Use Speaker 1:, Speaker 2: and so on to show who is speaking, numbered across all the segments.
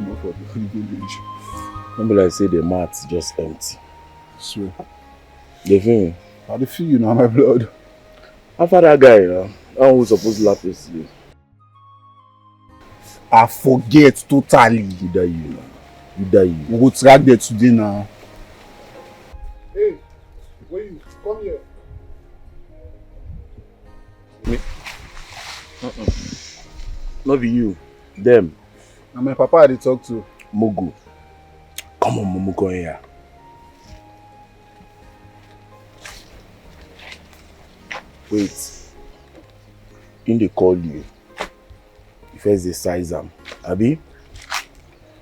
Speaker 1: come for the village.
Speaker 2: Remember I say the mat's just empty.
Speaker 1: Swear.
Speaker 2: You feel me?
Speaker 1: How do you feel, you know, my blood?
Speaker 2: After that guy, you know, I was supposed to laugh yesterday.
Speaker 1: I forget totally.
Speaker 2: You die, you know. You die.
Speaker 1: We go track there today now.
Speaker 3: Hey, where you? Come here.
Speaker 2: Me? Not be you. Them.
Speaker 1: And my papa they talk to.
Speaker 2: Mogo. Come on, Momo, come here. Wait. In they call you. You first they size them. Abi?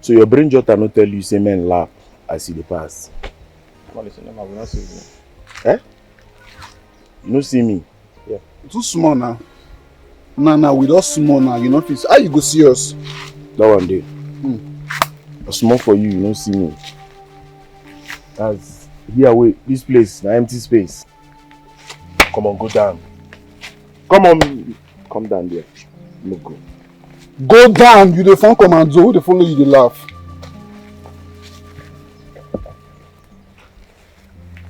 Speaker 2: So your brain just not tell you say men laugh as you dey pass.
Speaker 3: Come listen, I will not see you.
Speaker 2: Eh? You don't see me?
Speaker 3: Yeah.
Speaker 1: Too small now. Nah, we don't small now. You know, how you go see us?
Speaker 2: That one day. Small for you, you don't see me. That's here, wait, this place, an empty space. Come on, go down. Come on, come down there. No go.
Speaker 1: Go down, you the phone commando, who the follow you, they laugh.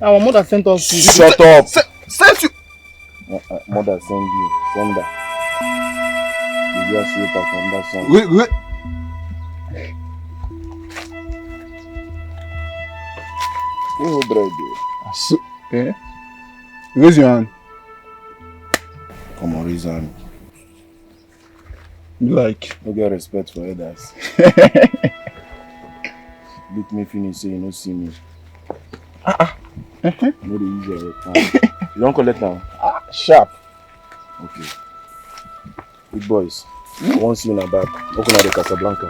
Speaker 3: Our mother sent us to
Speaker 2: Shut up!
Speaker 1: Sent you!
Speaker 2: Mother send you, send her. You just wait up from that song.
Speaker 1: Wait.
Speaker 2: You bread,
Speaker 1: So, eh? Raise your hand.
Speaker 2: come on, raise hand.
Speaker 1: Like.
Speaker 2: No get respect for others. Look me finish, say you don't see me. No, the usual. You don't collect now?
Speaker 1: Sharp.
Speaker 2: Okay. Big boys, I want to see you in the back. Open the Casablanca.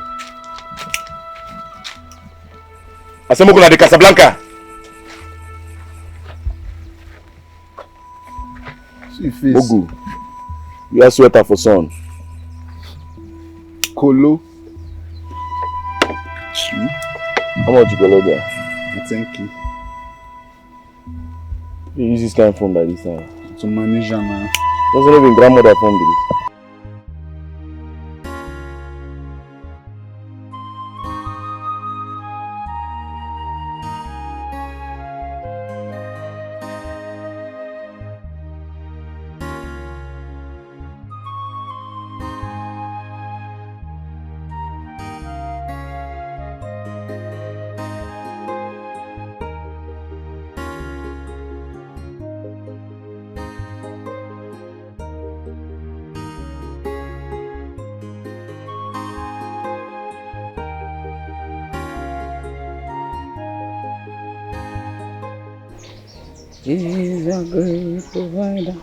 Speaker 2: I said, open the Casablanca.
Speaker 1: See face.
Speaker 2: Ogu, you are sweater for sun.
Speaker 1: Kolo.
Speaker 2: How much you go there?
Speaker 1: Thank you.
Speaker 2: You use this kind of phone by this time.
Speaker 1: To manage now.
Speaker 2: Doesn't even grandmother phone this.
Speaker 4: He's a great provider.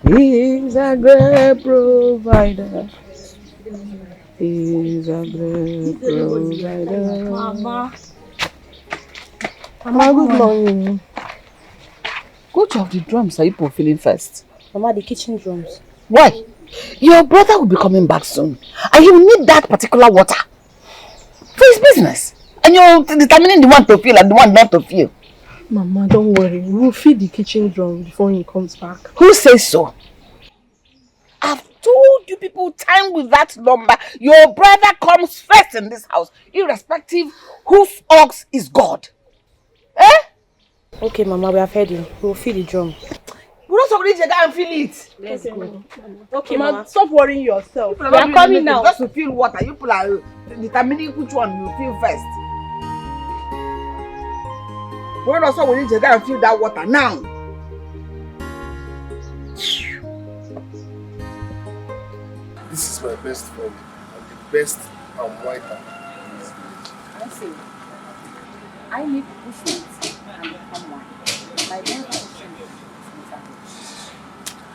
Speaker 4: He's a great provider. He's a great provider.
Speaker 5: Mama,
Speaker 4: Good morning. Which of the drums are you fulfilling first?
Speaker 5: Mama, the kitchen drums.
Speaker 4: Why? Your brother will be coming back soon, and he will need that particular water for his business. And you're determining the one to fill and the one not to fill.
Speaker 5: Mama, don't worry. We'll feed the kitchen drum before he comes back.
Speaker 4: Who says so? I've told you people time with that number. Your brother comes first in this house, irrespective whose ox is God. Eh?
Speaker 5: Okay, Mama, we have heard you. We'll feed the drum.
Speaker 4: We're not already there and feel it.
Speaker 5: Let's go.
Speaker 6: Okay, Mama, stop worrying yourself.
Speaker 4: We
Speaker 6: are coming now.
Speaker 4: Just to feel water. You people are determining which one you feel first. We're also willing to go and feel that water now.
Speaker 3: This is my best friend and the best and whiter in this village.
Speaker 7: I see. I need pushing and become one. My best friend is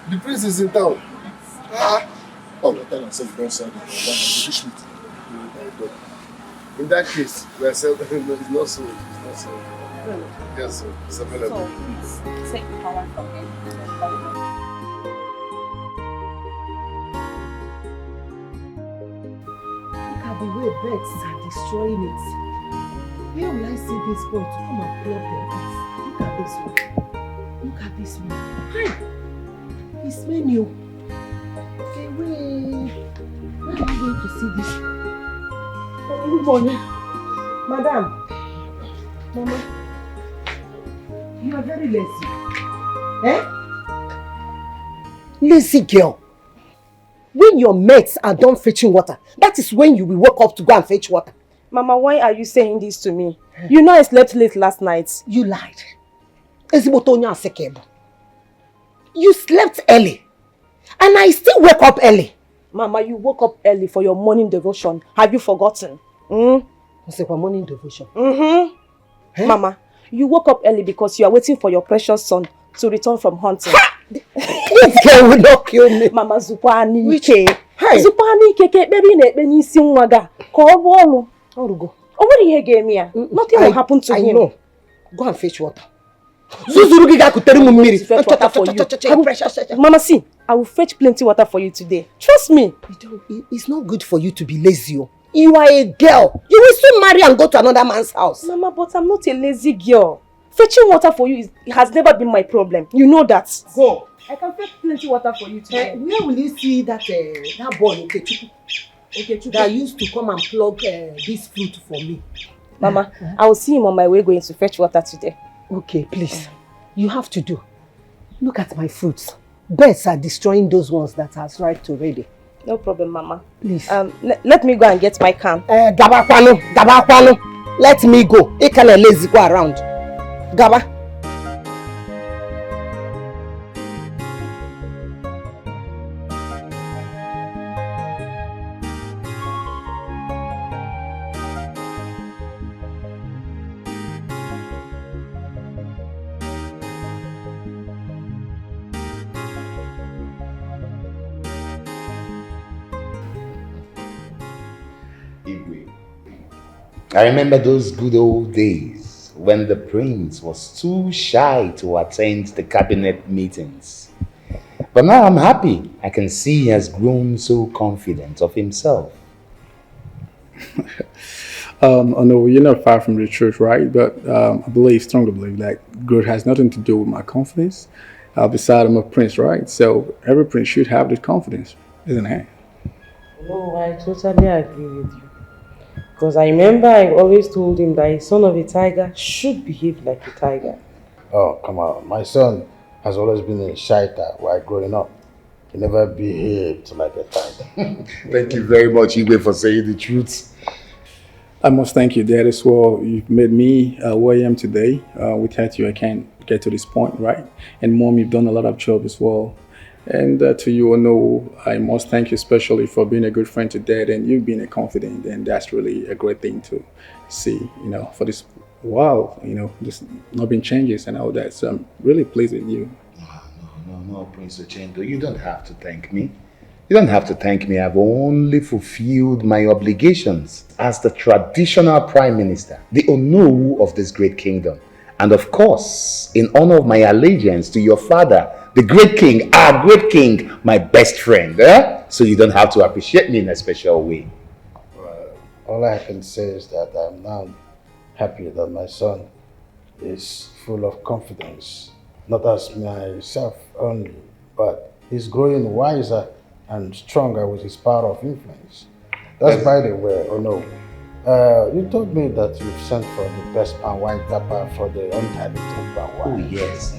Speaker 3: The prince is in town. Oh, my God, I'm so don't sell it. In that case, we are selling. No, it's not so. It's not so. Yes, sir. It's available.
Speaker 7: So please take the power from him.
Speaker 8: Look at the way birds are destroying it. Where will I see this boy to come and play up their beds? Look at this one. Look at this one. Hi! His menu. Hey, wait. Where are you going to see this? Good morning. Madam. Mama. You are very lazy. Eh? Lazy girl. When your mates are done fetching water, that is when you will wake up to go and fetch water.
Speaker 6: Mama, why are you saying this to me? You know I slept late last night.
Speaker 8: You lied. You slept early. And I still wake up early.
Speaker 6: Mama, you woke up early for your morning devotion. Have you forgotten?
Speaker 8: What's your morning devotion?
Speaker 6: Eh? Mama, you woke up early because you are waiting for your precious son to return from hunting.
Speaker 8: This girl will not kill me.
Speaker 6: Mama, Zupani.
Speaker 8: Which? Hey.
Speaker 6: Zupani keke baby ne isi nwaga. Ko obo
Speaker 8: Orugo.
Speaker 6: Nobody here gave me. Nothing will happen to him.
Speaker 8: I know. Go and fetch water. Zuzurugi ga kutere mu mmiri.
Speaker 6: Fetch water for you. Mama, see, I will fetch plenty water for you today. Trust me.
Speaker 8: It's not good for you to be lazy. You are a girl. You will soon marry and go to another man's house.
Speaker 6: Mama, but I'm not a lazy girl. Fetching water for you has never been my problem. You know that.
Speaker 8: Go.
Speaker 6: I can fetch plenty water for you today.
Speaker 8: Where will you see that boy that used to come and plug this fruit for me?
Speaker 6: Mama, I will see him on my way going to fetch water today.
Speaker 8: Okay, please. You have to do. Look at my fruits. Birds are destroying those ones that are ripe already.
Speaker 6: No problem, Mama.
Speaker 8: Please.
Speaker 6: Let me go and get my can.
Speaker 8: Gabakwano. Let me go. I can't lazy go around. Gaba.
Speaker 2: I remember those good old days when the prince was too shy to attend the cabinet meetings. But now I'm happy. I can see he has grown so confident of himself.
Speaker 9: I know you're not far from the truth, right? But I strongly believe that growth has nothing to do with my confidence. Besides, I'm a prince, right? So every prince should have that confidence, isn't it?
Speaker 10: No, I totally agree with you. Because I remember I always told him that a son of a tiger should behave like a tiger.
Speaker 3: Oh, come on. My son has always been a shy type while growing up. He never behaved like a tiger.
Speaker 2: Thank you very much, Igwe, for saying the truth.
Speaker 9: I must thank you, Dad, as well. You've made me where I am today. Without you, I can't get to this point, right? And Mom, you've done a lot of job as well. And to you, Ono, I must thank you especially for being a good friend to Dad and you being a confidant. And that's really a great thing to see, for this while, there's not been changes and all that. So I'm really pleased with you.
Speaker 2: No, Prince Ochendo, you don't have to thank me. You don't have to thank me. I've only fulfilled my obligations as the traditional Prime Minister, the Onu of this great kingdom. And of course, in honor of my allegiance to your father, the great king, our great king, my best friend. So you don't have to appreciate me in a special way.
Speaker 3: All I can say is that I'm now happy that my son is full of confidence. Not as myself only, but he's growing wiser and stronger with his power of influence. That's by the way, no. You told me that you've sent for the best pan wine tapper for the untitled pan wine.
Speaker 2: Oh yes.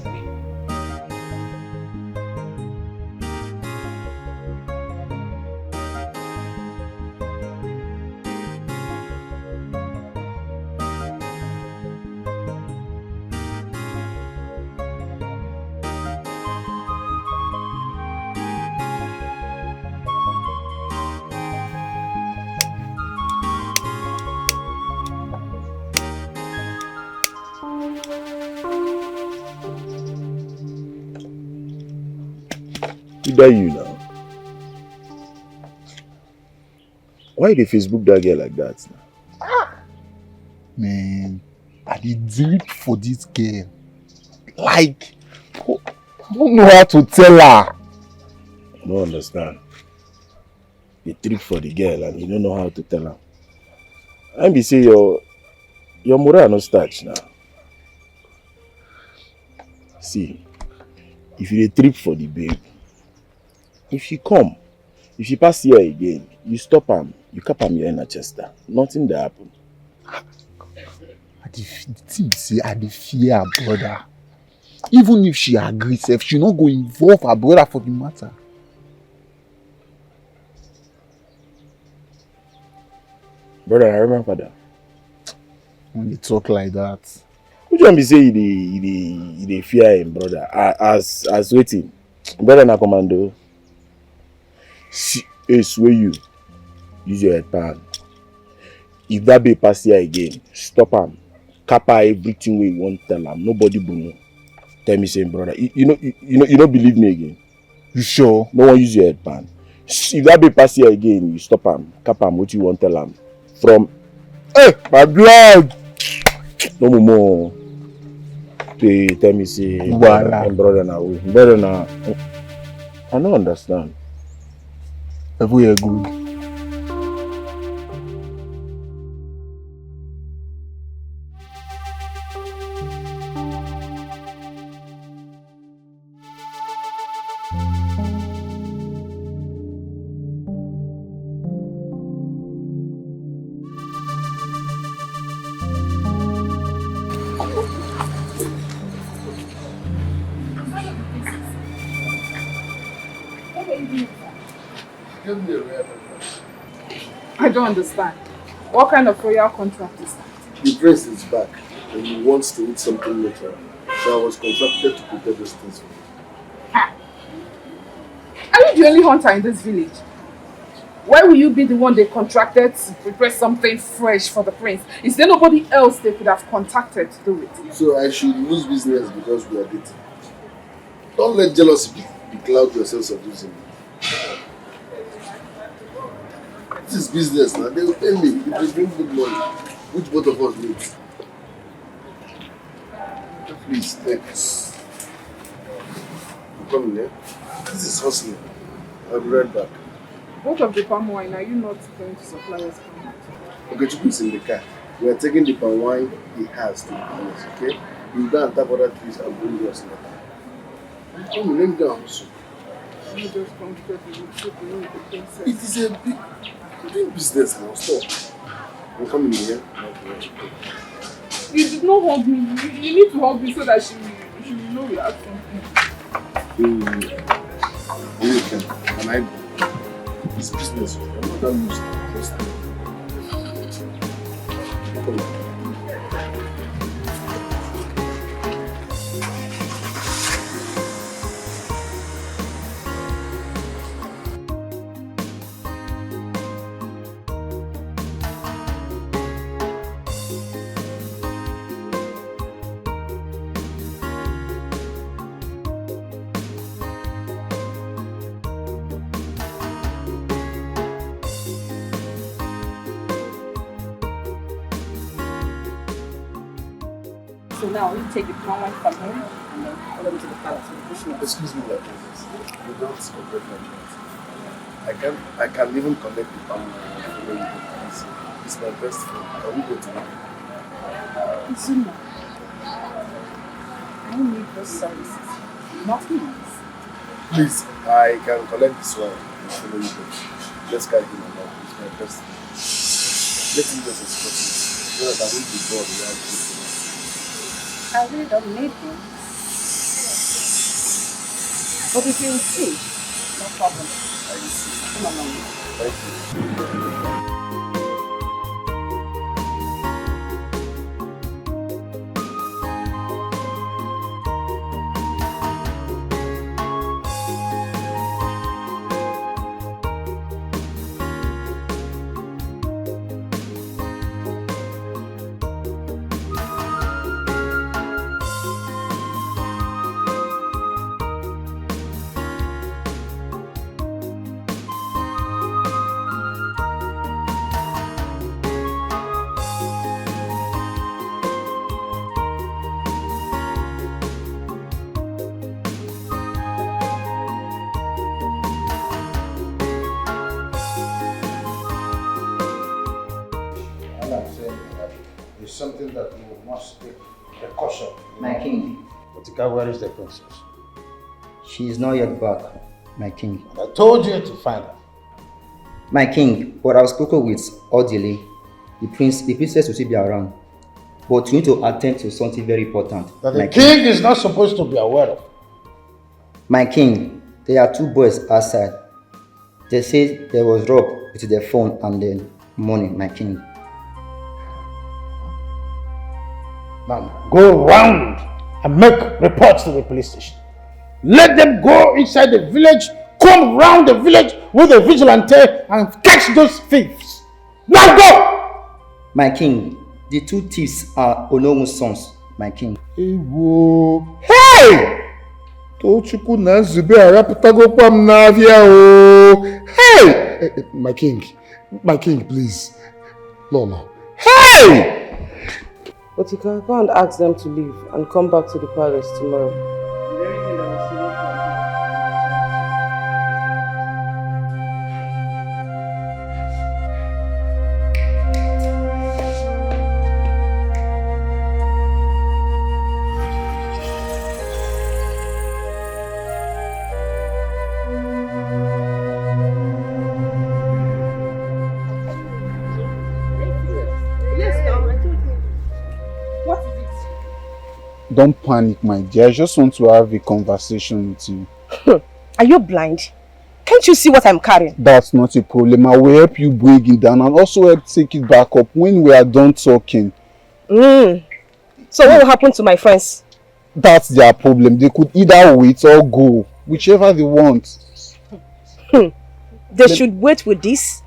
Speaker 2: You now. Why did Facebook that girl like that now?
Speaker 1: Man, I did drip for this girl. Like, I don't know how to tell her.
Speaker 2: I don't understand. You drip for the girl and you don't know how to tell her. And be say your morale no starch now. See, if you trip for the babe, if she come, If she pass here again, you stop him, you cap him here in Chester. Nothing that happen.
Speaker 1: The thing say I dey fear her brother. Even if she agrees, if she not go involve her brother for the matter.
Speaker 2: Brother, I remember that.
Speaker 1: When you talk like that.
Speaker 2: Which one be say he dey fear him brother? As waiting. Brother na commando. Sway you. Use your head pan. If that be pass here again, stop him. Kappa everything we want tell him. Nobody will know. Tell me saying brother. You don't believe me again.
Speaker 1: You sure?
Speaker 2: No one use your head pan. If that be pass here again, you stop him. Kappa him what you want tell him. From
Speaker 1: my blood.
Speaker 2: No more. They tell me say brother now. Brother now. I don't understand.
Speaker 1: Everywhere good.
Speaker 11: I don't understand. What kind of royal contract is that?
Speaker 12: The prince is back and he wants to eat something later. So I was contracted to prepare those things for him.
Speaker 11: Ha! Are you the only hunter in this village? Why will you be the one they contracted to prepare something fresh for the prince? Is there nobody else they could have contacted to do it?
Speaker 12: So I should lose business because we are dating. Don't let jealousy becloud your sense of losing me. This is business now. They will pay me if they bring good money, which both of us need. Please, thanks. I'm coming here. This is hustling. I'll be right back.
Speaker 11: Both of the palm wine, are you not going to supply us?
Speaker 12: Okay, Chuku is in the car. We are taking the palm wine he has to the business, okay? You go and tap other trees and bring us later. Come on, let me down.
Speaker 11: You just come because you should be with the princess.
Speaker 12: It is a big business now. Stop. I'm coming here.
Speaker 11: You did not hug me. You need to hug me so that she will know we have something.
Speaker 12: You can I go? It's business. I'm not that used to this. Come on.
Speaker 7: So now you take the palm wine from him and then follow me to the palace with the bushmeat.
Speaker 12: Excuse me, like this. You don't forget my chance. I can even connect the palm wine and follow you to the palace. It's my best friend. Can we go together?
Speaker 7: Zuma, I need those services. Nothing else.
Speaker 12: Please, I can collect this one and follow you there. Let's carry him along. It's my best friend. Let him just escort me. So that I won't be bored without you.
Speaker 7: I really don't need him. But if you insist, no problem.
Speaker 12: I see.
Speaker 7: Come along.
Speaker 12: Thank you.
Speaker 3: Something that you must take precaution.
Speaker 13: My king.
Speaker 3: Watika, where is the princess?
Speaker 13: She is not yet back, my king.
Speaker 3: I told you to find her.
Speaker 13: My king, but I was spoken with all delay. The princess will still be around. But you need to attend to something very important.
Speaker 3: That the king is not supposed to be aware of.
Speaker 13: My king, there are 2 boys outside. They say there was rob with their phone and then money, my king.
Speaker 3: Now go round and make reports to the police station. Let them go inside the village, come round the village with a vigilante and catch those thieves. Now go!
Speaker 13: My king, the 2 thieves are Onomu's sons, my king.
Speaker 1: Hey! Tochukwu na Zubby araputagokwa m n'afia o. Hey! My king, please. Lolo. Hey!
Speaker 10: But you can go and ask them to leave and come back to the palace tomorrow.
Speaker 1: Don't panic, my dear. I just want to have a conversation with you.
Speaker 6: Are you blind? Can't you see what I'm carrying?
Speaker 1: That's not a problem. I will help you break it down and also help take it back up when we are done talking.
Speaker 6: So what will happen to my friends?
Speaker 1: That's their problem. They could either wait or go, whichever they want.
Speaker 6: They should wait with this?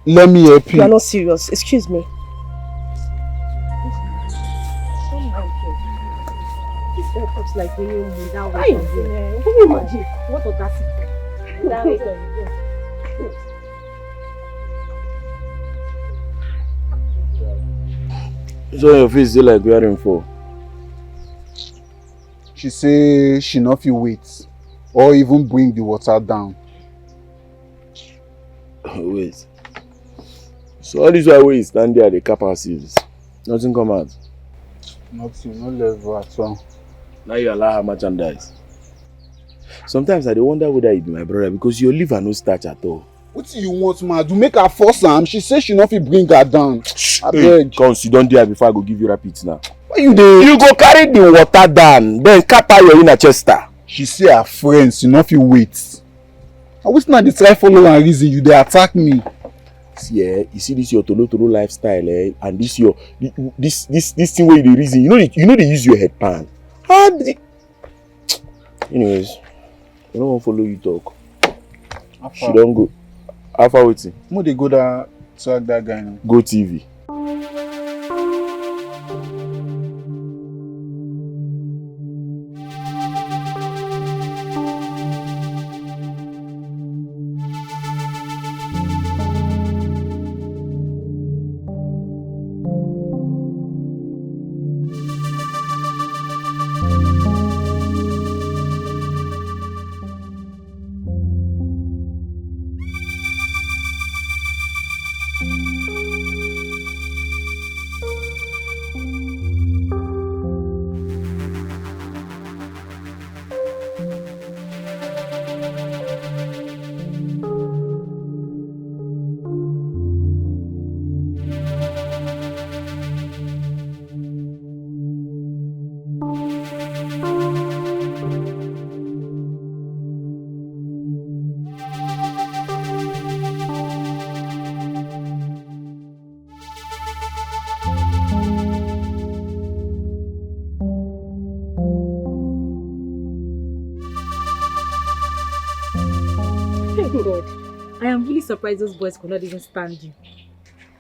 Speaker 1: Let me help you.
Speaker 6: You are not serious. Excuse me.
Speaker 5: It's like when you move that way.
Speaker 6: Can you imagine?
Speaker 5: What was that?
Speaker 2: So your face is like wearing for?
Speaker 1: She say she not fit wait or even bring the water down.
Speaker 2: Wait. So all this while we stand there at the cap houses, nothing come out?
Speaker 1: Nothing, no level at all.
Speaker 2: Now you allow her merchandise. Sometimes I wonder whether you be my brother because your liver no starch at all.
Speaker 1: What do you want, man? Do make her force am? She say she not fit bring her down. I beg.
Speaker 2: Come sit down there before I go give you rapid now.
Speaker 1: Why you dey?
Speaker 2: You go carry the water down, then cap her your inner chester.
Speaker 1: She say her friends, you not fit wait. I wish not dey try follow and reason you dey attack me.
Speaker 2: See, you see this your tolo lifestyle, and this your this thing where you dey reason. You know they use your head pan. Anyways, I don't want to follow you talk. She don't go. Alpha waiting.
Speaker 1: Mo dey go there track that guy now.
Speaker 2: Go TV.
Speaker 7: God, I am really surprised those boys could not even stand you.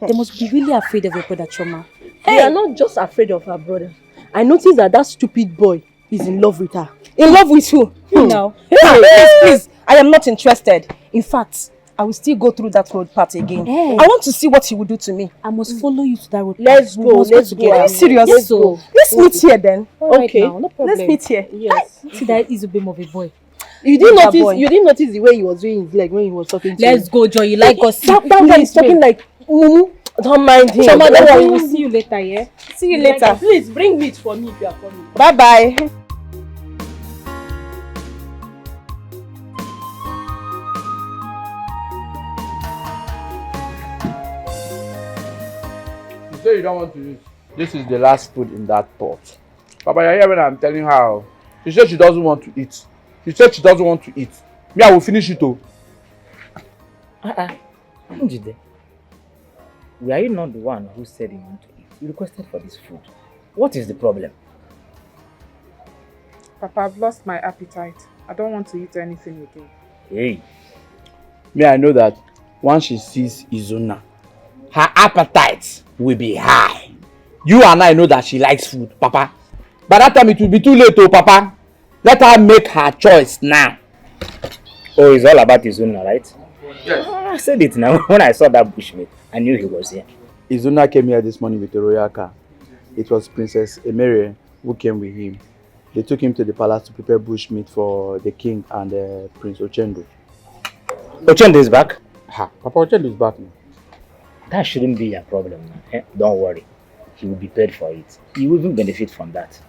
Speaker 7: They must be really afraid of your brother Choma.
Speaker 5: Hey. They are not just afraid of her brother. I noticed that stupid boy is in love with her.
Speaker 6: In love with who?
Speaker 7: No.
Speaker 6: Please, I am not interested. In fact, I will still go through that road path again.
Speaker 7: Hey.
Speaker 6: I want to see what he will do to me.
Speaker 7: I must follow you to that road path.
Speaker 5: Let's go together.
Speaker 6: Are you serious?
Speaker 5: Let's go.
Speaker 6: Let's meet here then.
Speaker 7: Okay. Now, no problem.
Speaker 6: Let's meet here.
Speaker 5: Yes.
Speaker 7: See that is a bit of a boy.
Speaker 5: You didn't notice the way he was doing his leg when he was talking to
Speaker 7: Let's go, Joy. You like us.
Speaker 5: That guy is talking like
Speaker 6: don't mind him.
Speaker 7: Choma, don't worry. We'll see you later, yeah?
Speaker 6: See you later.
Speaker 5: Please bring meat for me if you are coming.
Speaker 6: Bye-bye.
Speaker 14: You say you don't want to eat. This is the last food in that pot. Papa, you hear when I'm telling her? She said she doesn't want to eat. She said she doesn't want to eat. Me, I will finish it too.
Speaker 15: Njide, were you not the one who said you want to eat? You requested for this food. What is the problem?
Speaker 11: Papa, I've lost my appetite. I don't want to eat anything again.
Speaker 15: Hey.
Speaker 14: Me, I know that once she sees Izuna, her appetite will be high. You and I know that she likes food, Papa. By that time, it will be too late, oh, Papa. Let her make her choice now.
Speaker 15: Oh, it's all about Izuna, right?
Speaker 14: Yes.
Speaker 15: I said it now. When I saw that bushmeat, I knew he was here.
Speaker 14: Izuna came here this morning with a royal car. It was Princess Emerie who came with him. They took him to the palace to prepare bushmeat for the king and Prince Ochendo.
Speaker 15: Ochendo is back?
Speaker 14: Ha, Papa Ochendo is back now.
Speaker 15: That shouldn't be a problem. Eh? Don't worry. He will be paid for it. He will even benefit from that.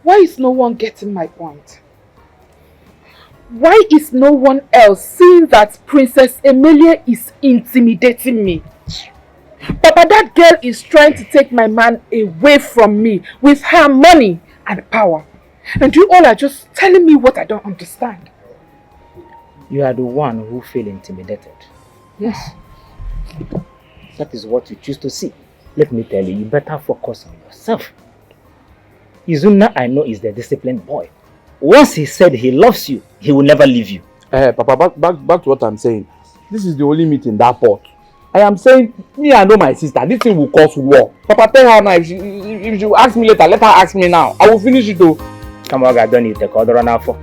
Speaker 11: Why is no one getting my point? Why is no one else seeing that Princess Emilia is intimidating me? Papa, that girl is trying to take my man away from me with her money and power. And you all are just telling me what I don't understand.
Speaker 15: You are the one who feel intimidated. Yes. That is what you choose to see. Let me tell you, you better focus on yourself. Izuna, I know, is the disciplined boy. Once he said he loves you, he will never leave you.
Speaker 14: Papa, back to what I'm saying. This is the only meat in that pot. I am saying, me, I know my sister. This thing will cause war. Papa, tell her now. If she will ask me later, let her ask me now. I will finish it though.
Speaker 15: Come on, I don't need to call the runner for.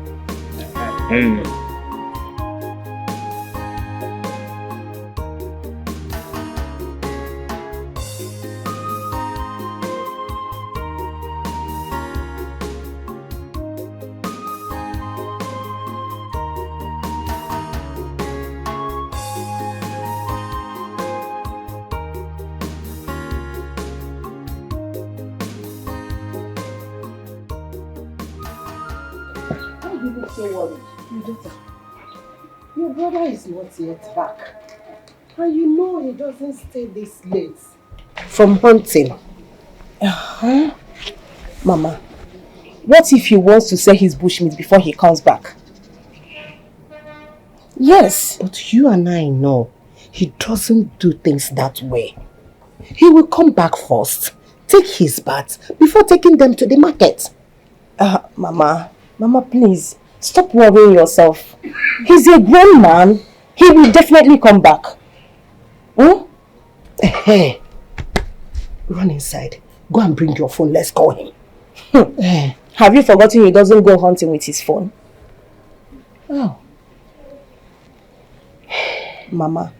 Speaker 8: Your brother is not yet back. And you know he doesn't stay this late. From hunting.
Speaker 6: Mama, what if he wants to sell his bushmeat before he comes back?
Speaker 8: Yes, but you and I know he doesn't do things that way. He will come back first, take his bath before taking them to the market.
Speaker 6: Mama, please, stop worrying yourself. He's a grown man. He will definitely come back.
Speaker 8: Hey, run inside. Go and bring your phone. Let's call him.
Speaker 6: Have you forgotten he doesn't go hunting with his phone?
Speaker 8: Oh.
Speaker 6: Mama,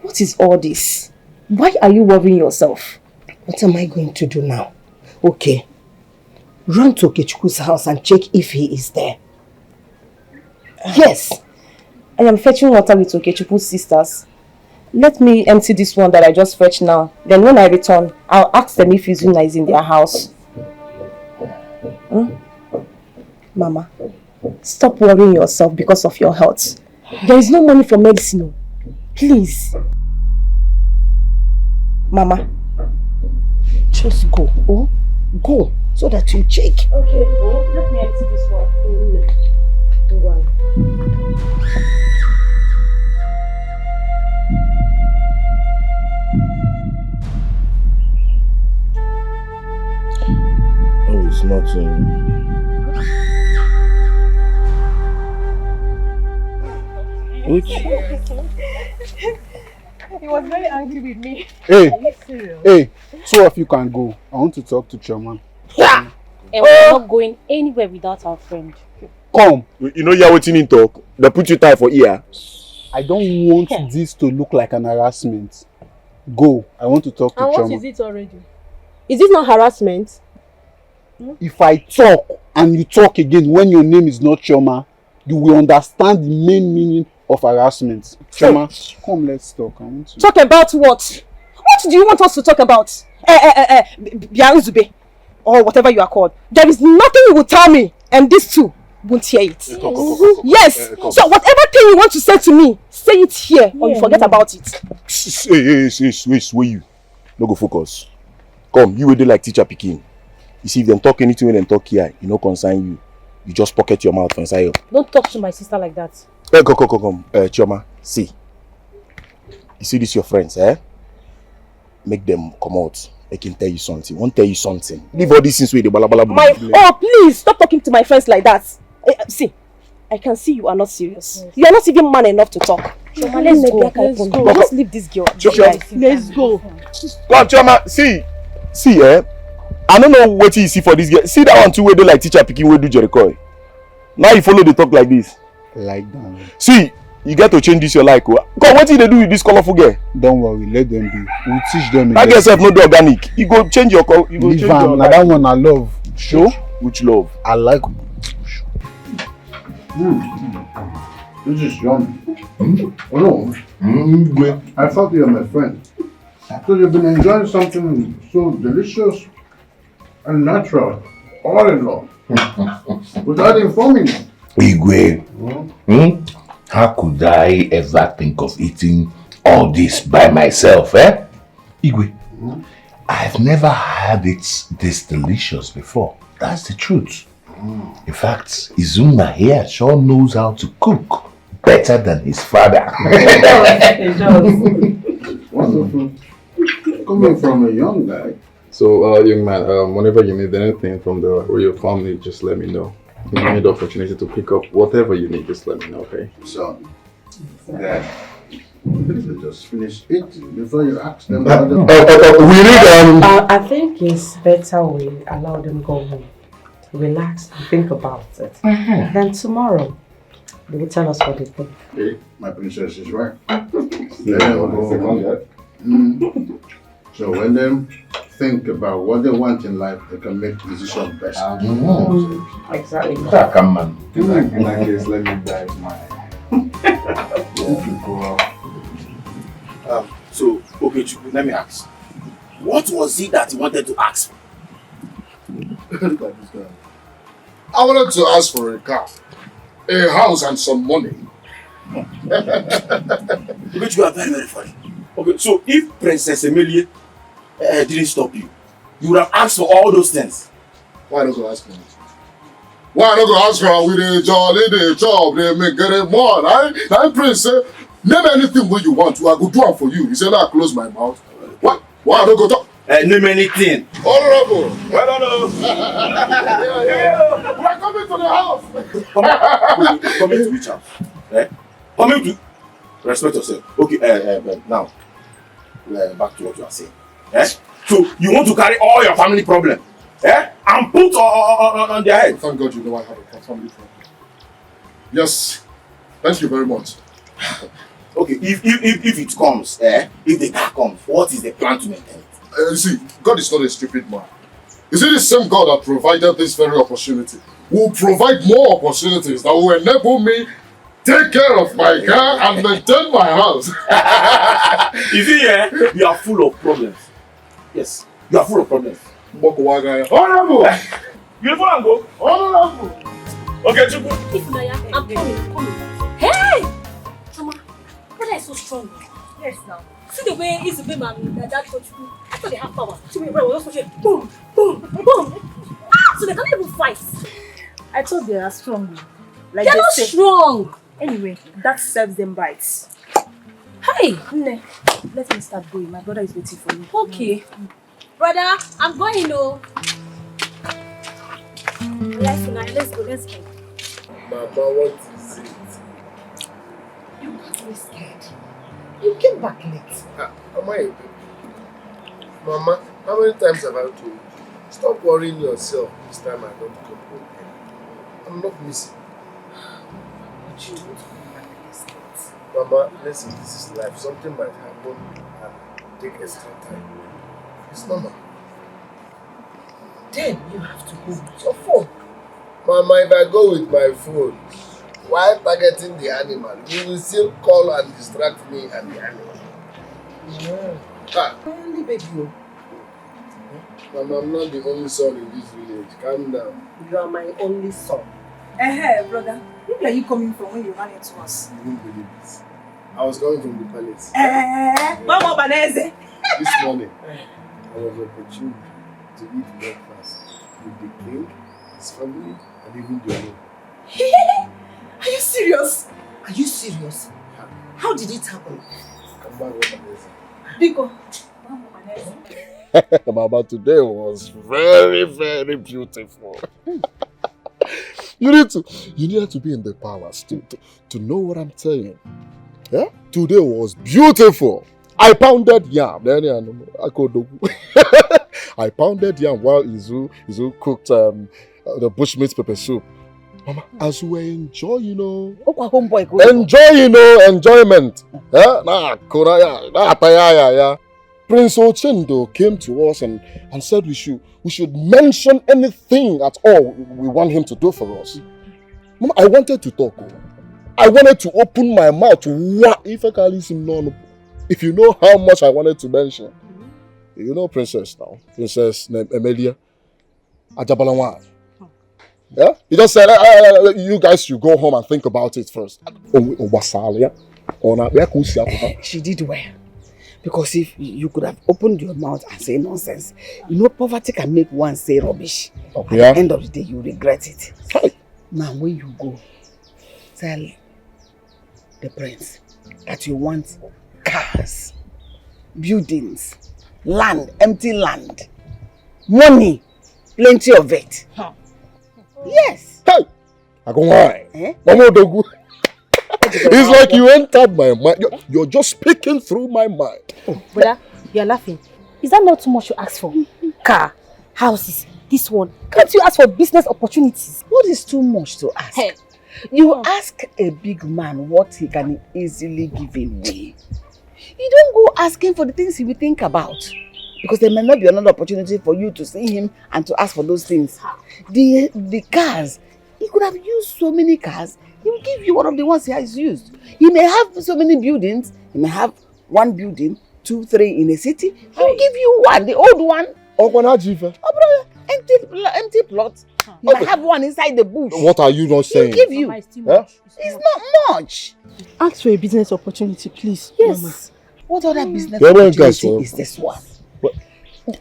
Speaker 6: what is all this? Why are you worrying yourself?
Speaker 8: What am I going to do now? Okay. Run to Okechukwu's house and check if he is there.
Speaker 6: Yes. I am fetching water with Okechukwu's sisters. Let me empty this one that I just fetched now. Then when I return, I'll ask them if Izuna is in their house. Mama, stop worrying yourself because of your health. There is no money for medicine. Please. Mama,
Speaker 8: just go. Go so that you check.
Speaker 6: Okay, let me empty this one.
Speaker 2: Oh, it's nothing. Which?
Speaker 5: He was very angry with me.
Speaker 1: Hey, two of you can go. I want to talk to Chairman.
Speaker 7: Yeah. And we're not going anywhere without our friend.
Speaker 1: Come.
Speaker 2: You know you're waiting in talk. They put you tie for ear.
Speaker 1: I don't want this to look like an harassment. Go. I want to talk to Chairman.
Speaker 5: And what is it already? Is it not harassment?
Speaker 1: If I talk and you talk again when your name is not Choma, you will understand the main meaning of harassment. Choma, come, let's talk. I want to
Speaker 6: talk about what? What do you want us to talk about? Zubby, or whatever you are called. There is nothing you will tell me, and this too
Speaker 5: won't hear it.
Speaker 2: Yes.
Speaker 5: So whatever thing you want to say to me, say it here or you forget about it.
Speaker 2: Wait, you. No go focus. Come, you will do like teacher picking. You see, if them talk anything when them talk here, you no concern you. You just pocket your mouth for inside you.
Speaker 7: Don't talk to my sister like that.
Speaker 2: Come. Chioma, see. You see this your friends, eh? Make them come out. I can tell you something. Won't tell you something. Leave all these things with the balabala.
Speaker 5: Oh, please stop talking to my friends like that. See, I can see you are not serious. You are not even man enough to talk. Chioma, let's go. Just leave this girl.
Speaker 8: Let's go.
Speaker 2: Come, Chioma, see, eh? I don't know what you see for this girl. See that one too where they like teacher picking where do Jericho. Now you follow the talk like this.
Speaker 1: Like that.
Speaker 2: See, you get to change this your like. Come, what did they do with this colorful girl?
Speaker 1: Don't worry, let them be. We'll teach them.
Speaker 2: That girl self no do organic. You go change your color. You go change your
Speaker 1: like that one I love.
Speaker 2: Show? Which love?
Speaker 1: I like.
Speaker 3: This is yummy. Oh no. I thought you were my friend. So you've been enjoying something so delicious and natural, all in all, without informing me.
Speaker 16: Igwe, how could I ever think of eating all this by myself, eh? Igwe, I've never had it this delicious before. That's the truth. In fact, Izuna here sure knows how to cook better than his father.
Speaker 3: Wonderful. Coming from a young guy.
Speaker 9: So, young man, whenever you need anything from the royal family, just let me know. If you need the opportunity to pick up whatever you need, just let me know, okay?
Speaker 3: So, Dad, just finish eating before you ask them.
Speaker 10: I think it's better we allow them go home, relax and think about it. Then tomorrow, they will tell us what they think.
Speaker 3: Okay, my princess is right. So when they think about what they want in life, they can make decisions best.
Speaker 10: Exactly.
Speaker 9: In that case, let me dive my...
Speaker 2: So, okay, Chukwu, let me ask. What was it that you wanted to ask for?
Speaker 12: Look at this guy. I wanted to ask for a car, a house, and some money.
Speaker 2: But you are very, very funny. Okay, so if Princess Emilie didn't stop you, you would have asked for all those things.
Speaker 12: Why not go ask for it? Why not go ask her with a jolly day job? They make get it more. I Prince say, name anything what you want to. I go do it for you. He said, I close my mouth. What? Why not go talk?
Speaker 2: Name anything.
Speaker 12: Honorable. Well, we are coming to the house.
Speaker 2: Coming to which house? Coming to respect yourself. Okay, now back to what you are saying. So you want to carry all your family problem and put on their head?
Speaker 12: Thank God you know I have a family problem. Yes. Thank you very much.
Speaker 2: Okay, if it comes, if the car comes, what is the plan to maintain it?
Speaker 12: You see, God is not a stupid man. You see, the same God that provided this very opportunity will provide more opportunities that will enable me take care of my car and maintain my house.
Speaker 2: You see, you are full of problems. Yes, you are full of problems.
Speaker 12: Honorable!
Speaker 2: Beautiful and go.
Speaker 12: Honorable!
Speaker 2: Okay, Chukwu.
Speaker 7: I'm coming. Hey! Mama, brother is so strong. Yes, now. See the way he's a big man that touch you. I thought they have power. See me, brother, was also boom, boom, boom. So they can't even fight.
Speaker 5: I thought they are strong.
Speaker 7: Like they're not strong.
Speaker 5: Anyway, that serves them right.
Speaker 7: Hey!
Speaker 5: Nne, let me start going. My brother is waiting for me.
Speaker 7: Okay. Brother, I'm going, though. Let's go.
Speaker 12: Mama, what is it? You got me scared. You came back late. Am I a baby? Mama, how many times have I told you? Stop worrying yourself. This time I don't come home. I'm not missing. But you don't come back late. Mama, listen, this is life. Something might happen and take extra time. It's normal. Then you have to go with your phone. Mama, if I go with my phone, while targeting the animal, you will still call and distract me and the animal. Only baby. Mama, I'm not the only son in this village. Calm down.
Speaker 10: You are my only son.
Speaker 7: Brother, where are you coming from when you ran into us?
Speaker 12: You won't believe it. I was coming from the palace. This morning, I was opportune to eat breakfast with the king, his family, and even the owner.
Speaker 7: Are you serious? Are you serious? How did it happen?
Speaker 12: Come back with
Speaker 7: Biko.
Speaker 2: Mama, today was very, very beautiful. You need to be in the palace to know what I'm saying. Yeah? Today was beautiful. I pounded yam. I pounded yam while Izu cooked the bushmeat pepper soup. Mama, as we were enjoying, enjoyment. Yeah? Prince Ochendo came to us and said we should mention anything at all we want him to do for us. Mama, I wanted to talk. I wanted to open my mouth. If you know how much I wanted to mention. You know Princess now. Princess Emilia. Ajabalawan. Yeah? He just said, you guys should go home and think about it first.
Speaker 4: She did well. Because if you could have opened your mouth and say nonsense, poverty can make one say rubbish. At the end of the day, you regret it. Now, when you go, tell the prince that you want cars, buildings, land, empty land, money, plenty of it. Yes.
Speaker 2: Hey, I go why? It's like you entered my mind. You're just speaking through my mind.
Speaker 5: Oh, brother, you're laughing. Is that not too much to ask for? Car, houses, this one. Can't you ask for business opportunities?
Speaker 4: What is too much to ask? Hey. You ask a big man what he can easily give away. You don't go asking for the things he will think about. Because there may not be another opportunity for you to see him and to ask for those things. The cars, he could have used so many cars. He will give you one of the ones he has used. He may have so many buildings. He may have one building, 2, 3 in a city. He will give you one, the old one. Oh, brother, empty plot. You might have one inside the bush.
Speaker 2: What are you not saying?
Speaker 4: He'll give you. It's not much.
Speaker 8: Ask for a business opportunity, please.
Speaker 4: Yes.
Speaker 8: Mama.
Speaker 4: What other business opportunity is this one?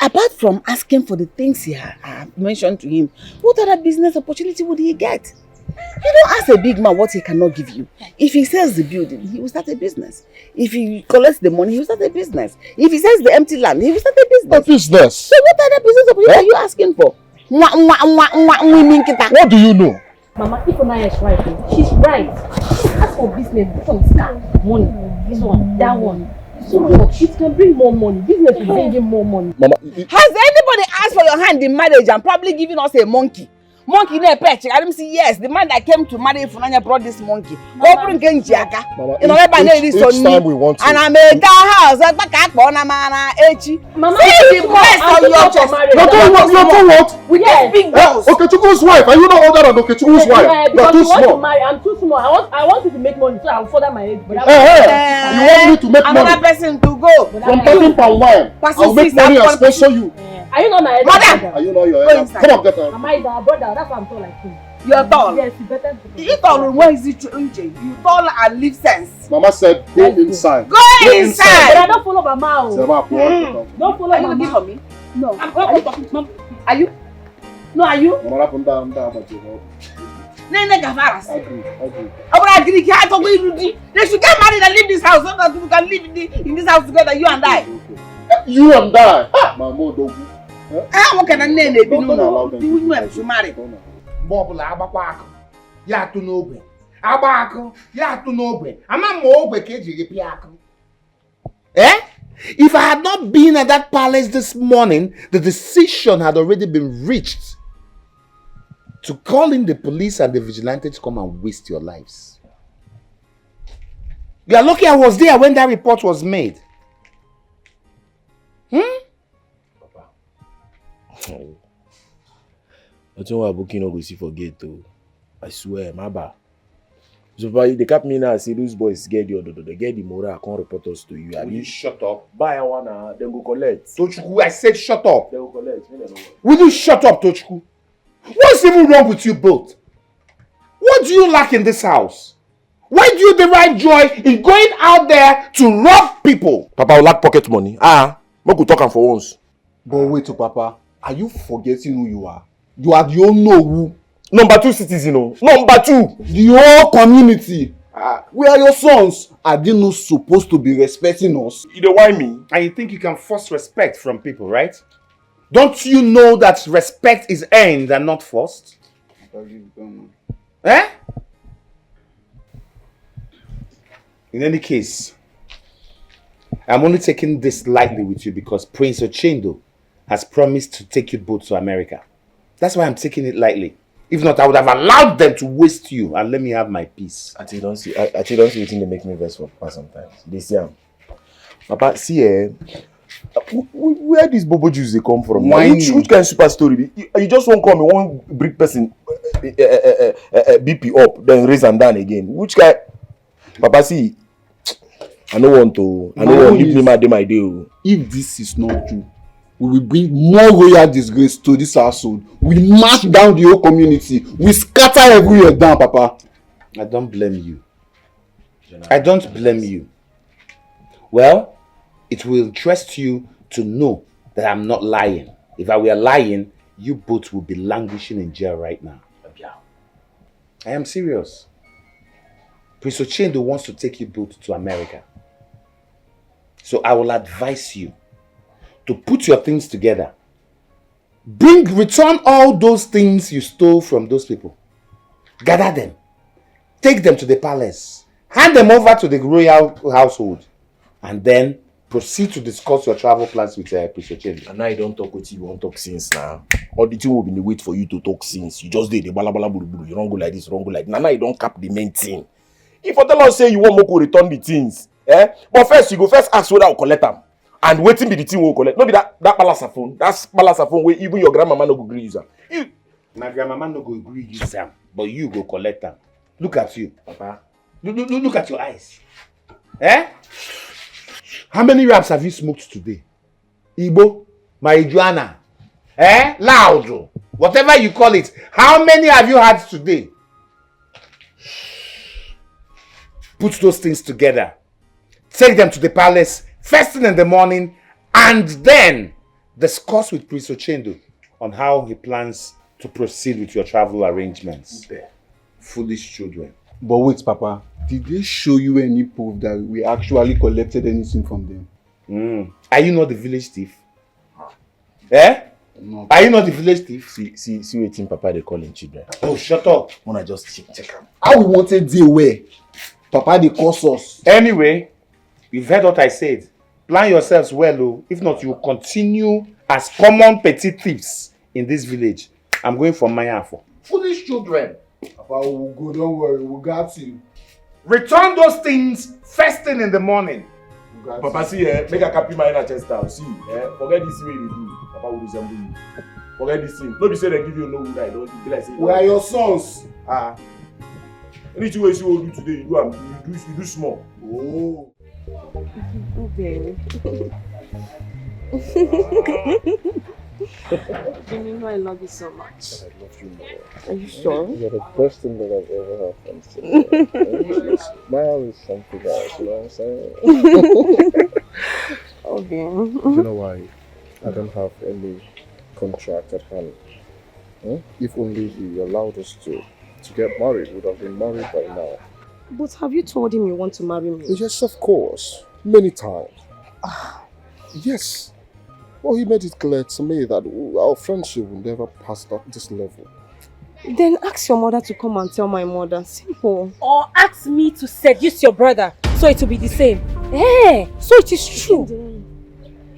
Speaker 4: Apart from asking for the things he have mentioned to him, what other business opportunity would he get? You don't ask a big man what he cannot give you. If he sells the building, he will start a business. If he collects the money, he will start a business. If he sells the empty land, he will start a business.
Speaker 2: A business?
Speaker 4: So what other business opportunity are you asking for? What
Speaker 2: do you know?
Speaker 5: Mama, if Onaya is right, she's right. She asks for business, this one is car, money, this one, that one. So it can bring more money. Business will bring in more money.
Speaker 2: Mama,
Speaker 4: has anybody asked for your hand in marriage and probably given us a monkey? Monkey in a patch. I don't see. Yes, the man that came to marry Funanya brought this monkey.
Speaker 2: Mama, each time we want to.
Speaker 4: And I made that house. Mama, see the price of your chest.
Speaker 5: With
Speaker 4: yes. Big girls.
Speaker 2: Okechukwu's wife. Are you not older than Okechukwu's wife?
Speaker 5: Because you want to marry. I'm too small. I want you to make money, so I'll further my age.
Speaker 2: You want me to make money?
Speaker 4: Another person to go.
Speaker 2: From talking for wine. I'll make money and sponsor you.
Speaker 5: Are you not my
Speaker 4: mother?
Speaker 2: Are you not your elder? Come on, get out.
Speaker 5: Am I the brother? That's why I'm tall like him.
Speaker 4: You're tall?
Speaker 5: Yes, you better.
Speaker 4: You tall, where is it? You tall and live sense.
Speaker 2: Mama said, go inside.
Speaker 4: Go inside!
Speaker 5: But I don't follow Mama. Don't follow
Speaker 4: Are you
Speaker 5: Mama.
Speaker 4: looking for me? No.
Speaker 5: Are you talking to Mama?
Speaker 4: Are you? No, are you?
Speaker 2: Mama, up and down, but you know.
Speaker 4: Nene Gavaras.
Speaker 2: Agree.
Speaker 4: They should get married and leave this house so that we can live in this house together, you and I.
Speaker 2: You and I? Mama, don't.
Speaker 4: What can I name it? You should marry.
Speaker 17: Bobble Abaquaco. Yatu Nobe. Abaco. Yatu Nobe. I'm a mobe keji piaco.
Speaker 16: Eh? If I had not been at that palace this morning, the decision had already been reached to call in the police and the vigilantes to come and waste your lives. You are lucky I was there when that report was made.
Speaker 2: I don't want booking no go see forget though. I swear, my bad. So they cap me now and say those boys get the moral, I can't report us to you.
Speaker 16: Will you shut up?
Speaker 2: Buy one, then go collect.
Speaker 16: Tochukwu, I said shut up.
Speaker 2: They go collect.
Speaker 16: Will you shut up, Tochukwu? What's even wrong with you both?
Speaker 17: What do you lack in this house? Why do you derive joy in going out there to rob people?
Speaker 2: Papa, I lack pocket money. We could talk for once.
Speaker 1: But wait, Papa. Are you forgetting who you are? You are the who.
Speaker 2: Number 2 citizen, Number 2.
Speaker 1: The whole community. We are your sons. Are they not supposed to be respecting us?
Speaker 2: You don't want me?
Speaker 17: And you think you can force respect from people, right? Don't you know that respect is earned and not forced? Eh? In any case, I'm only taking this lightly with you because Prince Ochendo has promised to take you both to America. That's why I'm taking it lightly. If not, I would have allowed them to waste you and let me have my peace.
Speaker 2: I don't see anything they make me vex for Papa sometimes. This young. Papa, see where these bobo Jews they come from? Which kind of super story? You just won't come, you won't bring person BP up, then raise and down again. Which guy? Papa, see, I don't want to leave my day.
Speaker 1: If this is not true, we will bring more royal disgrace to this household. We march down the whole community. We scatter everywhere down, Papa.
Speaker 17: I don't blame you. I don't blame you. Well, it will interest you to know that I'm not lying. If I were lying, you both would be languishing in jail right now. I am serious. Prince Ochendo wants to take you both to America. So I will advise you to put your things together. Return all those things you stole from those people. Gather them. Take them to the palace. Hand them over to the royal household. And then proceed to discuss your travel plans with Prince Ochendo.
Speaker 2: And now you don't talk with you won't talk since now. All the thing will be in the wait for you to talk since. You just did the bala bala buru buru. You don't go like this, you don't go like that. Now you don't cap the main thing. If you tell us say you want Moko return the things, but first you go first ask whether I'll collect them. And waiting be the thing will collect. No be that balasa phone. That's balasa phone where even your grandmama no go agree use them.
Speaker 17: My grandmama no go agree use them, but you go collect them. Look at you, Papa. Look at your eyes. How many raps have you smoked today? Igbo, marijuana, loud, whatever you call it. How many have you had today? Put those things together. Take them to the palace first thing in the morning and then discuss with Prince Ochendo on how he plans to proceed with your travel arrangements. Foolish children.
Speaker 1: But wait, Papa. Did they show you any proof that we actually collected anything from them?
Speaker 17: Are you not the village thief? No. Are you not the village thief?
Speaker 2: See waiting Papa they call him children.
Speaker 17: Oh, shut up.
Speaker 2: Wanna just check them.
Speaker 1: How we wanted they were. Papa they curse us.
Speaker 17: Anyway, you've heard what I said. Plan yourselves well, if not you will continue as common petty thieves in this village. I'm going for Maya for. Foolish children.
Speaker 1: Papa, we'll go, don't worry, we got you.
Speaker 17: Return those things first thing in the morning.
Speaker 2: Papa, see, make a copy my inner chest down. See, forget this way they do. Papa will resemble you. Forget this thing. Nobody say they give you no good I don't be like say.
Speaker 1: We are your sons.
Speaker 2: Anything you will do today, you do small.
Speaker 1: Oh.
Speaker 6: Okay. You know I love you so much.
Speaker 2: I love you more.
Speaker 6: Are you sure?
Speaker 2: You're the best thing that I've ever had from you. Smile is something else, you know what I'm saying?
Speaker 6: Okay.
Speaker 2: You know why? I don't have any contract at hand. If only he allowed us to get married, we would have been married by now.
Speaker 6: But have you told him you want to marry me?
Speaker 2: Yes, of course. Many times. Yes. Well, he made it clear to me that our friendship will never pass this level.
Speaker 6: Then ask your mother to come and tell my mother. Simple.
Speaker 7: Or ask me to seduce your brother, so it will be the same. So it is true.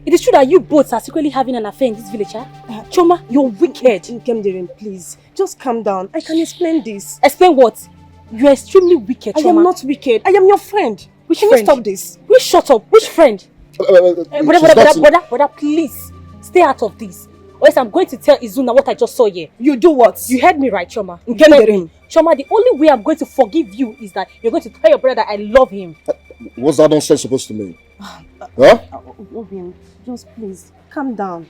Speaker 7: It is true that you both are secretly having an affair in this village, huh? Choma, you're wicked.
Speaker 6: Nkemderin, please. Just calm down. I can explain this.
Speaker 7: Explain what? You're extremely wicked, Choma.
Speaker 6: I am not wicked. I am your friend.
Speaker 7: Which
Speaker 6: Can
Speaker 7: friend?
Speaker 6: you stop this?
Speaker 7: Will you shut up? Which friend? Brother, please. Stay out of this. Or else I'm going to tell Izuna what I just saw here.
Speaker 6: You do what?
Speaker 7: You heard me right, Choma.
Speaker 6: Nkemderin.
Speaker 7: Choma, the only way I'm going to forgive you is that you're going to tell your brother that I love him.
Speaker 2: What's that nonsense supposed to mean?
Speaker 6: Obin, just please, calm down.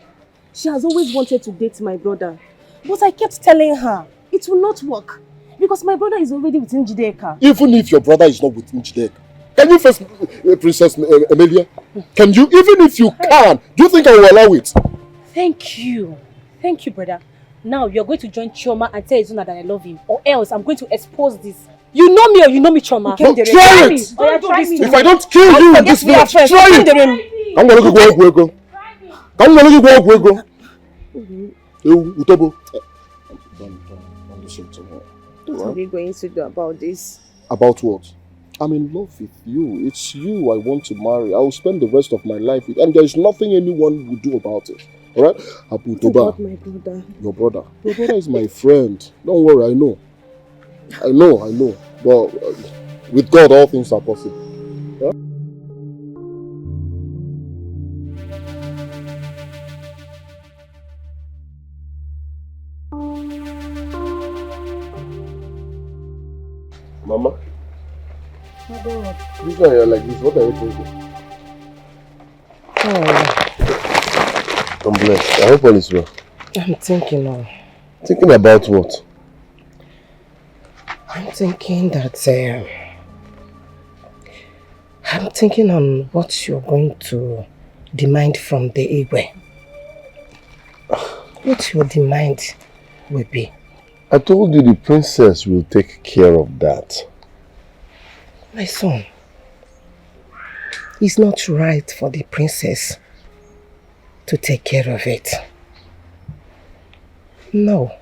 Speaker 6: She has always wanted to date my brother. But I kept telling her, it will not work.
Speaker 5: Because my brother is already with Njideka.
Speaker 12: Even if your brother is not with Njideka, can you face Princess Emilia? Can you? Even if you can, do you think I will allow it?
Speaker 5: Thank you. Thank you, brother. Now you're going to join Chioma and tell Izuna that I love him. Or else I'm going to expose this. You know me or you know me, Chioma.
Speaker 12: No, try it! If I don't kill you in this village, try it! I'm going to go. I'm going to go. Utobo. Don't listen to her.
Speaker 6: What are we going to do about this?
Speaker 12: About what? I'm in love with you. It's you I want to marry. I will spend the rest of my life with, and there's nothing anyone will do about it. Alright? Abu
Speaker 6: What about my brother?
Speaker 12: Your brother. Your brother is my friend. Don't worry, I know. But with God, all things are possible. Yeah? Mama? This one you're like this, what are you thinking?
Speaker 10: Oh,
Speaker 12: I'm blessed. I hope all is well.
Speaker 10: I'm thinking of...
Speaker 12: Thinking about what?
Speaker 10: I'm thinking that... I'm thinking on what you're going to demand from the Igwe. What your demand will be.
Speaker 12: I told you the princess will take care of that.
Speaker 10: My son, it's not right for the princess to take care of it. No.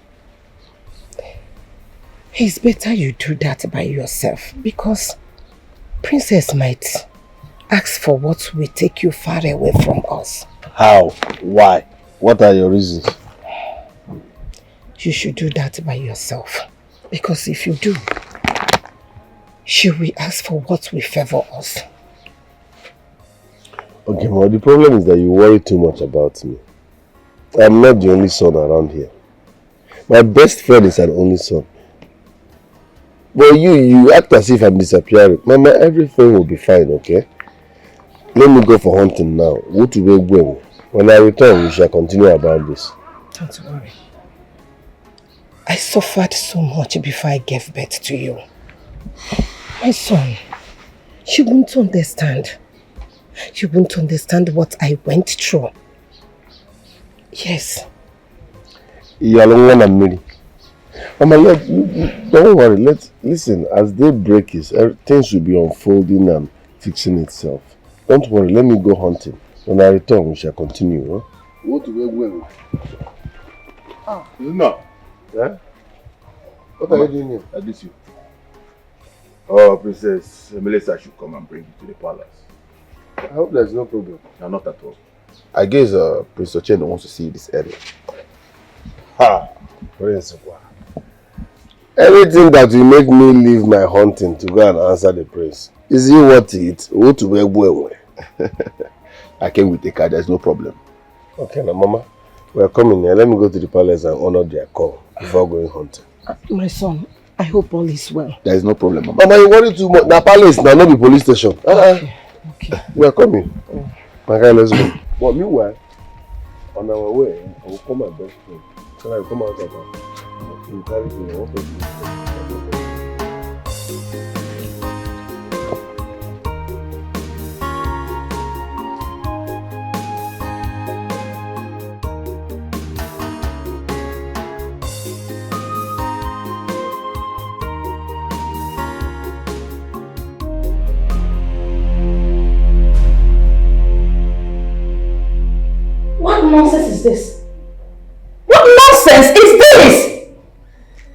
Speaker 10: It's better you do that by yourself because princess might ask for what will take you far away from us.
Speaker 12: How? Why? What are your reasons?
Speaker 10: You should do that by yourself because if you do, she will ask for what will favor us.
Speaker 12: Okay, well, the problem is that you worry too much about me. I'm not the only son around here. My best friend is an only son. But you act as if I'm disappearing. Mama, everything will be fine, okay? Let me go for hunting now. Go to Wazico. When I return, we shall continue about this.
Speaker 10: Don't worry. I suffered so much before I gave birth to you. My son, you won't understand. You won't understand what I went through. Yes.
Speaker 12: Mama, don't worry. Listen, as day breaks, things will be unfolding and fixing itself. Don't worry, let me go hunting. When I return, we shall continue. Huh? What do we go?
Speaker 16: No.
Speaker 12: Yeah? What are you doing here?
Speaker 16: I miss you. Oh, Princess Melissa should come and bring you to the palace.
Speaker 12: I hope there's no problem.
Speaker 16: No, not at all.
Speaker 12: I guess Prince Ochendo wants to see this area. Ha! Prince, everything that will make me leave my hunting to go and answer the prince. Is he worth it? Go to Wazico.
Speaker 16: I came with the car, there's no problem.
Speaker 12: Okay, now, Mama. We are coming here. Let me go to the palace and honor their call before going hunting.
Speaker 10: My son, I hope all is well.
Speaker 16: There is no problem, Mama.
Speaker 12: Mama, you worry too much. The palace now, not the police station.
Speaker 10: Okay.
Speaker 12: We are coming. My guy, let's go. But meanwhile, on our way, I will call my best friend. Can I come out of her? You carry me.
Speaker 5: What nonsense is this? What nonsense is this?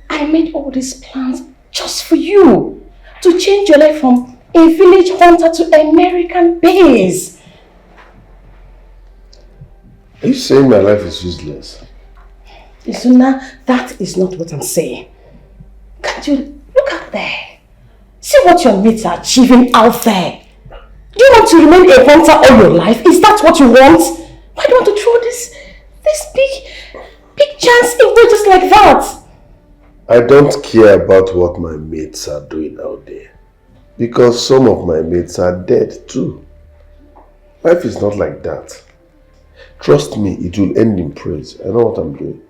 Speaker 5: I made all these plans just for you. To change your life from a village hunter to American base.
Speaker 12: Are you saying my life is useless?
Speaker 5: Izuna, that is not what I'm saying. Can't you look out there? See what your mates are achieving out there. Do you want to remain a hunter all your life? Is that what you want? Why do you want to throw this big chance away just like that?
Speaker 12: I don't care about what my mates are doing out there. Because some of my mates are dead too. Life is not like that. Trust me, it will end in praise. I know what I'm doing.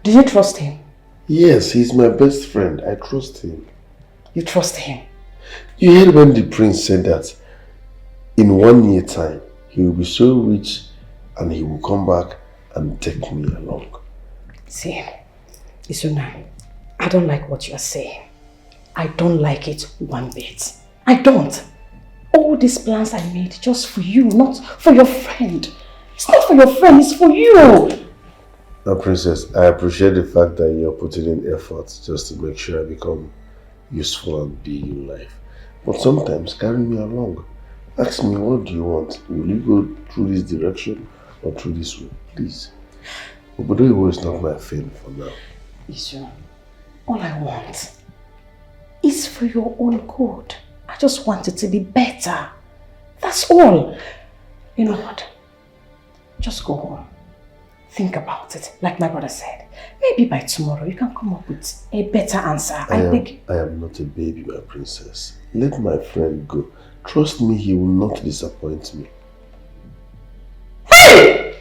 Speaker 5: Do you trust him?
Speaker 12: Yes, he's my best friend. I trust him.
Speaker 5: You trust him?
Speaker 12: You heard when the prince said that in 1 year time, he will be so rich and he will come back and take me along.
Speaker 5: See, Isuna, I don't like what you are saying. I don't like it one bit. I don't. All these plans I made just for you, not for your friend. It's not for your friend, it's for you.
Speaker 12: Now, Princess, I appreciate the fact that you're putting in effort just to make sure I become useful and big in life. But sometimes carry me along. Ask me, what do you want? Will you go through this direction or through this way? Please. Obodo is not my thing for now.
Speaker 5: Isu, all I want is for your own good. I just want it to be better. That's all. You know what? Just go home. Think about it, like my brother said. Maybe by tomorrow you can come up with a better answer.
Speaker 12: I am not a baby, my princess. Let my friend go. Trust me, he will not disappoint me. Hey!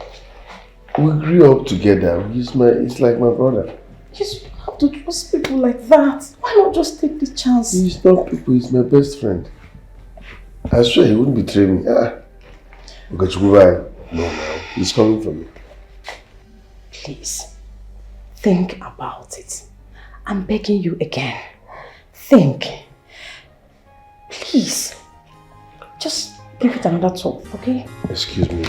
Speaker 12: We grew up together. It's like my brother.
Speaker 5: You have to trust people like that. Why not just take the chance?
Speaker 12: He's not people, he's my best friend. I swear he wouldn't betray me. No, he's coming for me.
Speaker 5: Please, think about it. I'm begging you again. Think. Please. Just give it another thought, okay?
Speaker 12: Excuse me.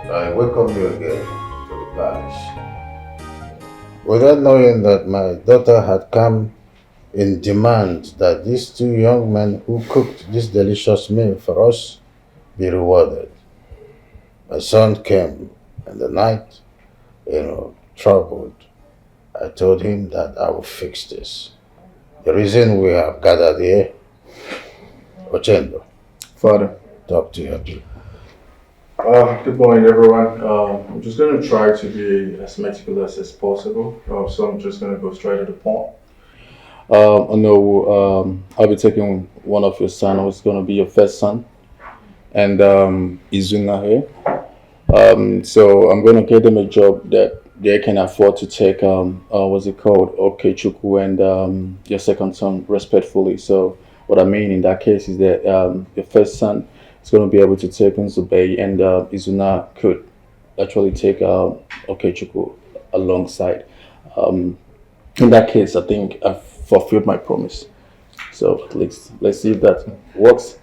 Speaker 3: I welcome you again to the palace. Without knowing that my daughter had come in demand that these two young men who cooked this delicious meal for us be rewarded. My son came in the night, troubled. I told him that I will fix this. The reason we have gathered here, Ochendo.
Speaker 9: Father.
Speaker 3: Talk to your people.
Speaker 9: Good morning, everyone. I'm just going to try to be as meticulous as possible, so I'm just going to go straight to the point. I know I'll be taking one of your sons, who's going to be your first son, and Izuna here. So I'm going to get them a job that they can afford to take, what's it called, Okechukwu, and your second son, respectfully. So what I mean in that case is that your first son is going to be able to take Zubby, and Izuna could actually take Okechukwu alongside. In that case, I think I've fulfilled my promise. So let's see if that works.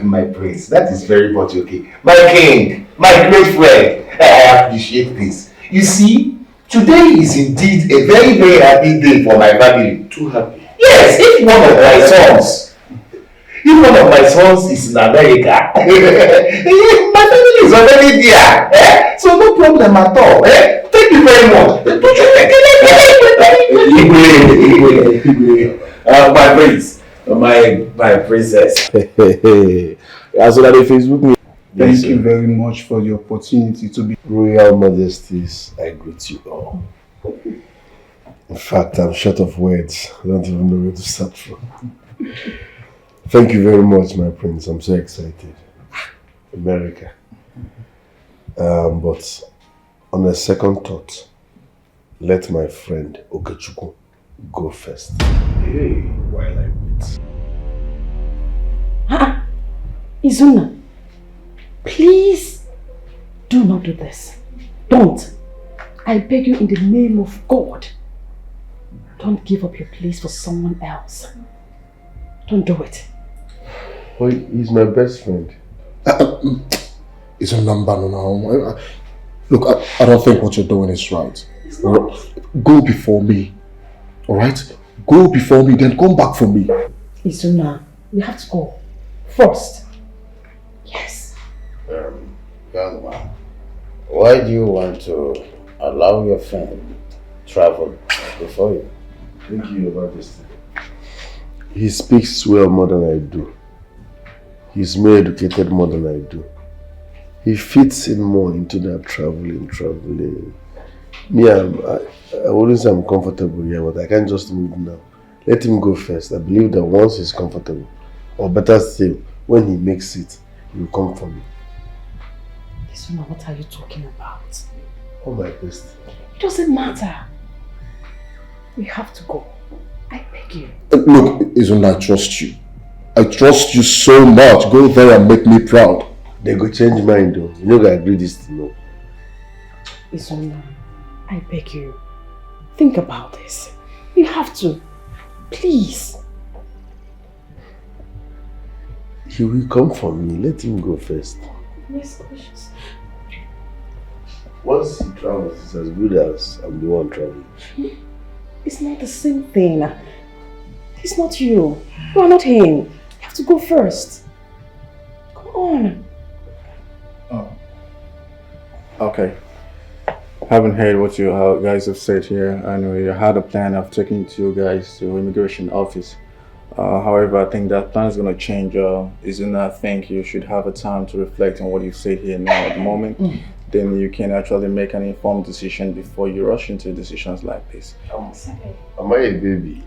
Speaker 16: My prince, that is very much okay. My king, my great friend, I appreciate this. You see, today is indeed a very, very happy day for my family.
Speaker 12: Too happy?
Speaker 16: Yes, if one of my sons is in America, my family is already there. So no problem at all. Thank you very much. My prince, my princess.
Speaker 12: That's what they Facebook me.
Speaker 1: Thank you very much for the opportunity to be
Speaker 12: Royal Majesties. I greet you all. In fact, I'm short of words. I don't even know where to start from. Thank you very much, my prince. I'm so excited. America. But on a second thought, let my friend Okechukwu go first. Hey, while I wait.
Speaker 5: Izuna, please do not do this. Don't. I beg you in the name of God. Don't give up your place for someone else. Don't do it.
Speaker 12: Well, he's my best friend.
Speaker 18: It's a number now. Look, I don't think what you're doing is right. Go before me. Alright? Go before me, then come back for me.
Speaker 5: Izuna, you have to go first. Yes.
Speaker 3: Young man, why do you want to allow your friend travel before you?
Speaker 12: Thank you, Your Majesty. He speaks well more than I do. He's more educated more than I do. He fits in more into that traveling. Me, I wouldn't say I'm comfortable here, but I can't just move now. Let him go first. I believe that once he's comfortable, or better still, when he makes it, he will come for me.
Speaker 5: Isuna, what are you talking about?
Speaker 12: Oh my best.
Speaker 5: It doesn't matter. We have to go. I beg you.
Speaker 18: Look, Isuna, I trust you. I trust you so much. Go there and make me proud.
Speaker 12: They go change mind though. You know I agree this to know.
Speaker 5: Isuna, I beg you. Think about this. We have to. Please.
Speaker 12: He will come for me. Let him go first.
Speaker 5: Yes, gracious.
Speaker 12: Once he travels, it's as good as I'm the one traveling.
Speaker 5: It's not the same thing. It's not you. You are not him. You have to go first. Come on.
Speaker 9: Oh. Okay. Haven't heard what you guys have said here. I know you had a plan of taking you guys to immigration office. However, I think that plan is going to change. Isuna, I think you should have a time to reflect on what you said here now at the moment. Then you can actually make an informed decision before you rush into decisions like this.
Speaker 12: Am I a baby?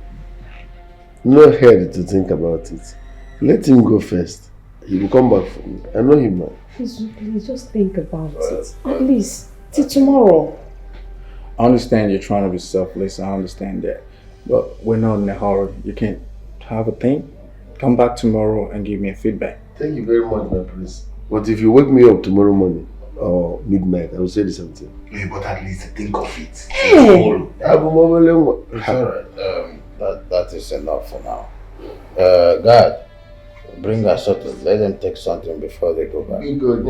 Speaker 12: Not head to think about it. Let him go first. He will come back for me. I know him now.
Speaker 5: Please just think about it. At least till tomorrow.
Speaker 9: I understand you're trying to be selfless. I understand that. But we're not in a hurry. You can't have a thing. Come back tomorrow and give me a feedback.
Speaker 12: Thank you very much, my prince. But if you wake me up tomorrow morning or midnight, I will say the same thing.
Speaker 16: Yeah, but at least think of it.
Speaker 12: Hey.
Speaker 3: It's alright. That is enough for now. God, bring us something. Let them take something before they go back.
Speaker 12: Be good,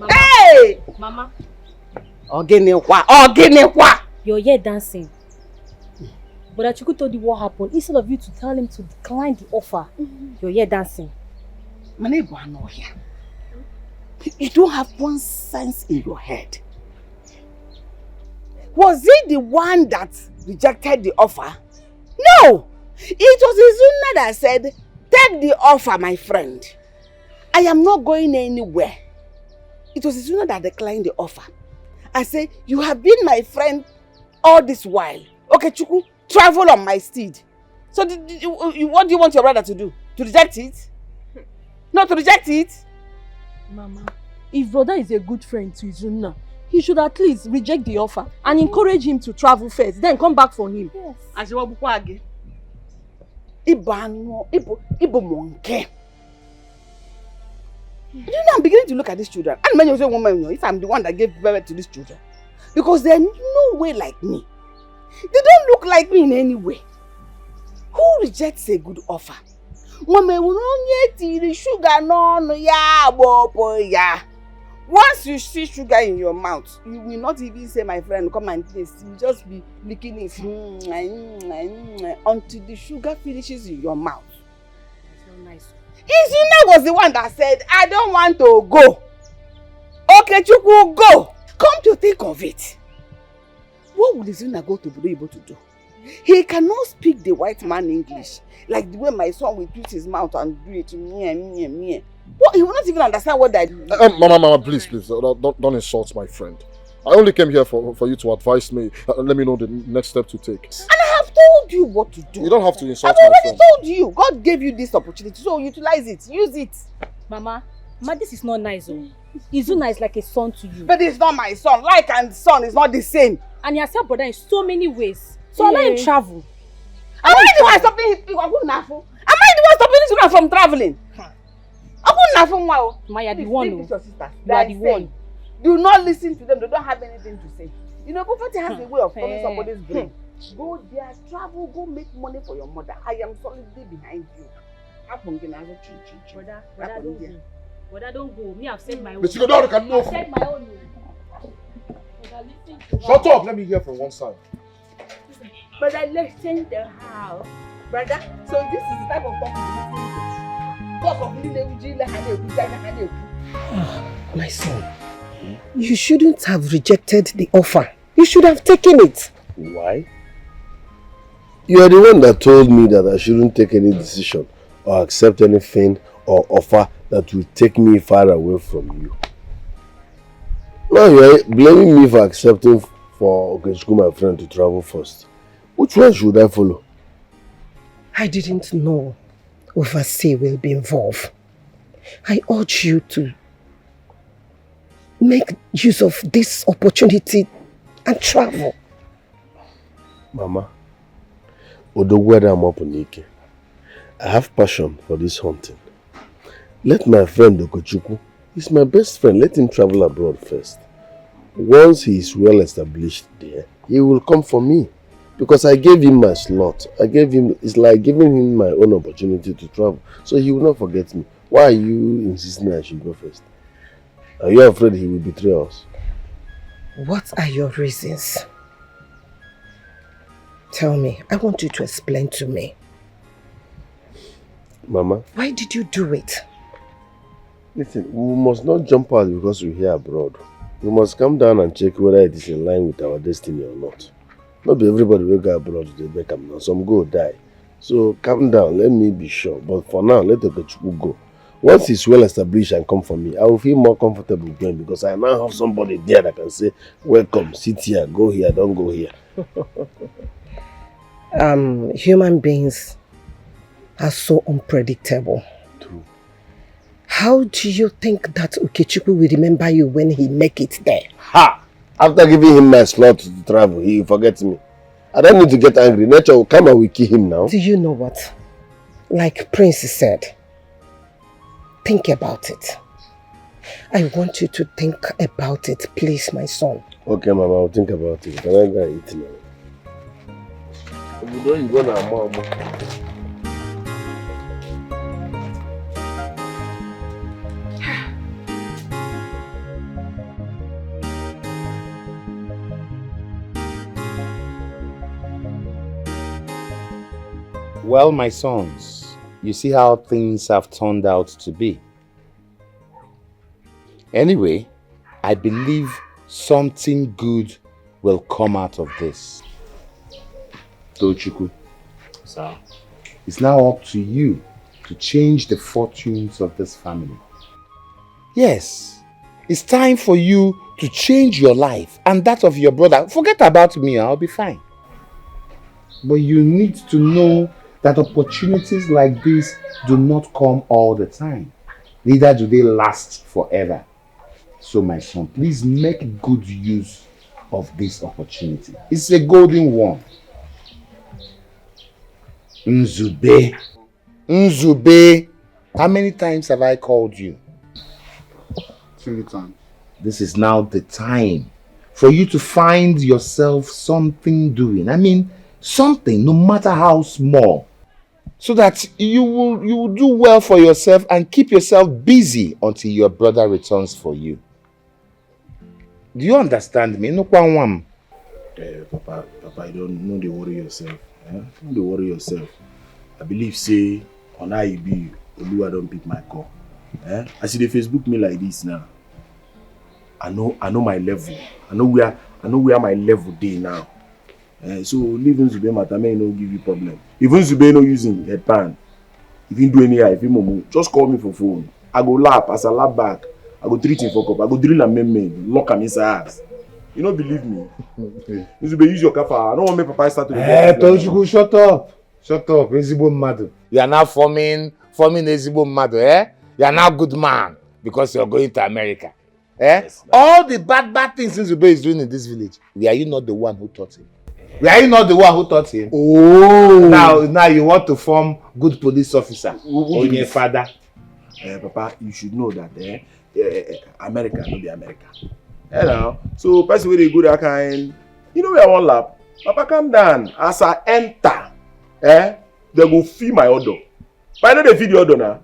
Speaker 4: Hey!
Speaker 7: Mama.
Speaker 4: Oginekwa!
Speaker 7: You're here dancing. But Achuku told you what happened. Instead of you to tell him to decline the offer, you're here dancing.
Speaker 4: My neighbor are not here. You don't have one sense in your head. Was it the one that rejected the offer? No! It was Izuna that said, take the offer, my friend. I am not going anywhere. It was Izuna that declined the offer. I said, you have been my friend all this while. Okay, Chuku, travel on my steed. So what do you want your brother to do? To reject it? Not to reject it?
Speaker 7: Mama, if brother is a good friend to Izuna, he should at least reject the offer and encourage him to travel first, then come back for him. Yes.
Speaker 4: As you walk again. Ibo monkey. You know, I'm beginning to look at these children. And when you say woman, if I'm the one that gave birth to these children, because they're no way like me. They don't look like me in any way. Who rejects a good offer? Once you see sugar in your mouth, you will not even say, my friend, come and taste. You will just be licking it until the sugar finishes in your mouth.
Speaker 7: It's not nice.
Speaker 4: Izuna was the one that said, I don't want to go. Okay, Chukwu, go. Come to think of it. What would Izuna go to be able to do? He cannot speak the white man English. Like the way my son will twist his mouth and do it. Meh. What? He will not even understand what I do.
Speaker 18: Mama, please, don't insult my friend. I only came here for you to advise me. Let me know the next step to take.
Speaker 4: And I have told you what to do.
Speaker 18: You don't have to insult
Speaker 4: my friend. I've already told you. God gave you this opportunity, so utilize it. Use it.
Speaker 7: Mama, this is not nice. Izuna is like a son to you.
Speaker 4: But it's not my son. Like and son is not the same.
Speaker 7: And he has helped brother in so many ways. So allow him travel.
Speaker 4: Am I the one stopping Izuna from traveling?
Speaker 7: Ma, you are the one.
Speaker 4: You
Speaker 7: are the one.
Speaker 4: Do not listen to them. They don't have anything to say. You know, poverty has a way of coming somebody's brain. Go there, travel, go make money for your mother. I am solidly behind you.
Speaker 7: Brother, don't go. Me, I've said my own.
Speaker 18: I've said my
Speaker 7: own.
Speaker 18: Shut up. Let me hear from one side.
Speaker 4: But I left in the house. Brother, so this is the type of talk you
Speaker 10: My son, you shouldn't have rejected the offer. You should have taken it.
Speaker 12: Why? You are the one that told me that I shouldn't take any decision or accept anything or offer that will take me far away from you. Now you are blaming me for accepting for Okechukwu, my friend, to travel first. Which one should I follow?
Speaker 10: I didn't know Oversee will be involved. I urge you to make use of this opportunity and travel.
Speaker 12: Mama, I have passion for this hunting. Let my friend Okechukwu, he's my best friend, let him travel abroad first. Once he is well established there, he will come for me. Because I gave him my slot. It's like giving him my own opportunity to travel. So he will not forget me. Why are you insisting I should go first? Are you afraid he will betray us?
Speaker 10: What are your reasons? Tell me. I want you to explain to me.
Speaker 12: Mama?
Speaker 10: Why did you do it?
Speaker 12: Listen, we must not jump out because we're here abroad. We must come down and check whether it is in line with our destiny or not. Not everybody will go abroad to make them now. Some go die. So calm down, let me be sure. But for now, let Okechukwu go. Once he's well established and come for me, I will feel more comfortable going because I now have somebody there that can say, welcome, sit here, go here, don't go here.
Speaker 10: Human beings are so unpredictable.
Speaker 12: True.
Speaker 10: How do you think that Okechukwu will remember you when he make it there?
Speaker 12: Ha! After giving him my slot to travel, he forgets me. I don't need to get angry. Nature will come and will kill him now.
Speaker 10: Do you know what? Like Prince said, think about it. I want you to think about it, please, my son.
Speaker 12: Okay, Mama, I'll think about it. Can I go and eat now? You don't go now, Mama.
Speaker 17: Well, my sons, you see how things have turned out to be. Anyway, I believe something good will come out of this. Tochukwu, sir, it's now up to you to change the fortunes of this family. Yes, it's time for you to change your life and that of your brother. Forget about me, I'll be fine. But you need to know that opportunities like this do not come all the time. Neither do they last forever. So my son, please make good use of this opportunity. It's a golden one. Nzube. Nzube. How many times have I called you?
Speaker 9: 3 times.
Speaker 17: This is now the time for you to find yourself something doing. I mean, something, no matter how small, so that you will do well for yourself and keep yourself busy until your brother returns for you. Do you understand me? No one.
Speaker 2: Papa, you don't worry yourself. Don't worry yourself. I believe, say, on IDU, Oluwa don't pick my call. I see the Facebook me like this now. I know my level. I know where my level day now. So leaving Zubby matter may no give you problem. Even Zubby no using headband. If you do any if you move, just call me for phone. I go lap as I lap back. I go treat him for cup. I go drill and meme, lock him inside ass. You don't believe me? Zubby, use your kafa. I don't want my papa start to
Speaker 17: Tochukwu, shut up. Shut up, Ezigbo Mmadụ. You are now forming Ezigbo Mmadụ, eh? You are now good man because you are going to America. Eh? Yes, all the bad things Zubby is doing in this village, were you not the one who taught him? Were you not the one who taught him? Oh! Now you want to form good police officer on your father.
Speaker 2: Papa, you should know that America no be America. So person wey dey go that kind, you know where I wan lap? Papa, calm down. As I enter, they go feed my order. But I know they feed the order now.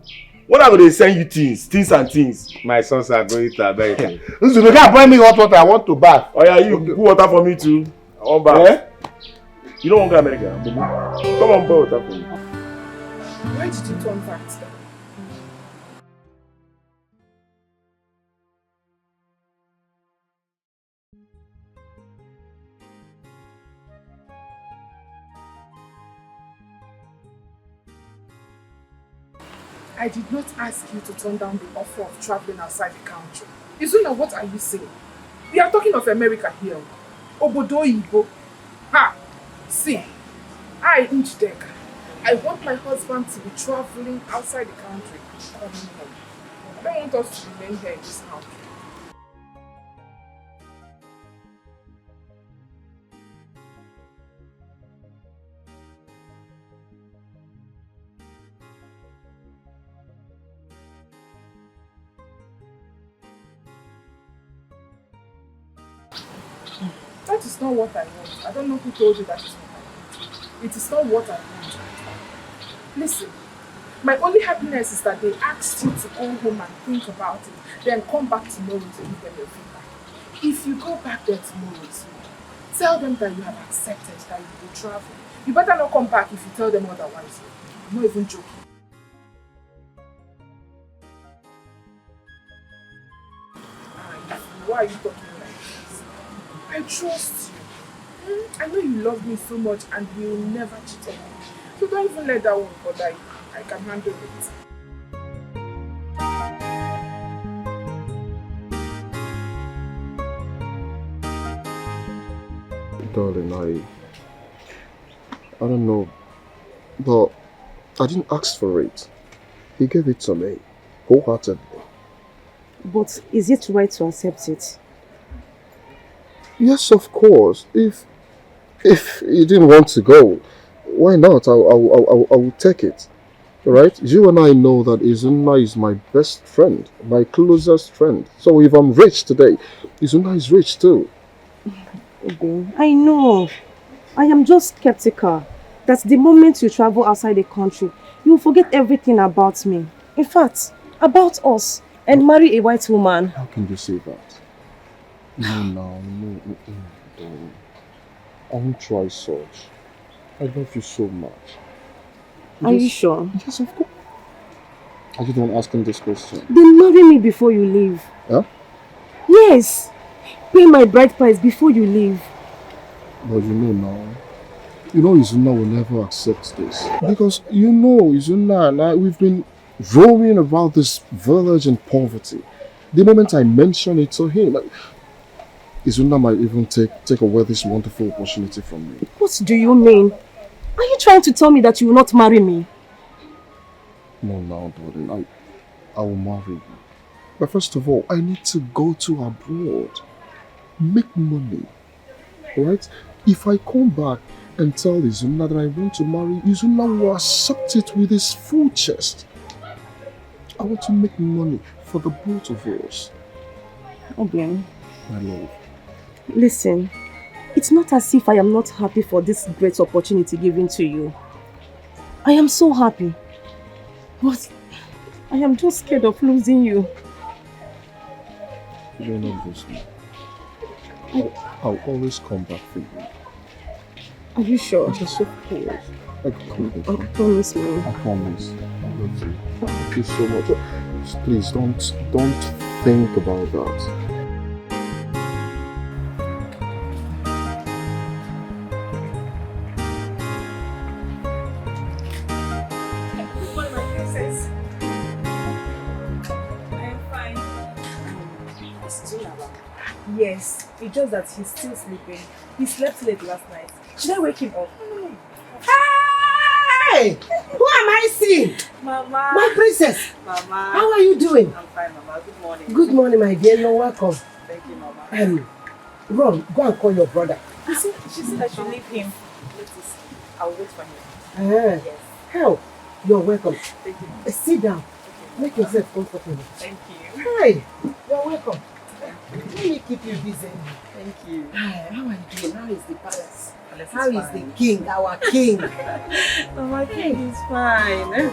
Speaker 2: When I go dey send you things and things.
Speaker 17: My sons are going to America. Nzube, can buy me hot water. I want to bath.
Speaker 2: Oh yeah, you put water for me too. On bath. You don't want to go to America, Bubu. Come on board, that for me.
Speaker 11: Why did you turn back then? I did not ask you to turn down the offer of traveling outside the country. Izuna, what are you saying? We are talking of America here. Obodo Igbo. Ha! See, I, Njideka, I want my husband to be traveling outside the country, coming home. I don't want us to remain here in this country. That is not what I want. I don't know who told you that is what I want. It is not what I want. Listen, my only happiness is that they asked you to go home and think about it, then come back tomorrow to give them your feedback. If you go back there tomorrow, tell them that you have accepted that you will travel. You better not come back if you tell them otherwise. I'm not even joking. Why are you talking like this? I trust you. I know you love me so much and you will never cheat on me. So don't even let that one bother you. I can handle it.
Speaker 18: Darling, I don't know, but I didn't ask for it. He gave it to me, wholeheartedly.
Speaker 6: But is it right to accept it?
Speaker 18: Yes, of course. If you didn't want to go, why not? I will take it. Right? You and I know that Izuna is my best friend, my closest friend. So if I'm rich today, Izuna is rich too.
Speaker 6: Okay. I know. I am just skeptical that the moment you travel outside the country, you will forget everything about me. In fact, about us, and marry a white woman.
Speaker 18: How can you say that? No. I won't try such. I love you so much.
Speaker 6: Are you sure?
Speaker 18: Yes, of course. I just don't ask him this question.
Speaker 6: Then marry me before you leave.
Speaker 18: Huh?
Speaker 6: Yes. Pay my bride price before you leave.
Speaker 18: But you know now, Izuna will never accept this. Because Izuna and I, we've been roaming about this village in poverty. The moment I mention it to him, Izuna might even take away this wonderful opportunity from me.
Speaker 6: What do you mean? Are you trying to tell me that you will not marry me?
Speaker 18: No, darling. I will marry you. But first of all, I need to go to abroad. Make money. Alright? If I come back and tell Izuna that I want to marry, Izuna will accept it with his full chest. I want to make money for the both of us.
Speaker 6: Okay.
Speaker 18: My love.
Speaker 6: Listen, it's not as if I am not happy for this great opportunity given to you. I am so happy. But I am just scared of losing you.
Speaker 18: You're not losing me. I'll always come back for you.
Speaker 6: Are you sure?
Speaker 18: Yes, of course. I
Speaker 6: promise me.
Speaker 18: I promise. I love you. Thank you so much. Please don't think about that.
Speaker 7: Yes, it's just that he's still sleeping. He slept late last night. Should I wake him up?
Speaker 10: Hey! Who am I seeing?
Speaker 7: Mama.
Speaker 10: My princess.
Speaker 7: Mama.
Speaker 10: How are you doing?
Speaker 7: I'm fine, Mama. Good morning.
Speaker 10: Good morning, my dear. You're welcome.
Speaker 7: Thank you, Mama.
Speaker 10: Ron, go and call your brother.
Speaker 7: She said I should leave him. Let's I'll wait for him.
Speaker 10: Yes. Hell, you're welcome.
Speaker 7: Thank you.
Speaker 10: Sit down. Okay. Make yourself comfortable.
Speaker 7: Thank you.
Speaker 10: Hi. You're welcome. Let me keep you busy.
Speaker 7: Thank you.
Speaker 10: Hi, how are you doing? How is the palace?
Speaker 7: How
Speaker 10: is the king, our king?
Speaker 7: Our king is fine.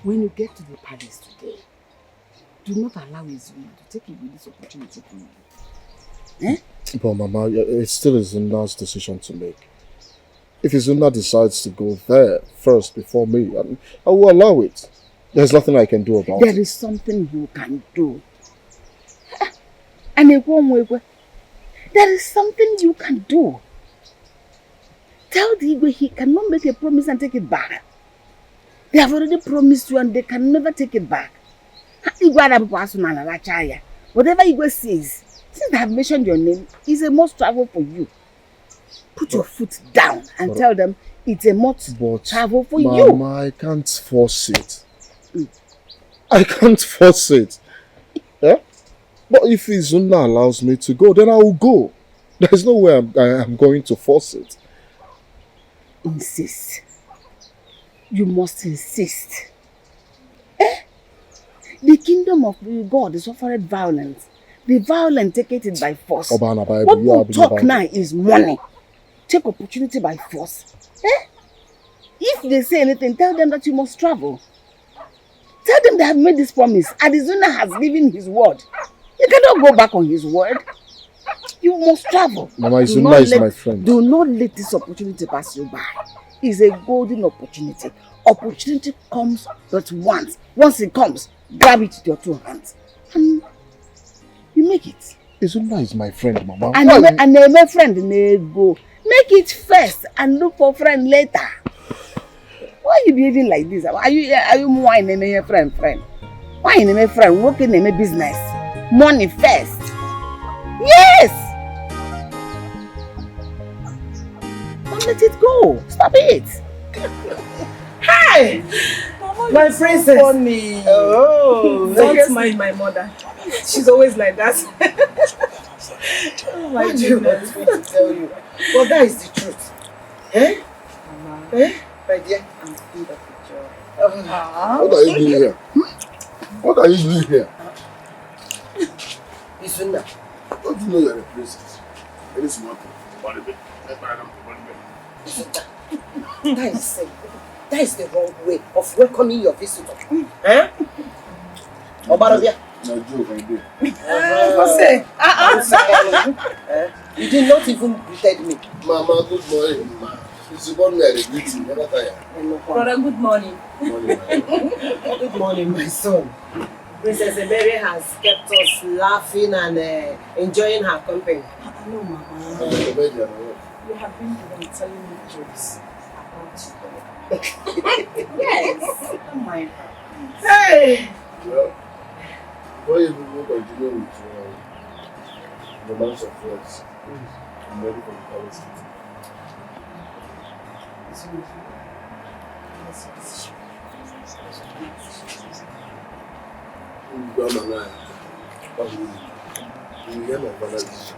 Speaker 10: When you get to the palace today, do not allow Izuna to take away this opportunity from you.
Speaker 18: But Mama, it still is Una's decision to make. If Izuna decides to go there first before me, I will allow it. There's nothing I can do about it.
Speaker 4: There is something you can do. And there is something you can do. Tell the Igwe he cannot make a promise and take it back. They have already promised you and they can never take it back. Whatever Igwe says, since I have mentioned your name, it's a must travel for you. Put your foot down and tell them it's a must travel for you.
Speaker 18: Mama, I can't force it. I can't force it. Yeah? But if Izuna allows me to go, then I will go. There's no way I'm going to force it.
Speaker 4: Insist. You must insist. Eh? The kingdom of God is offered violence. The violent take it by force. What we talk now is money. Take opportunity by force. Eh? If they say anything, tell them that you must travel. Tell them they have made this promise. Arizona has given his word. You cannot go back on his word. You must travel.
Speaker 18: Mama, Izuna is my friend.
Speaker 4: Do not let this opportunity pass you by. It's a golden opportunity. Opportunity comes but once. Once it comes, grab it with your 2 hands. And you make it.
Speaker 18: Izuna is my friend, Mama.
Speaker 4: And my friend may go. Make it first and look for friend later. Why are you behaving like this? Are you whining your friend? Why in my friend working in my business? Money first. Yes. Don't let it go. Stop it.
Speaker 8: Hi!
Speaker 7: Mama,
Speaker 8: my princess.
Speaker 7: So funny.
Speaker 8: Oh,
Speaker 7: don't mind my mother. She's always like that.
Speaker 8: Oh my goodness. I want to tell you. Well, that is the truth. Eh?
Speaker 7: Mama.
Speaker 8: Eh? My dear,
Speaker 7: I'm filled up with joy.
Speaker 18: What are you doing here? What are you doing here?
Speaker 8: Izuna.
Speaker 12: Don't you know you're a princess? It is one thing.
Speaker 8: That is the wrong way of welcoming your visitor. Huh? Obarobia.
Speaker 12: No joke, I did.
Speaker 8: You did not even greet me.
Speaker 12: Mama, good morning, ma. It's about me at the greeting, never tired.
Speaker 7: Brother, good morning.
Speaker 8: Good morning, my son. Princess Mary has kept us laughing and enjoying her company.
Speaker 7: No, Mama. You have been the one telling me jokes about you. Yes. Don't mind her.
Speaker 8: Hey!
Speaker 12: Well, before you even continue with romance of words, I'm ready for the palace meeting. You hear my father's decision.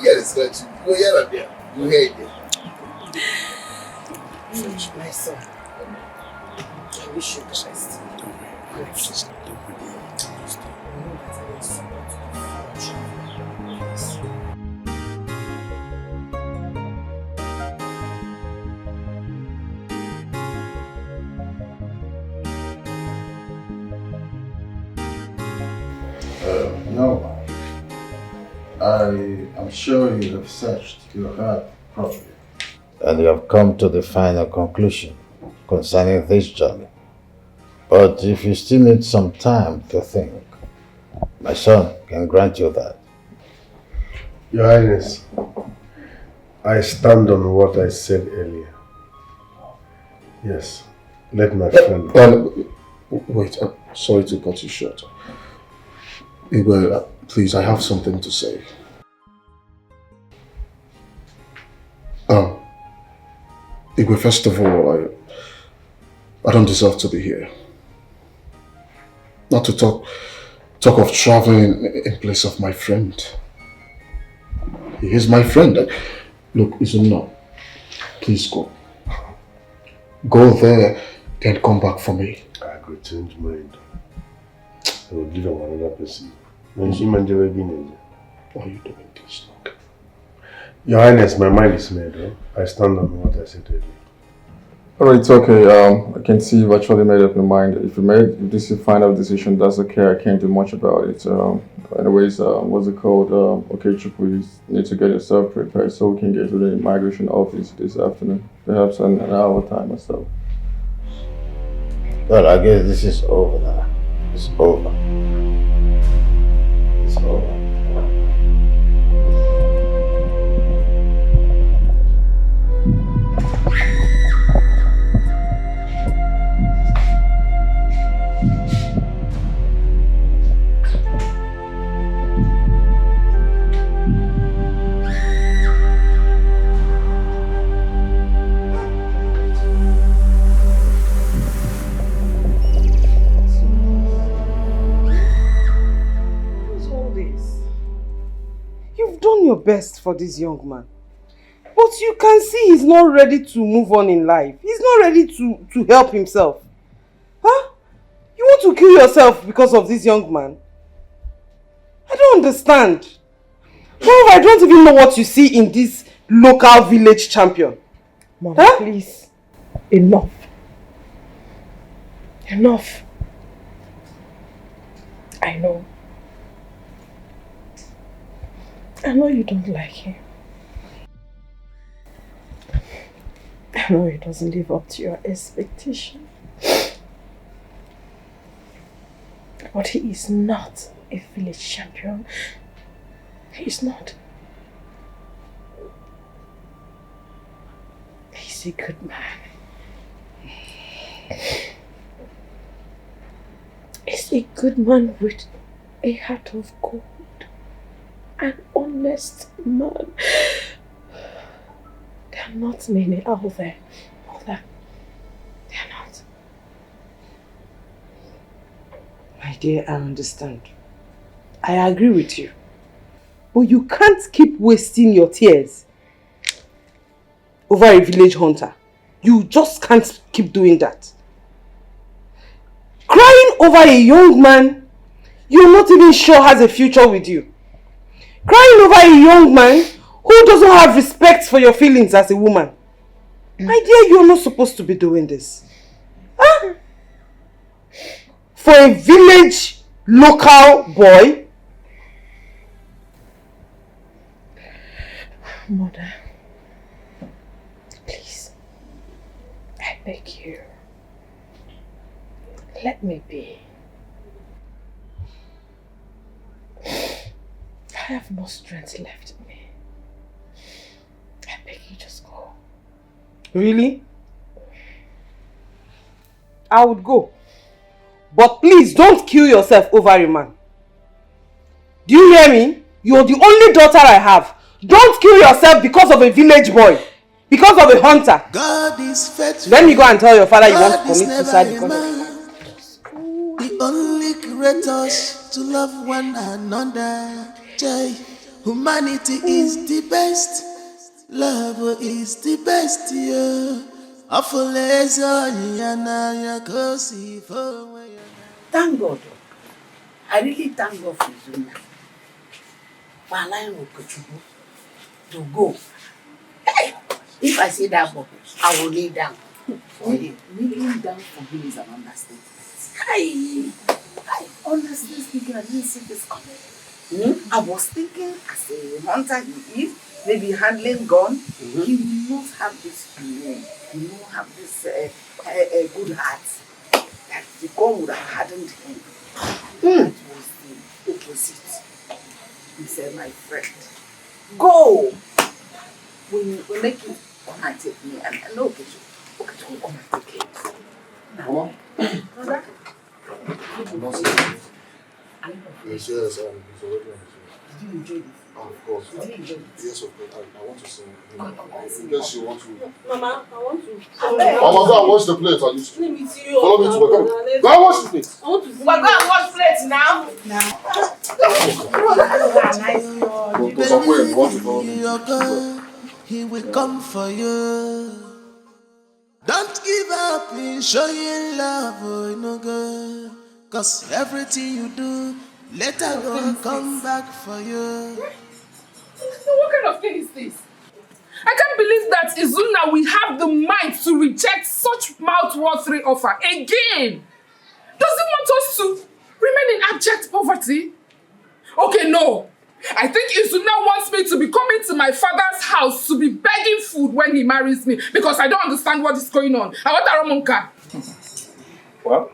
Speaker 12: Yes, right. You hear that there. You hear it there.
Speaker 8: My son, I wish you the best.
Speaker 3: No. I am sure you have searched your heart properly. And you have come to the final conclusion concerning this journey. But if you still need some time to think, my son can grant you that.
Speaker 12: Your Highness, I stand on what I said earlier. Yes, let my friend...
Speaker 18: Wait, I'm sorry to cut you short. Igwe, please, I have something to say. Igwe, first of all, I don't deserve to be here. Not to talk of traveling in place of my friend. He is my friend. Look, Izuna, please go. Go there, then come back for me.
Speaker 12: I could change mind. I will give him another person. When she might never be in.
Speaker 18: Why are you doing this?
Speaker 12: Your Highness, my mind is made. I stand on what I said earlier.
Speaker 9: Alright, it's okay. I can see you've actually made up your mind. If this is a final decision, that's okay. I can't do much about it. Anyways, what's it called? Okay, please need to get yourself prepared so we can get to the immigration office this afternoon. Perhaps in an hour time or so.
Speaker 3: Well, I guess this is over now. It's over. It's over.
Speaker 8: Done your best for this young man, but you can see he's not ready to move on in life. He's not ready to help himself. Huh? You want to kill yourself because of this young man? I don't understand. Moreover, I don't even know what you see in this local village champion.
Speaker 10: Mom,
Speaker 8: huh?
Speaker 10: Please. Enough. Enough. I know. I know you don't like him. I know he doesn't live up to your expectation. But he is not a village champion. He's not. He's a good man. He's a good man with a heart of gold. An honest man. There are not many out there. Mother. They are not.
Speaker 8: My dear, I understand. I agree with you. But you can't keep wasting your tears over a village hunter. You just can't keep doing that. Crying over a young man you're not even sure has a future with you. Crying over a young man who doesn't have respect for your feelings as a woman. My dear, you're not supposed to be doing this. Huh? For a village local boy.
Speaker 10: Mother, please, I beg you, let me be. I have no strength left in me. I beg you, just go.
Speaker 8: Really? I would go. But please don't kill yourself over a man. Do you hear me? You're the only daughter I have. Don't kill yourself because of a village boy. Because of a hunter.
Speaker 19: God is faithful.
Speaker 8: Let me go and tell your father you want to commit suicide because of him.
Speaker 19: He only created us to love one another. Humanity is the best. Love is the best.
Speaker 4: Thank God. I really thank God for Zuna. For allowing Okuchubu to go. Hey, if I say that book, I will lay down. Kneeling down for him is an understatement. I honestly speaking, I didn't see this coming. I was thinking as a hunter he is, maybe handling gun, he will not have this feeling, he will not have this good heart that the gun would have hardened him. That was the opposite. He said, my friend, go! We make you come and take me. And I know okay, come and take it.
Speaker 18: Mama?
Speaker 4: Brother?
Speaker 18: Yes, he's already on his way.
Speaker 4: Did you enjoy this?
Speaker 18: Of course.
Speaker 4: Did you enjoy it?
Speaker 18: Yes, of course. I want to sing.
Speaker 4: I
Speaker 18: Yes, you want to.
Speaker 6: Mama, I want to.
Speaker 18: Mama, go and wash the plate. I used to.
Speaker 6: Let me see you.
Speaker 18: Follow me to work. Go and wash the plate.
Speaker 6: I want to see
Speaker 4: We're going to wash plates now.
Speaker 18: Go somewhere. You want to follow me?
Speaker 19: Your God, He will come for you. Don't give up in showing love, oh, no good. Cause everything you do, later will come back for you.
Speaker 11: What kind of thing is this? I can't believe that Izuna will have the mind to reject such mouth-watering offer again. Does he want us to remain in abject poverty? Okay, no. I think Izuna wants me to be coming to my father's house to be begging food when he marries me because I don't understand what is going on. I want a Ramonka.
Speaker 14: Well,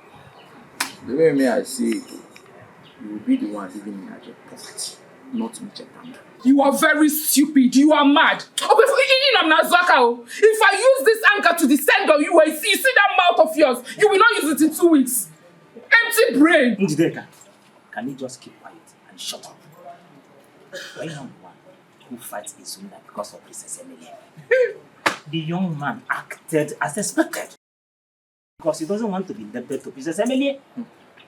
Speaker 14: the way me I see it, you will be the one living in abject poverty, not me, Chetanda.
Speaker 11: You are very stupid. You are mad. If I use this anchor to descend on you, you see that mouth of yours, you will not use it in 2 weeks. Empty brain.
Speaker 15: Njideka, can you just keep quiet and shut up? Why not the one who fights Izuna because of Princess Emily? The young man acted as expected because he doesn't want to be indebted to Princess Emily.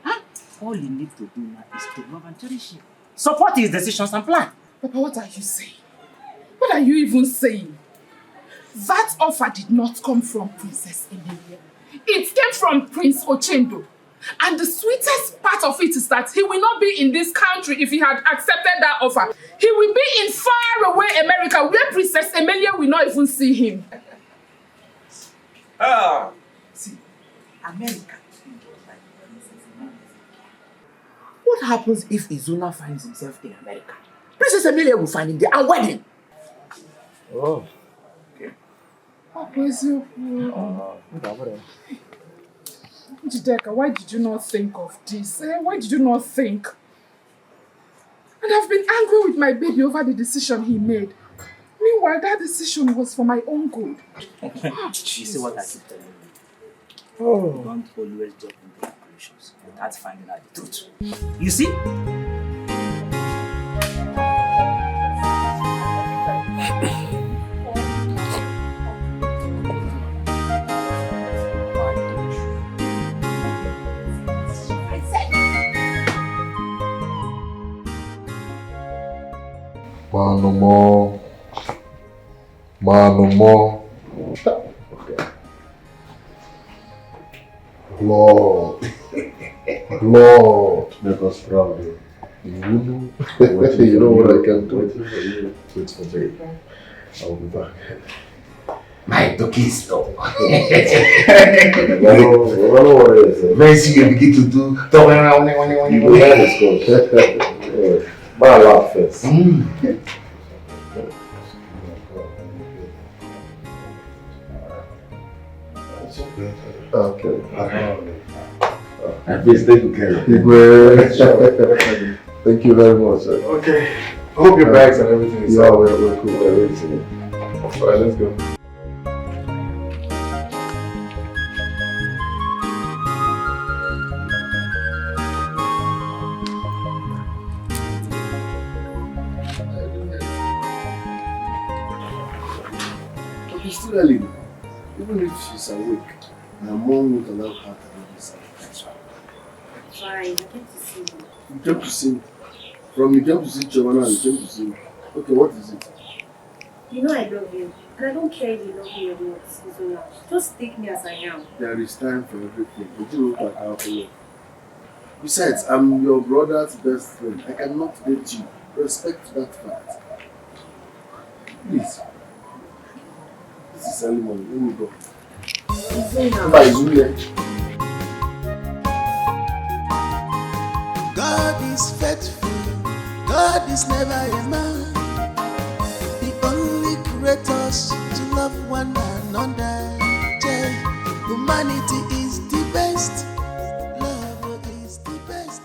Speaker 15: Huh? All he needs to do now is to love and cherish him. Support his decisions and plan.
Speaker 11: Papa, what are you saying? What are you even saying? That offer did not come from Princess Emilia. It came from Prince Ochendo. And the sweetest part of it is that he will not be in this country if he had accepted that offer. He will be in far away America where Princess Emilia will not even see him.
Speaker 14: See, America. What happens if Izuna finds himself in America? Princess Emilia will find him there and wed him.
Speaker 15: Oh.
Speaker 14: Okay.
Speaker 11: Jideka, why did you not think of this? Why did you not think? And I've been angry with my baby over the decision he made. Meanwhile, that decision was for my own good.
Speaker 15: You see what I keep telling you?
Speaker 11: Oh.
Speaker 15: Don't always jump into conclusions without finding out the truth. You see?
Speaker 18: No more. No more. Lord. Lord. Make us proud. You know what I can do. Wait for me. I will be back.
Speaker 16: My cookies, though.
Speaker 18: No worries.
Speaker 16: Mercy, you begin to do.
Speaker 18: You go ahead, let's go. But I laugh first. Okay.
Speaker 16: At least take care of
Speaker 18: it. Thank you very much. Sir.
Speaker 16: Okay. I hope your bags and everything is
Speaker 18: yeah, we're cool. Everything. Alright, let's go.
Speaker 12: It's still early. Even if she's awake, my mom won't allow her to do this.
Speaker 7: Fine, I came to see you.
Speaker 12: You came to see me. From you came to see Giovanna, you came to see me. Okay, what is it?
Speaker 7: You know I love you. And I don't care if you love me or not, Izuna. Just take me as I am.
Speaker 12: There is time for everything. But you look like how for love. Besides, I'm your brother's best friend. I cannot date you. Respect that fact. Please. This is early morning. Let me go.
Speaker 7: Izuna.
Speaker 12: Bye, Izuna.
Speaker 19: God is faithful. God is never a man. He only creates us to love one another. Humanity is the best. Love is the best.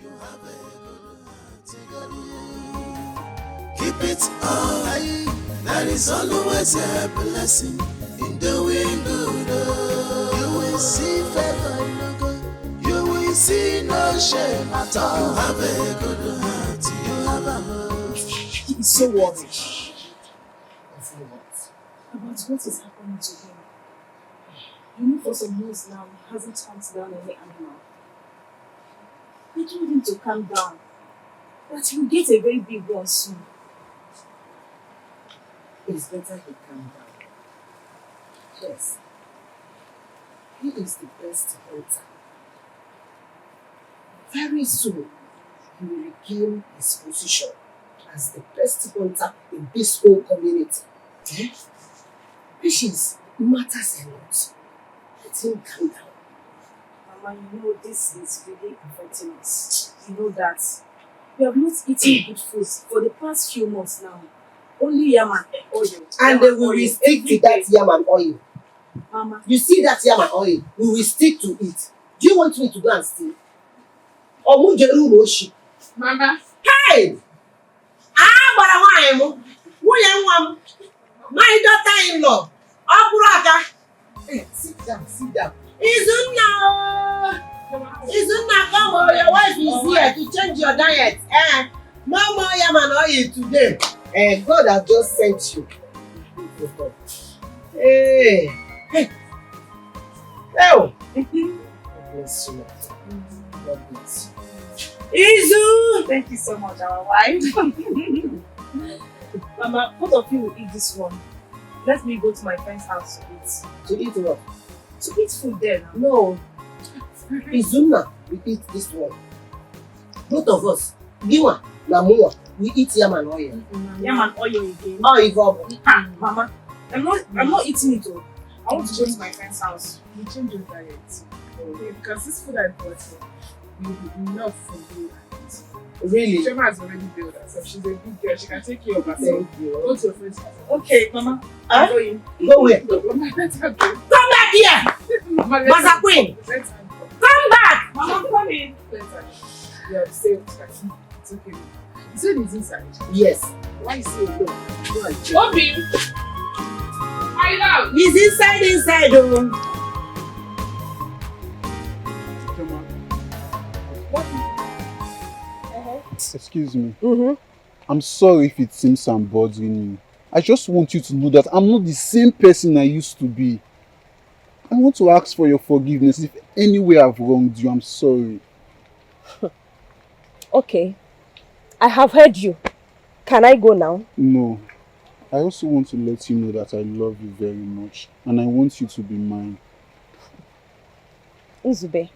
Speaker 19: You have a good heart. Keep it high. There is always a blessing in doing good. You will see favor in God. You will see no shame at all. You have a good heart. You have a love.
Speaker 7: He's so worried. About what is happening to him. You know, for some months now, he hasn't hunted down any animal. I told him to calm down. That he will get a very big one soon.
Speaker 8: It's better he calm down. Yes. He is the best hunter. Very soon, he will regain his position as the best hunter in this whole community. Eh? Patience matters a lot. Let him calm down.
Speaker 6: Mama, you know this is really affecting us. You know that. We have not eaten good food for the past few months now. Only yam and oil.
Speaker 8: And we will stick to that yam and oil.
Speaker 6: Mama.
Speaker 8: You see that yam and oil? We will stick to it. Do you want me to go and steal? Or Mujeru Roshi?
Speaker 11: Mama.
Speaker 8: Hey! My daughter-in-law. Hey, sit down, sit down. Izunna, come on, your wife is here to change your diet. No more yam and oil today. God has just sent you. Hey. Oh. Bless you. God bless you. Izu!
Speaker 6: Thank you so much, our wife. Mama, both of you will eat this one. Let me go to my friend's house to eat.
Speaker 8: To eat what?
Speaker 6: To eat food there.
Speaker 8: No. Izuna, we eat this one. Both of us. Giwa, Namua, we eat yam and oil.
Speaker 6: Yam and oil again.
Speaker 8: Oh, Ivob.
Speaker 6: Mama, I'm not eating it all. I want to go to my friend's house.
Speaker 11: You change your diet. Okay, because this food I bought will be enough for you.
Speaker 8: Really?
Speaker 11: Shema has already built herself. She's a big girl. She can take care of herself.
Speaker 8: Thank you.
Speaker 11: Go to your friend's house.
Speaker 6: Okay, Mama. I'm going.
Speaker 8: Go where?
Speaker 11: Mama, let her go.
Speaker 8: Come back here!
Speaker 11: Mama,
Speaker 8: Maza Queen!
Speaker 11: Let her go.
Speaker 8: Come back!
Speaker 6: Mama, come in.
Speaker 11: Let her go. Yeah, stay inside. It's okay. You said he's inside?
Speaker 8: Yes.
Speaker 11: Why is he alone? Go and check. Obi! I love.
Speaker 8: He's inside, oh.
Speaker 1: Excuse me. I'm sorry if it seems I'm bothering you. I just want you to know that I'm not the same person I used to be. I want to ask for your forgiveness. If any way I've wronged you, I'm sorry.
Speaker 5: Okay. I have heard you. Can I go now?
Speaker 1: No. I also want to let you know that I love you very much. And I want you to be mine.
Speaker 5: Zubby,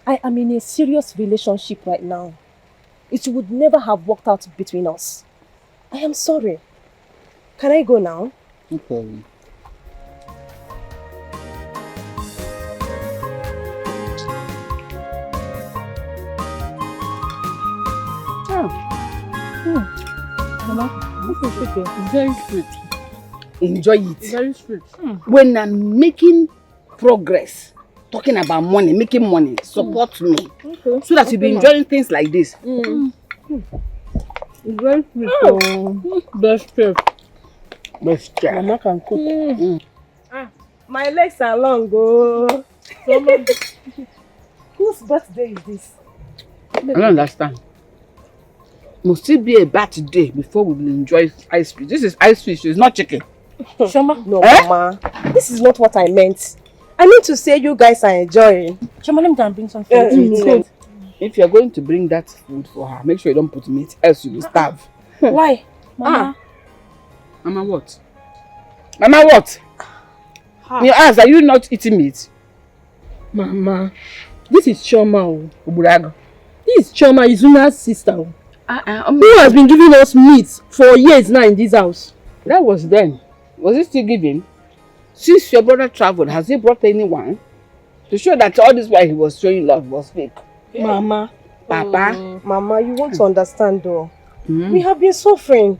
Speaker 5: I am in a serious relationship right now. It would never have worked out between us. I am sorry. Can I go now?
Speaker 1: No problem.
Speaker 4: Mama, this is sweet. It's very sweet. Enjoy it.
Speaker 11: It's very sweet.
Speaker 4: When I'm making progress, talking about money, making money, support me.
Speaker 5: Okay.
Speaker 4: So that you'll be enjoying things like this.
Speaker 5: It's very sweet.
Speaker 4: Best chef. Best chef.
Speaker 5: Mama can cook. My legs are long, oh. Whose birthday is this?
Speaker 4: I don't understand. Must still be a birthday before we will enjoy ice fish. This is ice fish, it's not chicken.
Speaker 5: Shama, no, Mama. This is not what I meant. I mean to say you guys are enjoying.
Speaker 6: Shama, let me go and bring some food to eat.
Speaker 4: If you're going to bring that food for her, make sure you don't put meat, else you will starve.
Speaker 6: Why? Mama.
Speaker 4: Mama what? Mama what? You ask, are you not eating meat?
Speaker 6: Mama, this is Choma.
Speaker 4: Uburago.
Speaker 6: This is Choma, Izuna's sister. Who has been giving us meat for years now in this house.
Speaker 4: That was then. Was it still giving? Since your brother traveled, has he brought anyone? To show that all this while he was showing love was fake.
Speaker 6: Mama.
Speaker 4: Papa.
Speaker 5: Mama, you want to understand though. We have been suffering.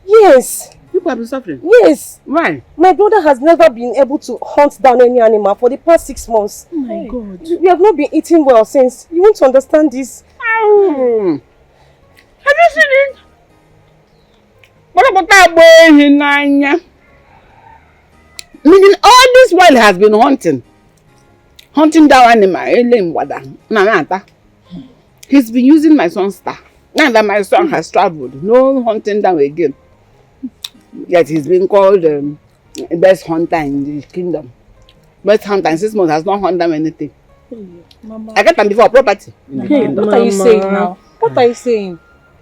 Speaker 5: Yes.
Speaker 4: People have been suffering?
Speaker 5: Yes.
Speaker 4: Why?
Speaker 5: My brother has never been able to hunt down any animal for the past 6 months.
Speaker 6: Oh my God.
Speaker 5: We have not been eating well since. You want to understand this?
Speaker 4: Have you seen it? Meaning all this while he has been hunting down animal. He's been using my son's star. Now that my son has traveled, no hunting down again. Yet he's been called best hunter in the kingdom. Best hunter in 6 months has not hunted down anything.
Speaker 6: Mama.
Speaker 4: I got them before property.
Speaker 5: What are you saying now? What are you saying?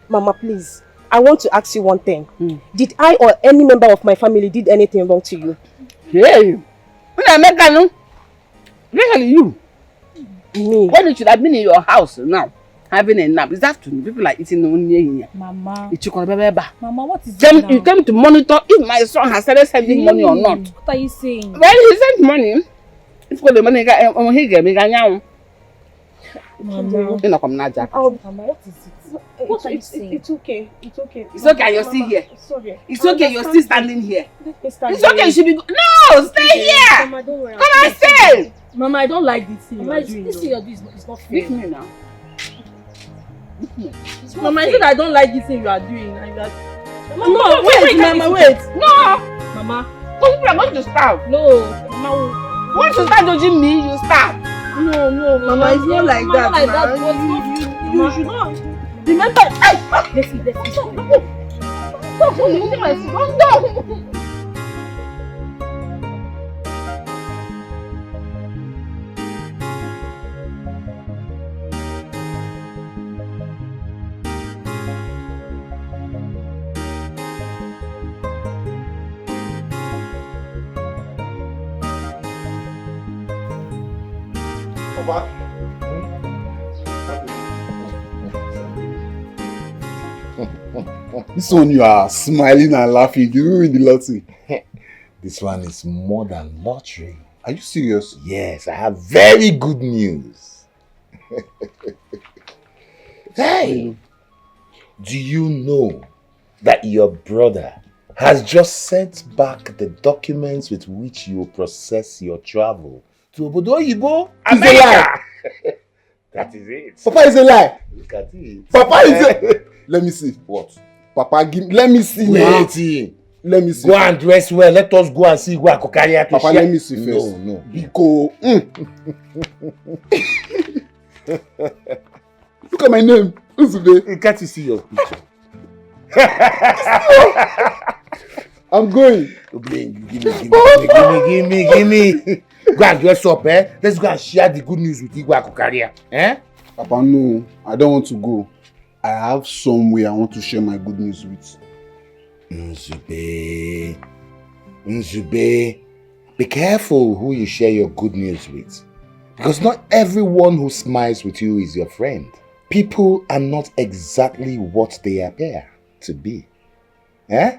Speaker 5: Mama, please. I want to ask you one thing. Did I or any member of my family did anything wrong to you?
Speaker 4: Yeah, you. Especially you.
Speaker 5: Me.
Speaker 4: When it should have been in your house now. having a nap. It's afternoon. People are eating only here.
Speaker 7: Mama.
Speaker 4: Mama,
Speaker 7: what is it now?
Speaker 4: You came to monitor if my son has started sending money or not.
Speaker 7: What are you saying?
Speaker 4: Well, he sent money. It's for the money. He gave me now.
Speaker 7: Mama.
Speaker 4: You know, come now, Jack.
Speaker 7: Oh, Mama, what is it? What are you saying?
Speaker 6: It's okay. It's okay.
Speaker 4: It's okay. You're still here.
Speaker 6: Sorry.
Speaker 4: It's okay. You're still standing here.
Speaker 6: Let me stand
Speaker 4: It's okay. You should be. No, stay here.
Speaker 7: Mama, don't worry.
Speaker 4: Come and stay.
Speaker 7: Mama, I don't like this thing. Mama, this thing you're doing is not fair.
Speaker 4: Leave me now.
Speaker 7: Mama, I said I don't like this thing you are doing. Mama,
Speaker 4: No, wait, Mama, wait. No.
Speaker 7: Mama.
Speaker 4: Oh, you are going to stop.
Speaker 7: No. Mama.
Speaker 4: Once you start judging me, you stop.
Speaker 7: No, Mama, it's not like that. Like that. You should not. Remember. Let's see. Stop holding my phone. Don't.
Speaker 1: Papa. This one you are smiling and laughing. Did you win the lottery?
Speaker 16: This one is more than lottery.
Speaker 1: Are you serious?
Speaker 16: Yes, I have very good news. Hey, do you know that your brother has just sent back the documents with which you will process your travel to Obodo Oyibo, America? That is it.
Speaker 1: Papa is a lie.
Speaker 16: Look at it.
Speaker 1: Papa is a... Let me see.
Speaker 16: What?
Speaker 1: Papa, let me see.
Speaker 16: Wait.
Speaker 1: Let me see.
Speaker 16: Go and dress well. Let us go and see Igwe Akokaria to
Speaker 1: Papa,
Speaker 16: share.
Speaker 1: let me see first.
Speaker 16: No.
Speaker 1: Because... Look at my name.
Speaker 16: You can't see your picture.
Speaker 1: I'm going.
Speaker 16: Give me. Go and dress up, eh? Let's go and share the good news with Igwe Akokaria. Eh?
Speaker 1: Papa, no. I don't want to go. I have somewhere I want to share my good news with.
Speaker 16: Nzube. Be careful who you share your good news with. Because not everyone who smiles with you is your friend. People are not exactly what they appear to be. Eh?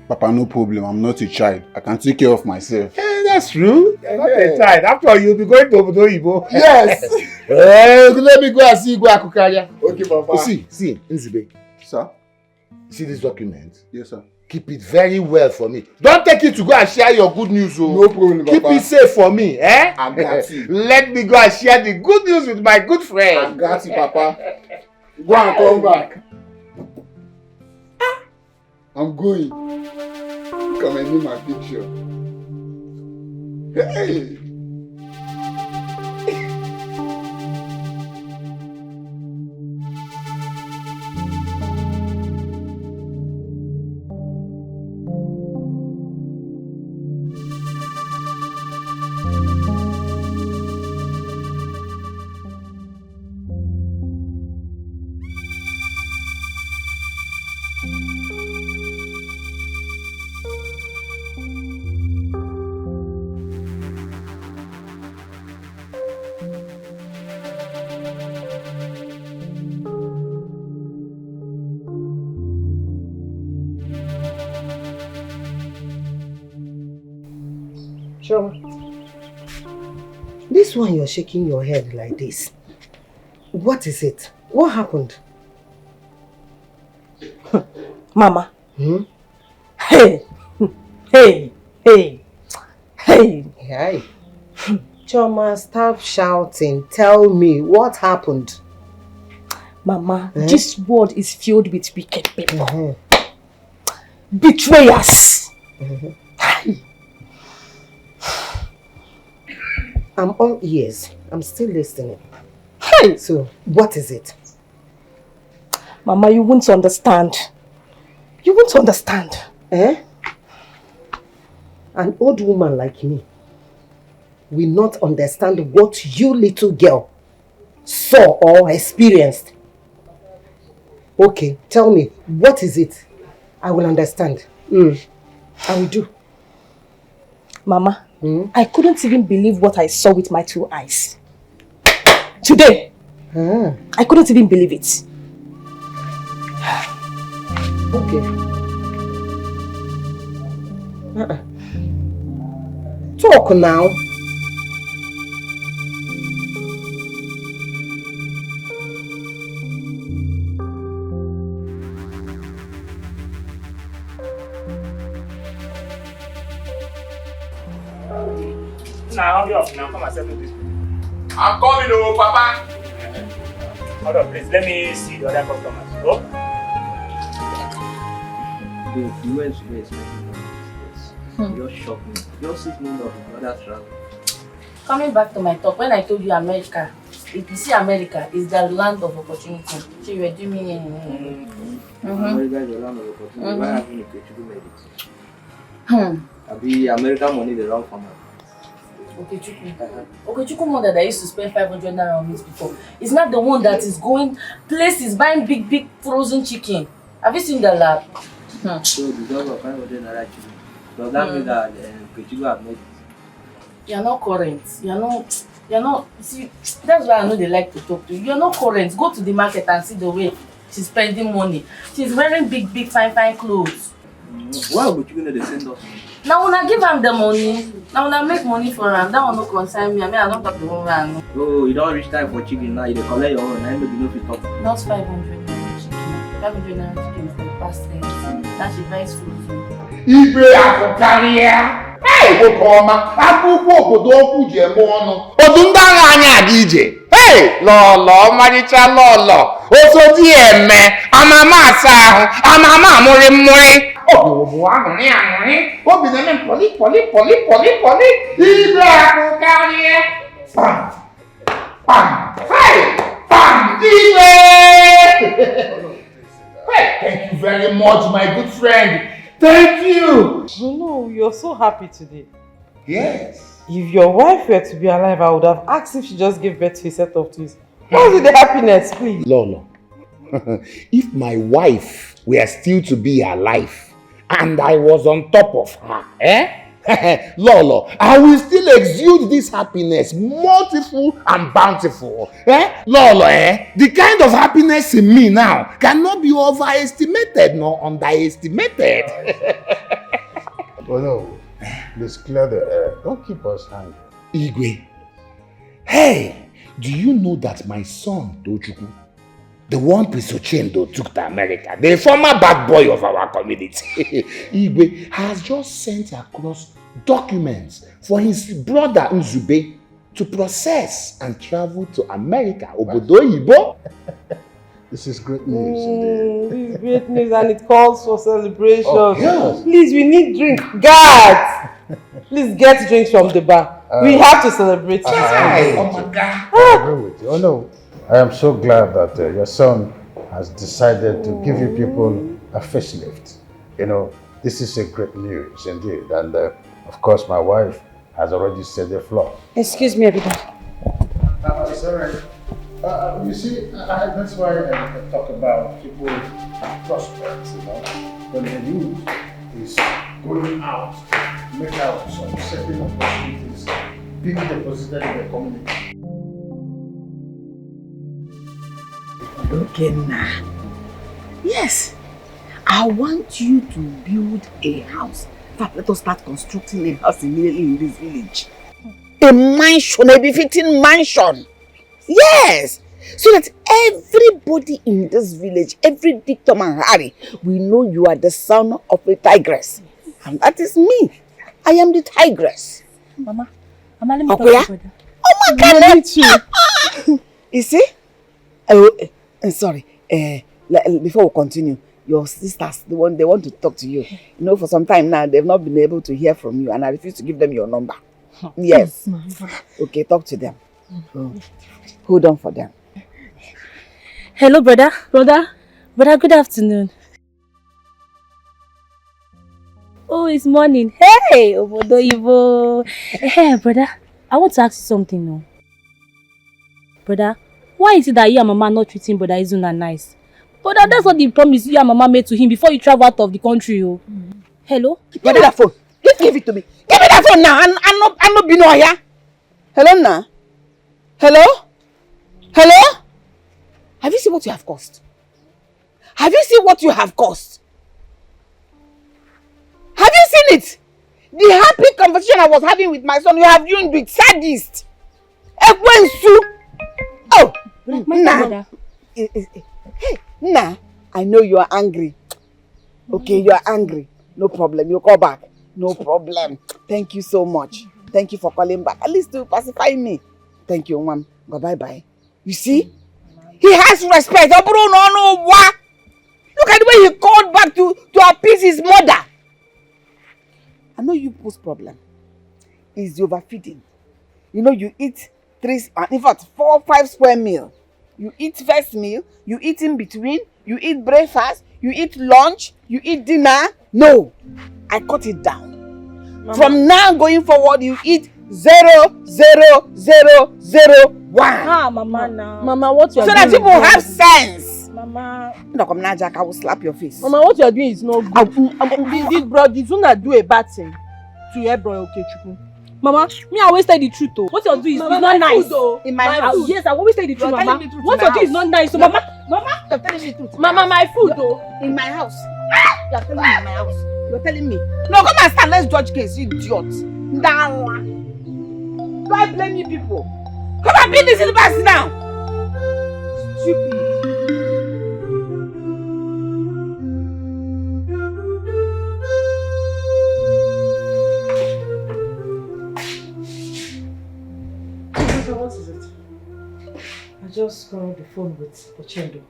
Speaker 1: Papa, no problem. I'm not a child. I can take care of myself.
Speaker 16: That's true. You're not a child. After all, you'll be going to Obodo Oyibo.
Speaker 1: Yes.
Speaker 16: Let me go and see Igwe Akokaria.
Speaker 1: Okay, Papa.
Speaker 16: See, Nzube.
Speaker 1: Sir?
Speaker 16: See this document?
Speaker 1: Yes, sir.
Speaker 16: Keep it very well for me. Don't take it to go and share your good news. Oh.
Speaker 1: No problem, Papa.
Speaker 16: Keep it safe for me. Eh?
Speaker 1: I got you.
Speaker 16: Let me go and share the good news with my good friend.
Speaker 1: I got you, Papa. Go and come back. I'm going. Look at my name and picture. Hey!
Speaker 10: This one you're shaking your head like this. What is it? What happened?
Speaker 5: Mama.
Speaker 10: Hmm?
Speaker 5: Hey.
Speaker 10: Hey. Choma, stop shouting. Tell me what happened.
Speaker 5: Mama, this world is filled with wicked people. Betrayers.
Speaker 10: I'm all ears. I'm still listening.
Speaker 5: Hey!
Speaker 10: So, what is it?
Speaker 5: Mama, you won't understand. You won't understand.
Speaker 10: Eh? An old woman like me will not understand what you little girl saw or experienced. Okay, tell me, what is it? I will understand. I will do.
Speaker 5: Mama, I couldn't even believe what I saw with my two eyes. Today, I couldn't even believe it.
Speaker 10: Okay. Talk now.
Speaker 15: Now, hurry up now. Come and settle this.
Speaker 16: I'm coming, oh, Papa.
Speaker 15: Hold on, please. Let me see the other customers. Oh.
Speaker 20: You went to be expecting this. You're shocking. You're 6 months of brother's travel.
Speaker 7: Coming back to my talk, when I told you America, if you see America, is the land of opportunity. So you were doing me.
Speaker 20: America is the land of opportunity. Why haven't you made it? Abi American money the wrong farmer.
Speaker 7: Okechukwu one that I used to spend 500 naira on this before. It's not the one that is going places buying big frozen chicken. Have you seen the lab?
Speaker 20: So because of 500 naira chicken, does that mean that Okechukwu have made it?
Speaker 7: You're not current. You're not. See, that's why I know they like to talk to you. You're not current. Go to the market and see the way she's spending money. She's wearing big, fine clothes.
Speaker 20: Why would you know they send us?
Speaker 7: Now when I give them the money, now when I make money for them, that will not concern me. I don't talk to woman.
Speaker 20: Oh, you don't reach time for chicken now. You collect your own. I maybe no fit talk.
Speaker 7: Not 500 naira chicken. 500 naira chicken is the past tense. That she buys food.
Speaker 16: Igwe akụkarịa. Hey, nwoke ọma, akwụkwọ obodo okwu ji eme ọnụ. Odu ndị agha anyị aga ije. Hey, lọlọ, ọmarịcha lọlọ. Osodi eme, amama asa ahụ, amama amụrị mmụrị. Obi bụ aṅụrị. Obi na-eme pọlị. Igwe akụkarịa. Pam. Hey, pam, Igwe. Hey, thank you very much, my good friend. Thank you!
Speaker 8: No, you're so happy today.
Speaker 16: Yes.
Speaker 8: If your wife were to be alive, I would have asked if she just gave birth to a set of twins. What's with the happiness, please?
Speaker 2: Lolo, if my wife were still to be alive and I was on top of her, Lolo, I will still exude this happiness, multiple and bountiful. Lolo, the kind of happiness in me now cannot be overestimated nor underestimated.
Speaker 3: Well, no, please clear the air. Don't keep us hanging.
Speaker 2: Igwe, hey, do you know that my son, Dojuku, the one Prisochendo took to America, the former bad boy of our community, Igwe, has just sent across documents for his brother Zubby to process and travel to America. Obodo Yibo.
Speaker 3: This is great news.
Speaker 8: This is great news and it calls for celebration.
Speaker 3: Oh, yes.
Speaker 8: Please, we need drink. God! Please get drinks from the bar. We have to celebrate this.
Speaker 3: Oh my God. I agree with you. Oh no, I am so glad that your son has decided to give you people a facelift. You know, this is a great news indeed. And of course, my wife has already set the floor.
Speaker 5: Excuse me, everybody.
Speaker 3: It's all right. You see, that's why I talk about people prospects, you know. When the youth is going out, make out some certain opportunities being deposited in the community.
Speaker 4: Okay, now. Yes, I want you to build a house. In fact, let us start constructing a house immediately in this village. A mansion, a befitting mansion. Yes, so that everybody in this village, every Dick, Tom and Harry, will know you are the son of a tigress. And that is me. I am the tigress.
Speaker 7: Mama, let me
Speaker 4: talk to you. Oh my God. You see? Sorry. Before we continue, your sisters, they want to talk to you. You know, for some time now, they've not been able to hear from you, and I refuse to give them your number. Yes. Okay, talk to them. Hold on for them.
Speaker 7: Hello, brother. Brother, good afternoon. Oh, it's morning. Hey, Obodo Ivo. Hey, brother, I want to ask you something now. Brother, why is it that you and Mama not treating Brother Izuna nice? Brother, that's what the promise you and Mama made to him before you travel out of the country. Oh. Hello?
Speaker 4: Give me that phone. Just give it to me. Give me that phone now. I'm not being here. Hello, now. Hello? Hello? Have you seen what you have caused? Have you seen what you have caused? Have you seen it? The happy conversation I was having with my son, you have ruined with sadist. Ekwensu. Oh, nah. Hey, nah. I know you are angry. Okay, you are angry. No problem. You call back. No problem. Thank you so much. Thank you for calling back. At least to pacify me. Thank you, ma'am. Bye-bye. You see? He has respect. Look at the way he called back to appease his mother. I know you post problem. It's the overfeeding. You know, you eat 4 5 square meal. You eat first meal, you eat in between, you eat breakfast, you eat lunch, you eat dinner. No, I cut it down. Mama. From now going forward, you eat 0, 0, 0, 0, 1.
Speaker 6: Ah, Mama, now. Mama, what you are
Speaker 4: so
Speaker 6: doing?
Speaker 4: So that people have sense.
Speaker 6: Mama.
Speaker 4: No, come now, Jack, I will slap your face.
Speaker 6: Mama, what you are doing is not good. This bro, this one that do a bad thing to your bro, okay, Chuku. Mama, me I always tell the truth though. What you do is not nice. Food, in my house. Yes, I always tell the truth, Mama. What you do is not nice. So Mama,
Speaker 4: you're telling me the truth.
Speaker 6: Mama, my food though.
Speaker 4: In my house. You're telling me in my house. You're telling me. No, come and stand. Let's judge case, you idiot. Ndala. Do I blame you people? Come and beat the syllabus now. Stupid.
Speaker 8: What is it? I just got on the phone with Ochendo.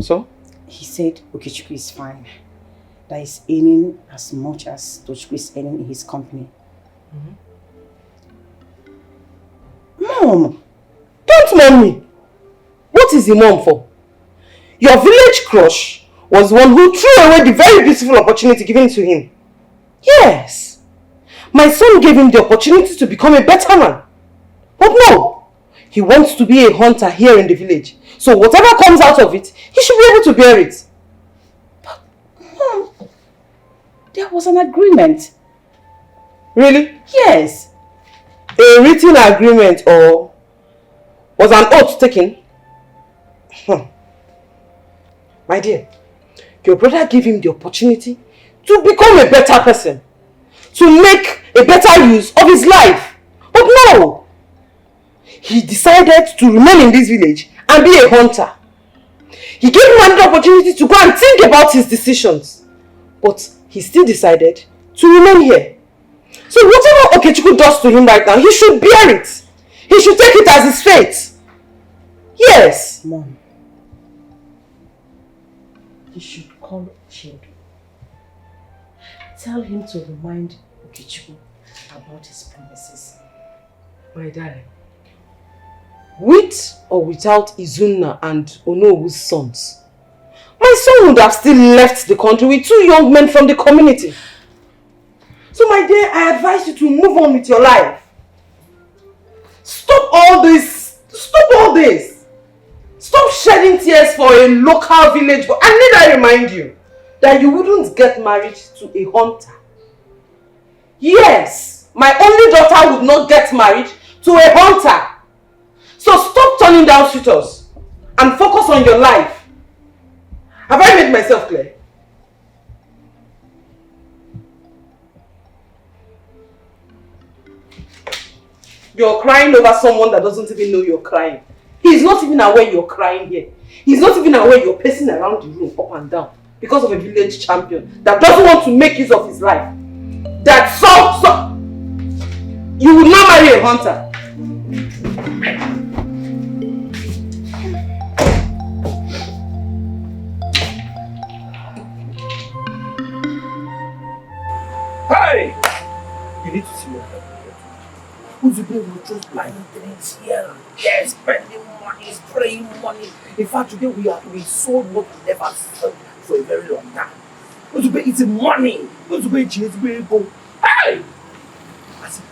Speaker 4: So? He said Okechukwu is fine. That he's earning as much as Tochukwu is earning in his company.
Speaker 10: Mom! Don't mom me! What is the mom for? Your village crush was the one who threw away the very beautiful opportunity given to him. Yes! My son gave him the opportunity to become a better man. But no! He wants to be a hunter here in the village. So whatever comes out of it, he should be able to bear it.
Speaker 4: But, Mom, there was an agreement.
Speaker 10: Really?
Speaker 4: Yes.
Speaker 10: A written agreement or was an oath taken? My dear, your brother gave him the opportunity to become a better person, to make a better use of his life. But no! He decided to remain in this village and be a hunter. He gave him another opportunity to go and think about his decisions. But he still decided to remain here. So whatever Okechukwu does to him right now, he should bear it. He should take it as his fate. Yes.
Speaker 4: Mom, you should call Chindo. Tell him to remind Okechukwu about his promises.
Speaker 10: My darling, with or without Izunna and Onowu's sons, my son would have still left the country with 2 young men from the community. So my dear, I advise you to move on with your life. Stop all this. Stop all this. Stop shedding tears for a local village boy. And need I remind you that you wouldn't get married to a hunter. Yes, my only daughter would not get married to a hunter. So stop turning down suitors and focus on your life. Have I made myself clear? You're crying over someone that doesn't even know you're crying. He's not even aware you're crying here. He's not even aware you're pacing around the room up and down because of a village champion that doesn't want to make use of his life. That so you will not marry a hunter.
Speaker 2: Hey! You need to see what happened. Zubby will just buying things here. Yes, spending money, spraying money. In fact, today we sold what we never sold for a very long time. Zubby is money. Zubby is go. Hey! I said,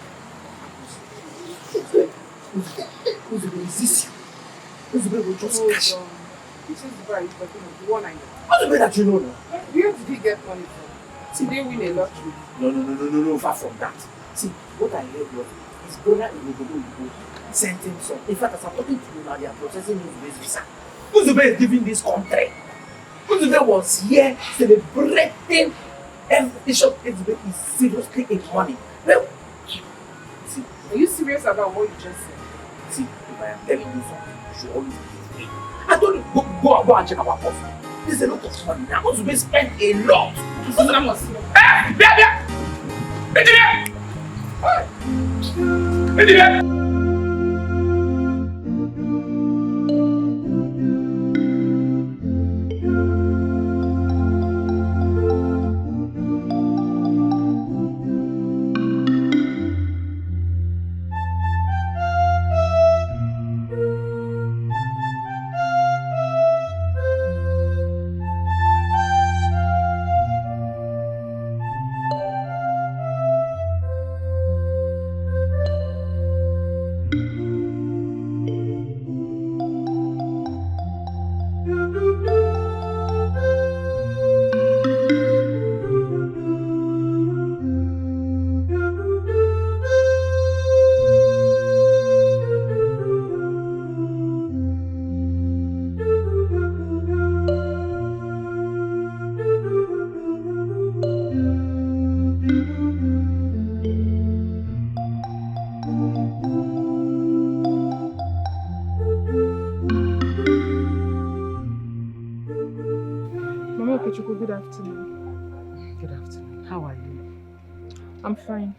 Speaker 2: Zubby, is this you? Zubby will just cash.
Speaker 11: This is the one I know.
Speaker 2: What's the way that you know now?
Speaker 11: Where did he get money from? Did they win a lottery?
Speaker 2: No, far from that. See, what I heard was
Speaker 14: his brother in Obodo sent him some. In fact, as I'm talking to you now, they are processing Uzube's visa. Uzube is giving this country. Uzube was here celebrating every Bishop Uzube is seriously in money. Well, see,
Speaker 11: are you serious about what you just said?
Speaker 14: See, if I am telling you something, you should always believe me. I told you, go and check our boss. There's a lot of money now. Uzube spent a lot. Uzube must see. Hey,
Speaker 11: Good afternoon.
Speaker 4: Good afternoon. How are you?
Speaker 11: I'm fine.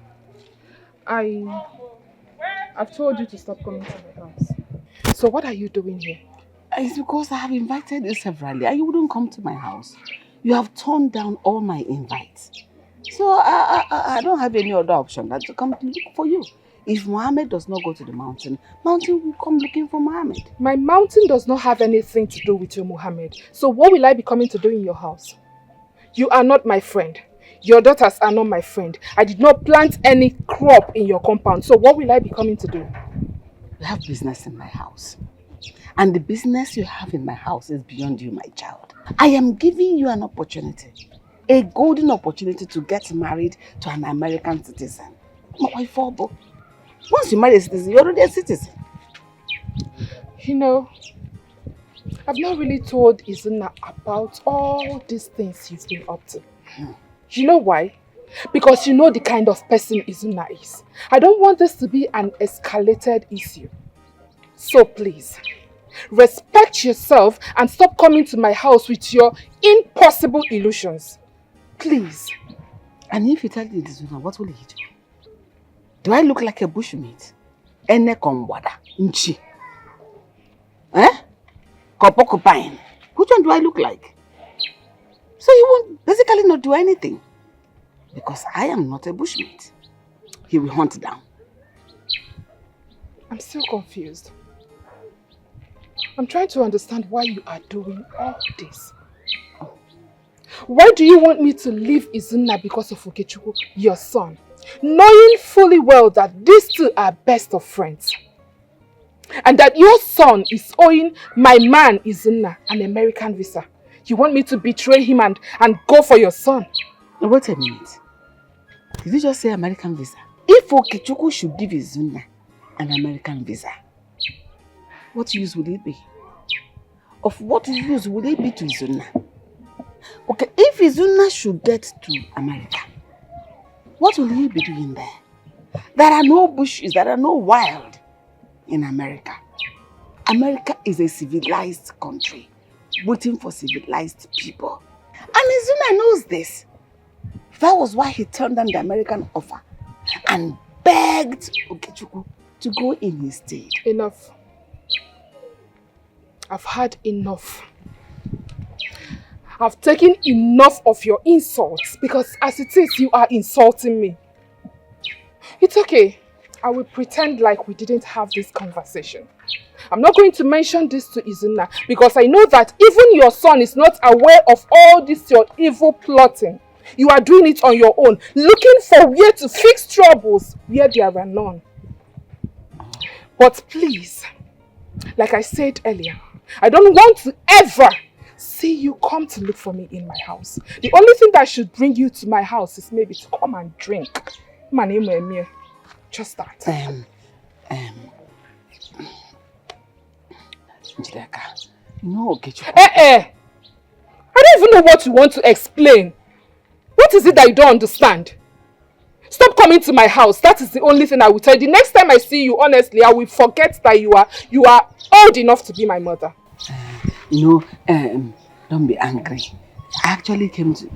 Speaker 11: I've told you to stop coming to my house. So what are you doing here?
Speaker 4: It's because I have invited you severally and you wouldn't come to my house. You have turned down all my invites. So I don't have any other option than to come to look for you. If Mohammed does not go to the mountain, mountain will come looking for Mohammed.
Speaker 11: My mountain does not have anything to do with your Mohammed. So what will I be coming to do in your house? You are not my friend. Your daughters are not my friend. I did not plant any crop in your compound. So what will I be coming to do?
Speaker 4: You have business in my house. And the business you have in my house is beyond you, my child. I am giving you an opportunity. A golden opportunity to get married to an American citizen. Once you marry a citizen, you're already a citizen.
Speaker 11: You know, I've not really told Izuna about all these things you've been up to. You know why? Because you know the kind of person Izuna is. I don't want this to be an escalated issue. So please, respect yourself and stop coming to my house with your impossible illusions. Please.
Speaker 4: And if you tell the Izuna, what will he do? Do I look like a bushmeat? Ene komwada, nchi. Eh? Kopokopine. Which one do I look like? So he won't basically not do anything. Because I am not a bushmeat. He will hunt down.
Speaker 11: I'm still confused. I'm trying to understand why you are doing all this. Why do you want me to leave Izuna because of Okechukwu, your son? Knowing fully well that these two are best of friends. And that your son is owing my man Izuna an American visa. You want me to betray him and go for your son?
Speaker 4: Now wait a minute. Did you just say American visa? If Okechukwu should give Izuna an American visa, what use would it be? Of what use would it be to Izuna? Okay, if Izuna should get to America, what will he be doing there? There are no bushes, there are no wild in America. America is a civilized country, waiting for civilized people. And Izuna knows this. That was why he turned down the American offer and begged Okechukwu to go in his stead.
Speaker 11: Enough. I've had enough. I've taken enough of your insults because as it is, you are insulting me. It's okay. I will pretend like we didn't have this conversation. I'm not going to mention this to Izuna because I know that even your son is not aware of all this your evil plotting. You are doing it on your own, looking for where to fix troubles where there are none. But please, like I said earlier, I don't want to ever see you come to look for me in my house. The only thing that should bring you to my house is maybe to come and drink. Just that.
Speaker 4: Njideka, you know Okechukwu.
Speaker 11: I don't even know what you want to explain. What is it that you don't understand? Stop coming to my house. That is the only thing I will tell you. The next time I see you, honestly, I will forget that you are old enough to be my mother.
Speaker 4: Don't be angry. I actually came to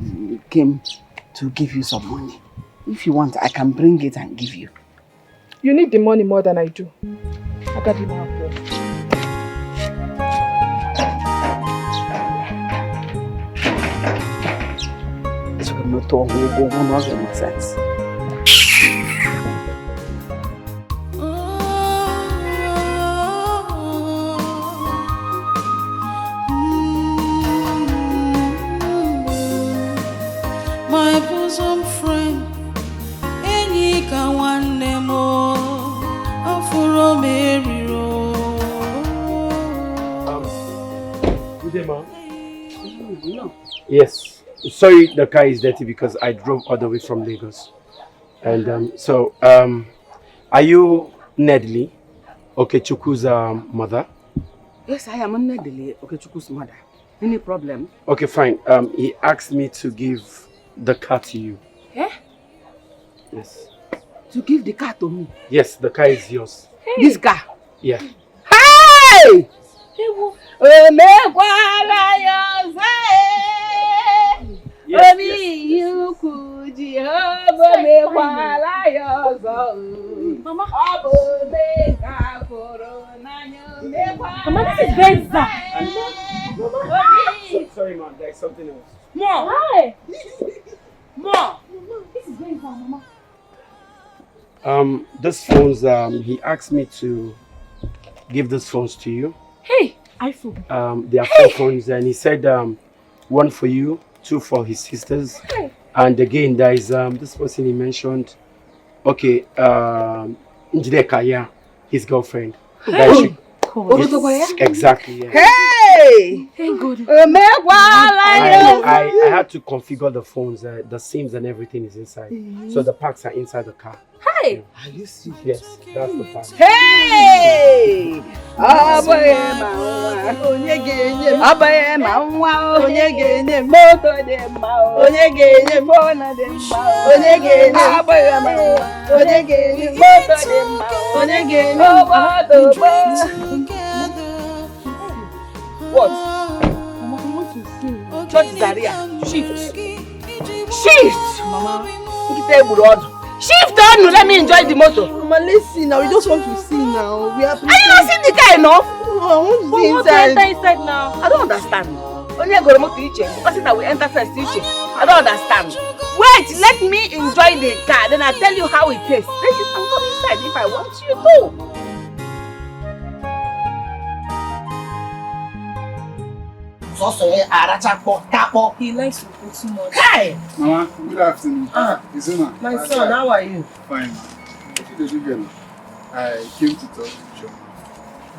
Speaker 4: give you some money. If you want, I can bring it and give you.
Speaker 11: You need the money more than I do. I got you now.
Speaker 4: It's not all going make sense.
Speaker 21: My bosom friend, Enika one nemo, Afuro Mary
Speaker 22: Good day, ma'am. No. Yes. Sorry, the car is dirty because I drove all the way from Lagos. And are you Nedley, Okechukwu's mother?
Speaker 4: Yes, I am Nedley, Okechukwu's mother. Any problem?
Speaker 22: Okay, fine. He asked me to give the car to you.
Speaker 4: Eh?
Speaker 22: Yes.
Speaker 4: To give the car to me?
Speaker 22: Yes, the car is yours.
Speaker 4: Hey. This car?
Speaker 22: Yeah.
Speaker 4: Hey!
Speaker 7: Mama, this is Benza.
Speaker 22: Sorry, ma'am. There's something else.
Speaker 7: Mom! Hi! Mom! This is Benza, Mama.
Speaker 22: These phones, he asked me to give these phones to you.
Speaker 7: Hey, iPhone.
Speaker 22: There are 4 phones, and he said 1 for you, 2 for his sisters.
Speaker 7: Hey.
Speaker 22: And again, there is this person he mentioned. Okay, Njideka, yeah, his girlfriend.
Speaker 4: Hey.
Speaker 22: Yes, exactly, yeah.
Speaker 4: Hey!
Speaker 7: Hey, good.
Speaker 22: I had to configure the phones, the SIMs and everything is inside. So the packs are inside the car.
Speaker 4: Hey!
Speaker 22: Are you serious? Yes, that's the pack.
Speaker 4: Hey! What?
Speaker 7: Mama, I want to sing.
Speaker 4: Church Zaria. Shift. Shift! Mama. Shift on, let me enjoy the motor.
Speaker 8: Mama, let's see now. We just want to see now. We are.
Speaker 4: Are you not seeing the car enough?
Speaker 8: No, I want to see
Speaker 7: inside now.
Speaker 4: I don't understand. Only I go to motor teacher. The person that will enter first teacher. I don't understand. Wait, let me enjoy the car. Then I'll tell you how it tastes. Then you can come inside if I want you to.
Speaker 7: He likes to put too much.
Speaker 4: Hey!
Speaker 1: Mama, good afternoon. Izuna.
Speaker 8: My son, how are you?
Speaker 1: Fine, ma. What did you get? I came to talk to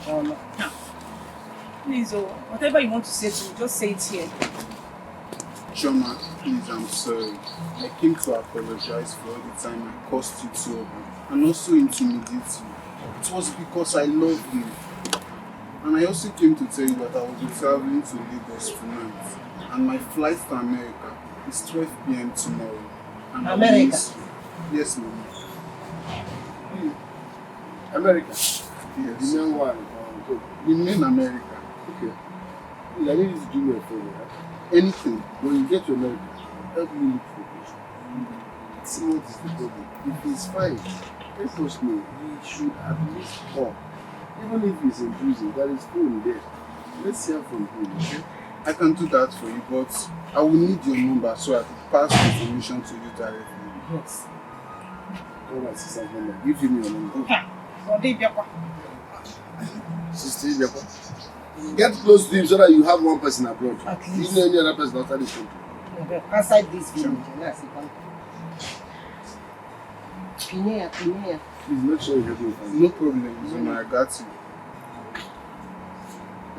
Speaker 1: John.
Speaker 7: Please, whatever you want to say to me, just say it here.
Speaker 1: Choma, please, I'm sorry. I came to apologize for all the time I caused you trouble and also intimidate you. It was because I love you. And I also came to tell you that I will be traveling to Lagos tonight. And my flight to America is 12 p.m. tomorrow. And
Speaker 8: America?
Speaker 1: Yes, Mama.
Speaker 12: America?
Speaker 1: Yes.
Speaker 12: The main one.
Speaker 1: The main America.
Speaker 12: Okay. I need you to do me a favor.
Speaker 1: Anything.
Speaker 12: When you get to America, help me look for this. See what is the problem. If he's fine, let us know. He should at least talk. Even if he's in prison, there is phone there. Let's hear from him, okay?
Speaker 1: I can do that for you, but I will need your number so I can pass the information to you directly.
Speaker 8: Yes.
Speaker 12: Call my sister's number. Give him your number. Sister Ibiakwa. Get close to him so that you have one person abroad.
Speaker 8: At
Speaker 12: You
Speaker 8: least.
Speaker 12: know any other person outside this country.
Speaker 8: Outside this village. Yes, you can. Pinea.
Speaker 12: Please make sure you help me find
Speaker 1: No problem, Zuma, I got you.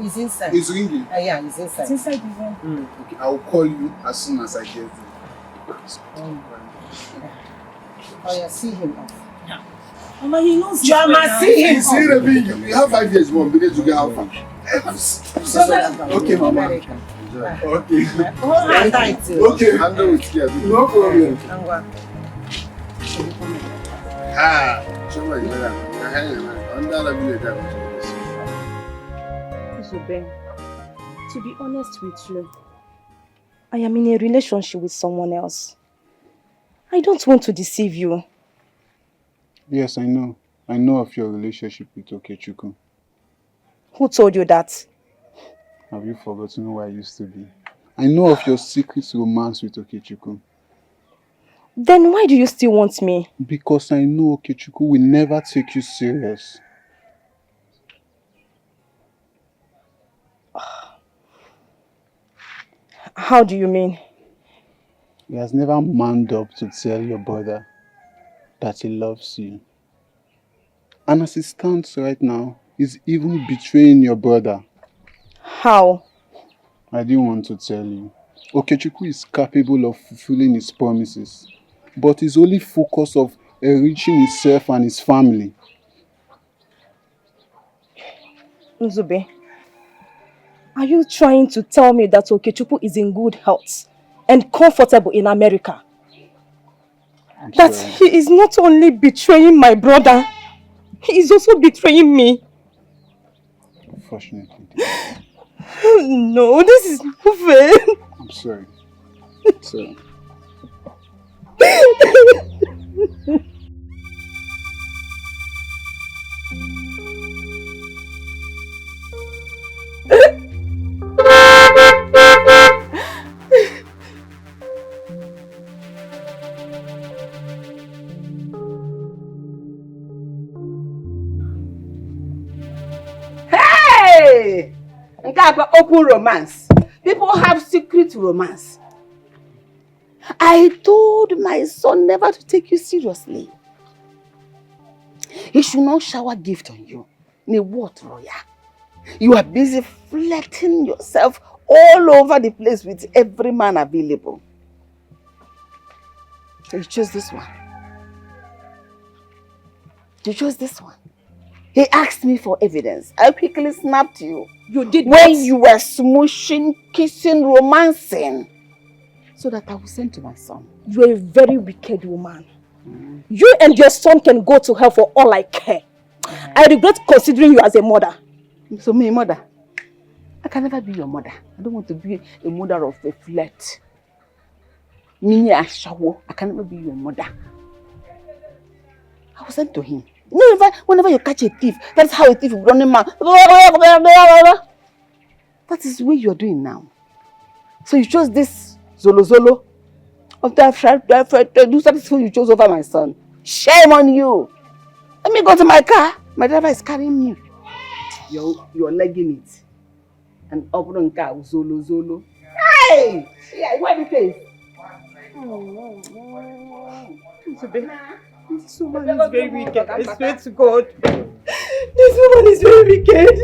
Speaker 8: He's inside.
Speaker 1: It's ringing.
Speaker 8: Yeah, he's inside.
Speaker 7: It's inside the room.
Speaker 1: Okay, I'll call you as soon as I get there.
Speaker 8: Oh yeah, see him off.
Speaker 6: Mama, he knows
Speaker 12: Chama, see him. See the thing. You have 5 years more because you get how far.
Speaker 1: Okay, Mama. Okay.
Speaker 12: Hold her tight. Okay. Handle with care.
Speaker 1: No problem.
Speaker 12: Chama, you better. Under the village.
Speaker 6: Zubby, to be honest with you, I am in a relationship with someone else. I don't want to deceive you.
Speaker 1: Yes, I know. I know of your relationship with Okechukwu.
Speaker 6: Who told you that?
Speaker 1: Have you forgotten who I used to be? I know of your secret romance with Okechukwu.
Speaker 6: Then why do you still want me?
Speaker 1: Because I know Okechukwu will never take you serious.
Speaker 6: How do you mean?
Speaker 1: He has never manned up to tell your brother that he loves you. And as it stands right now, he's even betraying your brother.
Speaker 6: How?
Speaker 1: I didn't want to tell you. Okechukwu is capable of fulfilling his promises, but his only focus of enriching himself and his family.
Speaker 6: Zubby, are you trying to tell me that Okechukwu is in good health and comfortable in America? That he is not only betraying my brother, he is also betraying me.
Speaker 1: Unfortunately.
Speaker 6: No, this is not fair.
Speaker 1: I'm sorry. Sorry.
Speaker 4: Hey! Open romance. People have secret romance. I told my son never to take you seriously. He should not shower gift on you. What, Roya? You are busy flirting yourself all over the place with every man available. So you chose this one. You chose this one. He asked me for evidence. I quickly snapped you.
Speaker 6: You did
Speaker 4: when
Speaker 6: what?
Speaker 4: You were smooshing, kissing, romancing. So that I will send to my son.
Speaker 6: You're a very wicked woman. You and your son can go to hell for all I care. I regret considering you as a mother.
Speaker 4: So me, mother? I can never be your mother. I don't want to be a mother of a flirt. Me, a shower. I can never be your mother. I will send to him. Whenever you catch a thief, that's how a thief will run him out. That is what you are doing now. So you chose this Zolo. After I've tried to do something you chose over my son. Shame on you. Let me go to my car. My driver is carrying me. You're legging it. And opening car Zolo. Hey! Yeah, what is this?
Speaker 6: This woman is very wicked. I swear to God. This woman is very wicked.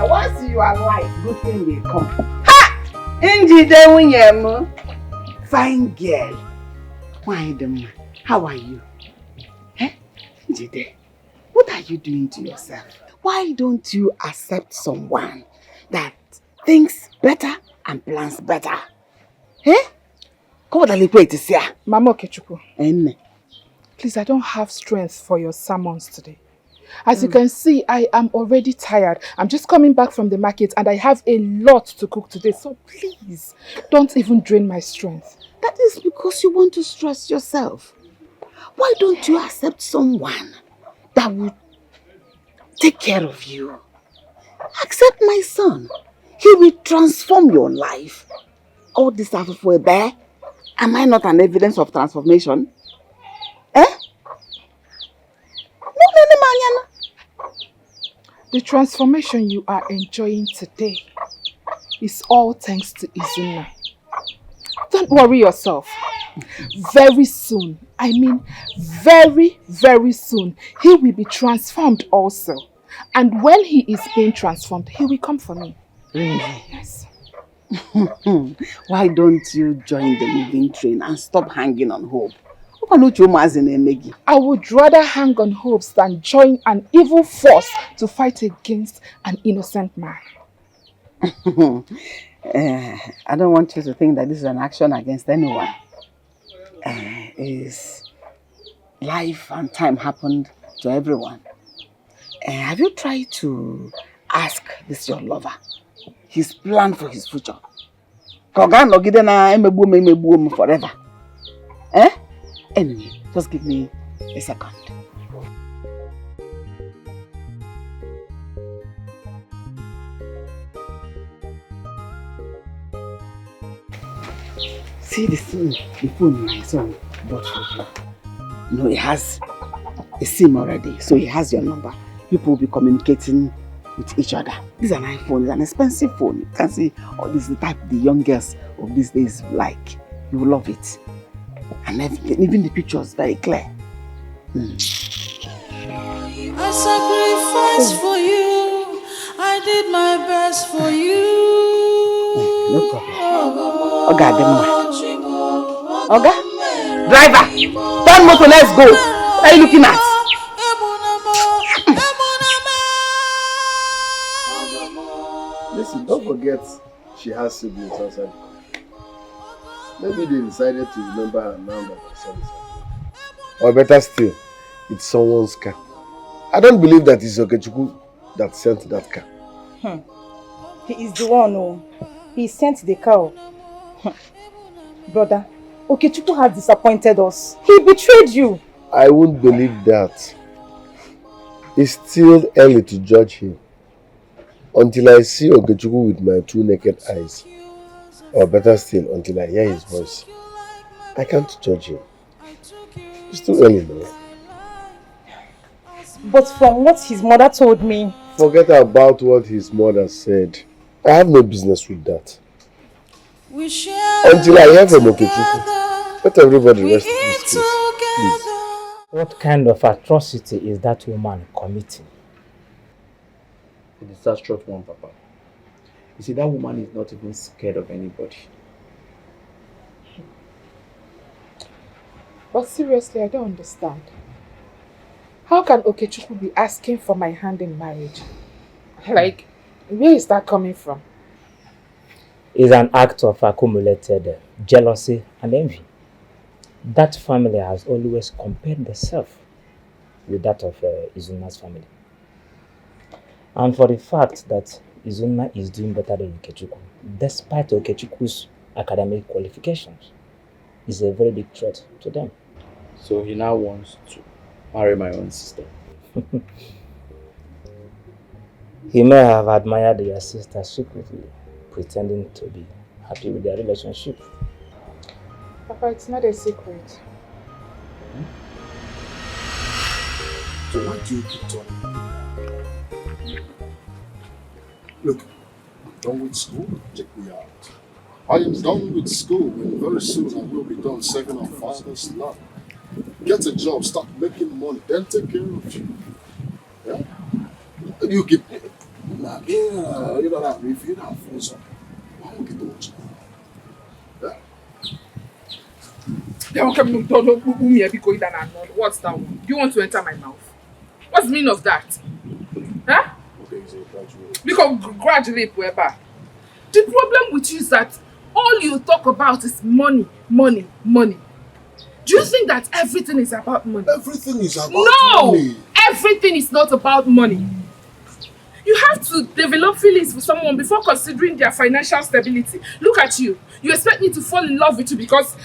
Speaker 4: Once you are alive, good thing will come. Ha! Fine girl. Why the man? How are you? Eh? Njide, what are you doing to yourself? Why don't you accept someone that thinks better and plans better? Eh? Come on,
Speaker 11: Mama Okechukwu. Please, I don't have strength for your sermons today. As you can see, I am already tired. I'm just coming back from the market and I have a lot to cook today. So please, don't even drain my strength.
Speaker 4: That is because you want to stress yourself. Why don't you accept someone that will take care of you? Accept my son. He will transform your life. All this stuff for a bear. Am I not an evidence of transformation? Eh?
Speaker 11: The transformation you are enjoying today is all thanks to Izuna. Don't worry yourself. Very soon, I mean very, very soon, he will be transformed also. And when he is being transformed, he will come for me.
Speaker 4: Really?
Speaker 11: Yes.
Speaker 4: Why don't you join the moving train and stop hanging on hope? I
Speaker 11: would rather hang on hopes than join an evil force to fight against an innocent man.
Speaker 4: I don't want you to think that this is an action against anyone. Life and time happened to everyone. Have you tried to ask this your lover his plan for his future? Forever. Anyway, just give me a second. See the phone my son bought for you. No, he has a SIM already, so he has your number. People will be communicating with each other. This is an iPhone, it's an expensive phone. You can see all this is the type the young girls of these days like. You will love it. And even the pictures very clear.
Speaker 21: I sacrificed for you. I did my best for you.
Speaker 4: No problem. Oga, Oga, driver, turn motor, let's go. What are you looking at?
Speaker 12: Listen, don't forget she has siblings outside. Maybe they decided to remember her now that her son is happy. Or better still, it's someone's car. I don't believe that it's Okechukwu that sent that car.
Speaker 6: He is the one who he sent the car. Brother, Okechukwu has disappointed us. He betrayed you.
Speaker 12: I won't believe that. It's still early to judge him. Until I see Okechukwu with my two naked eyes. Or better still, until I hear his voice. I can't judge him. It's too early now.
Speaker 6: But from what his mother told me...
Speaker 12: Forget about what his mother said. I have no business with that. Until I hear from Okechukwu, let everybody rest in peace, please.
Speaker 15: What kind of atrocity is that woman committing?
Speaker 14: A disastrous one, Papa. You see, that woman is not even scared of anybody.
Speaker 11: But seriously, I don't understand. How can Okechukwu be asking for my hand in marriage? Like, where is that coming from?
Speaker 15: It's an act of accumulated jealousy and envy. That family has always compared themselves with that of Izuna's family. And for the fact that Izuna is doing better than Okechukwu, despite Okechukwu's academic qualifications, is a very big threat to them.
Speaker 14: So he now wants to marry my own sister.
Speaker 15: He may have admired your sister secretly, pretending to be happy with their relationship.
Speaker 11: Papa, it's not a secret.
Speaker 18: So why do you keep talking? Look, I'm done with school. Check me out. I am done with school, and very soon I will be done serving our father's land. Get a job, start making money, then take care of you. Yeah? You keep. You know that if you're not friends, why don't you do it?
Speaker 11: What's that one? Do you want to enter my mouth? What's the meaning of that? Huh?
Speaker 18: Okay, so graduate.
Speaker 11: Because graduate, whoever. The problem with you is that all you talk about is money, money, money. Do you think that everything is about money?
Speaker 18: Everything is about money.
Speaker 11: No! Everything is not about money. You have to develop feelings for someone before considering their financial stability. Look at you. You expect me to fall in love with you because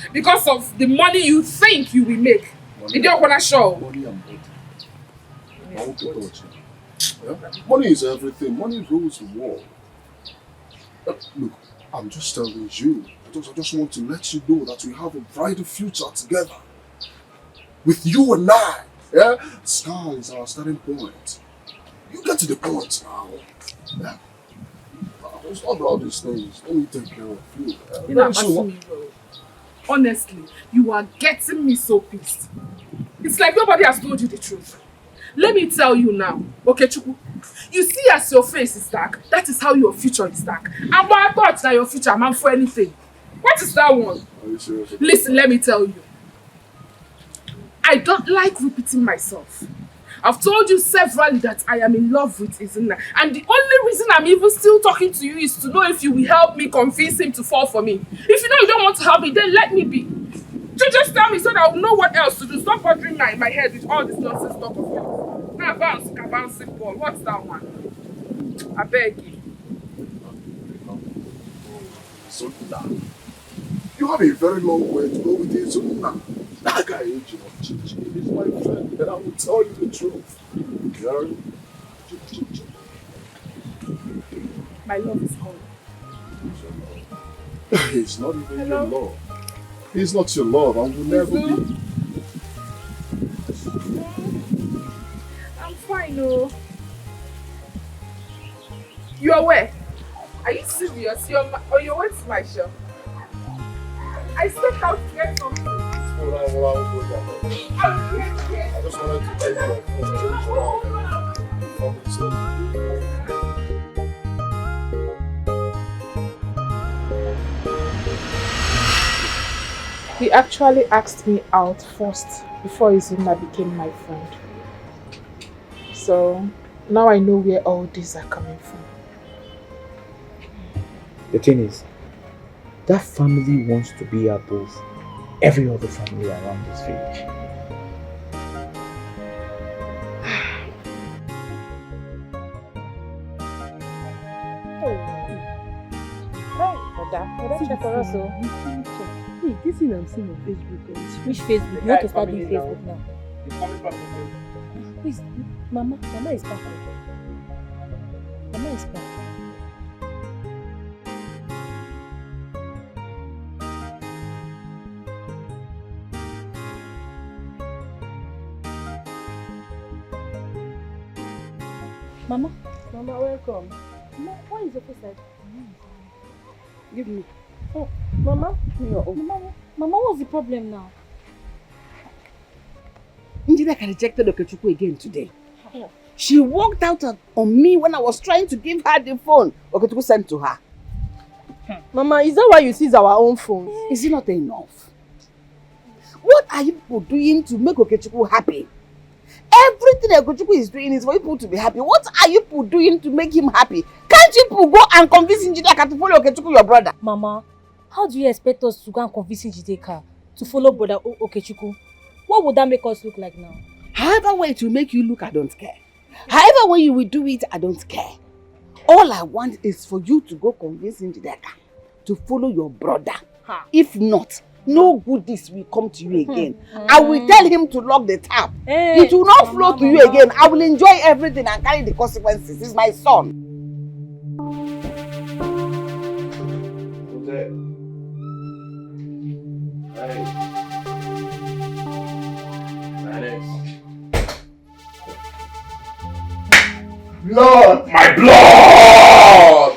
Speaker 11: of the money you think you will make.
Speaker 18: Money
Speaker 11: and
Speaker 18: body. Yeah? Money is everything. Money rules the world. Look, I'm just telling you. I just want to let you know that we have a brighter future together. With you and I. Yeah? Sky is our starting point. You get to the point now. Yeah. It's not all these things. Let me take care of you. Very soon.
Speaker 11: Honestly, you are getting me so pissed. It's like nobody has told you the truth. Let me tell you now, okay, Chukwu. You see as your face is dark, that is how your future is dark. And I thought that your future man for anything. What is that one?
Speaker 18: Are you serious?
Speaker 11: Listen, let me tell you. I don't like repeating myself. I've told you severally that I am in love with Izuna. And the only reason I'm even still talking to you is to know if you will help me convince him to fall for me. If you know you don't want to help me, then let me be. Just tell me so that I'll know what else to do. Stop bothering my head with all this nonsense talk of yours. Now bouncing ball. What's that one? I beg you.
Speaker 18: Izuna. You have a very long way to go with Izuna. That guy ain't you know, Chichi. He's my friend, and I will tell you the truth. You heard me?
Speaker 11: My love is gone.
Speaker 18: It's not even your love. He's not your love and will never be.
Speaker 11: I'm fine, oh. You're where? Are you serious? You're on your way to my shop? I stepped out to get something.
Speaker 18: I just wanted to take my phone, change around.
Speaker 11: He actually asked me out first before Izuna became my friend. So now I know where all these are coming from.
Speaker 15: The thing is, that family wants to be above every other family around this village.
Speaker 7: Check for us, oh.
Speaker 8: Hey, this thing I'm seeing on Facebook.
Speaker 7: Which Facebook? You want to start doing Facebook now? Please, Mama is back. Mama is back. Mama,
Speaker 8: welcome.
Speaker 7: Mama, why is your face like?
Speaker 8: Give me.
Speaker 7: Oh,
Speaker 8: Mama?
Speaker 7: Mama, what's the problem now?
Speaker 4: Njideka rejected Okechukwu again today. She walked out on me when I was trying to give her the phone Okechukwu sent to her.
Speaker 8: Mama, is that why you seize our own phones?
Speaker 4: Is it not enough? What are you people doing to make Okechukwu happy? Everything Okechukwu is doing is for people to be happy. What are you people doing to make him happy? Can't you people go and convince Njideka to follow Okechukwu, your brother?
Speaker 7: Mama, how do you expect us to go and convince Njideka to follow brother Okechukwu? What would that make us look like now?
Speaker 4: However way to make you look, I don't care. However way you will do it, I don't care. All I want is for you to go convince Njideka to follow your brother. If not, no goodies will come to you again. I will tell him to lock the tap. It will not flow to you again. I will enjoy everything and carry the consequences. He's my son.
Speaker 2: Blood! My blood!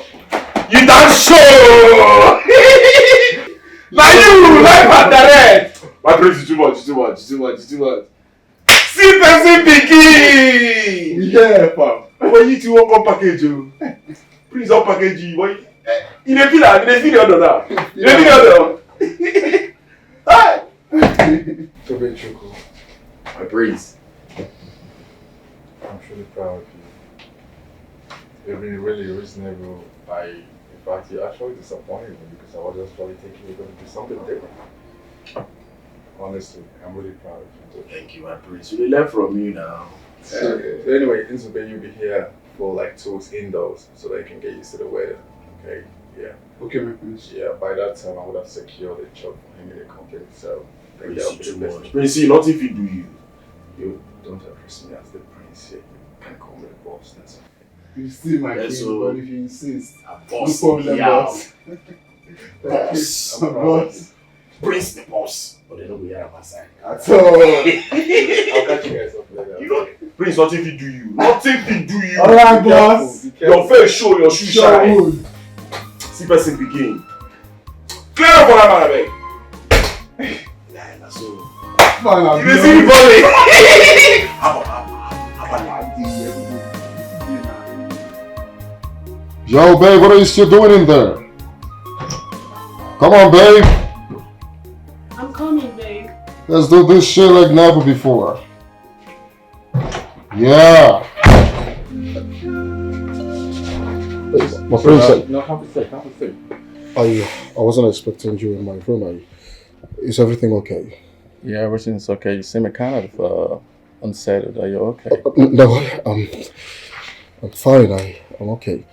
Speaker 2: You done show! Now you life and direct! My praise is too much. See person picky! Yeah, fam. When you two won't come package you. Please don't package you. You dey feel that? You dey feel the other now? You dey feel the other? Hi!
Speaker 18: Zubby Chukwu.
Speaker 2: My praise.
Speaker 18: I'm truly proud of you. You've been really reasonable. In fact, you actually disappointed me because I was just probably thinking you're going to do something different. Honestly, I'm really proud of you.
Speaker 2: Thank you, my praise. You learn from you now.
Speaker 18: So anyway, in Zubby, you'll be here for like 2 weeks indoors so they can get used to the weather. Okay? Yeah.
Speaker 1: Okay, my prince.
Speaker 18: Yeah, by that time I would have secured a job for him in the company. So
Speaker 2: Prince, too much. Prince, see, not if you do you.
Speaker 18: You don't address me as the prince here. You can call me the boss. That's okay.
Speaker 1: You still my king,
Speaker 2: so
Speaker 1: but if you insist,
Speaker 2: boss,
Speaker 1: no problem, boss.
Speaker 2: Boss. Prince the boss. But they don't go here on my side.
Speaker 18: At all. I'll catch you guys up later.
Speaker 2: You know. Prince, nothing fit do you. Nothing fit do you.
Speaker 18: Alright, boss.
Speaker 2: Your face show, your shoe shine. See person begin. Clear up for that man, abeg. Nah, so. You dey see me volley.
Speaker 18: Yo, babe, what are you still doing in there? Come on, babe.
Speaker 6: I'm coming, babe.
Speaker 18: Let's do this shit like never before. Yeah. My friend said.
Speaker 9: No, have a seat.
Speaker 18: I wasn't expecting you in my room. Is everything okay?
Speaker 9: Yeah, everything's okay. You seem kind of unsettled. Are you okay?
Speaker 18: No, I'm fine. I'm okay.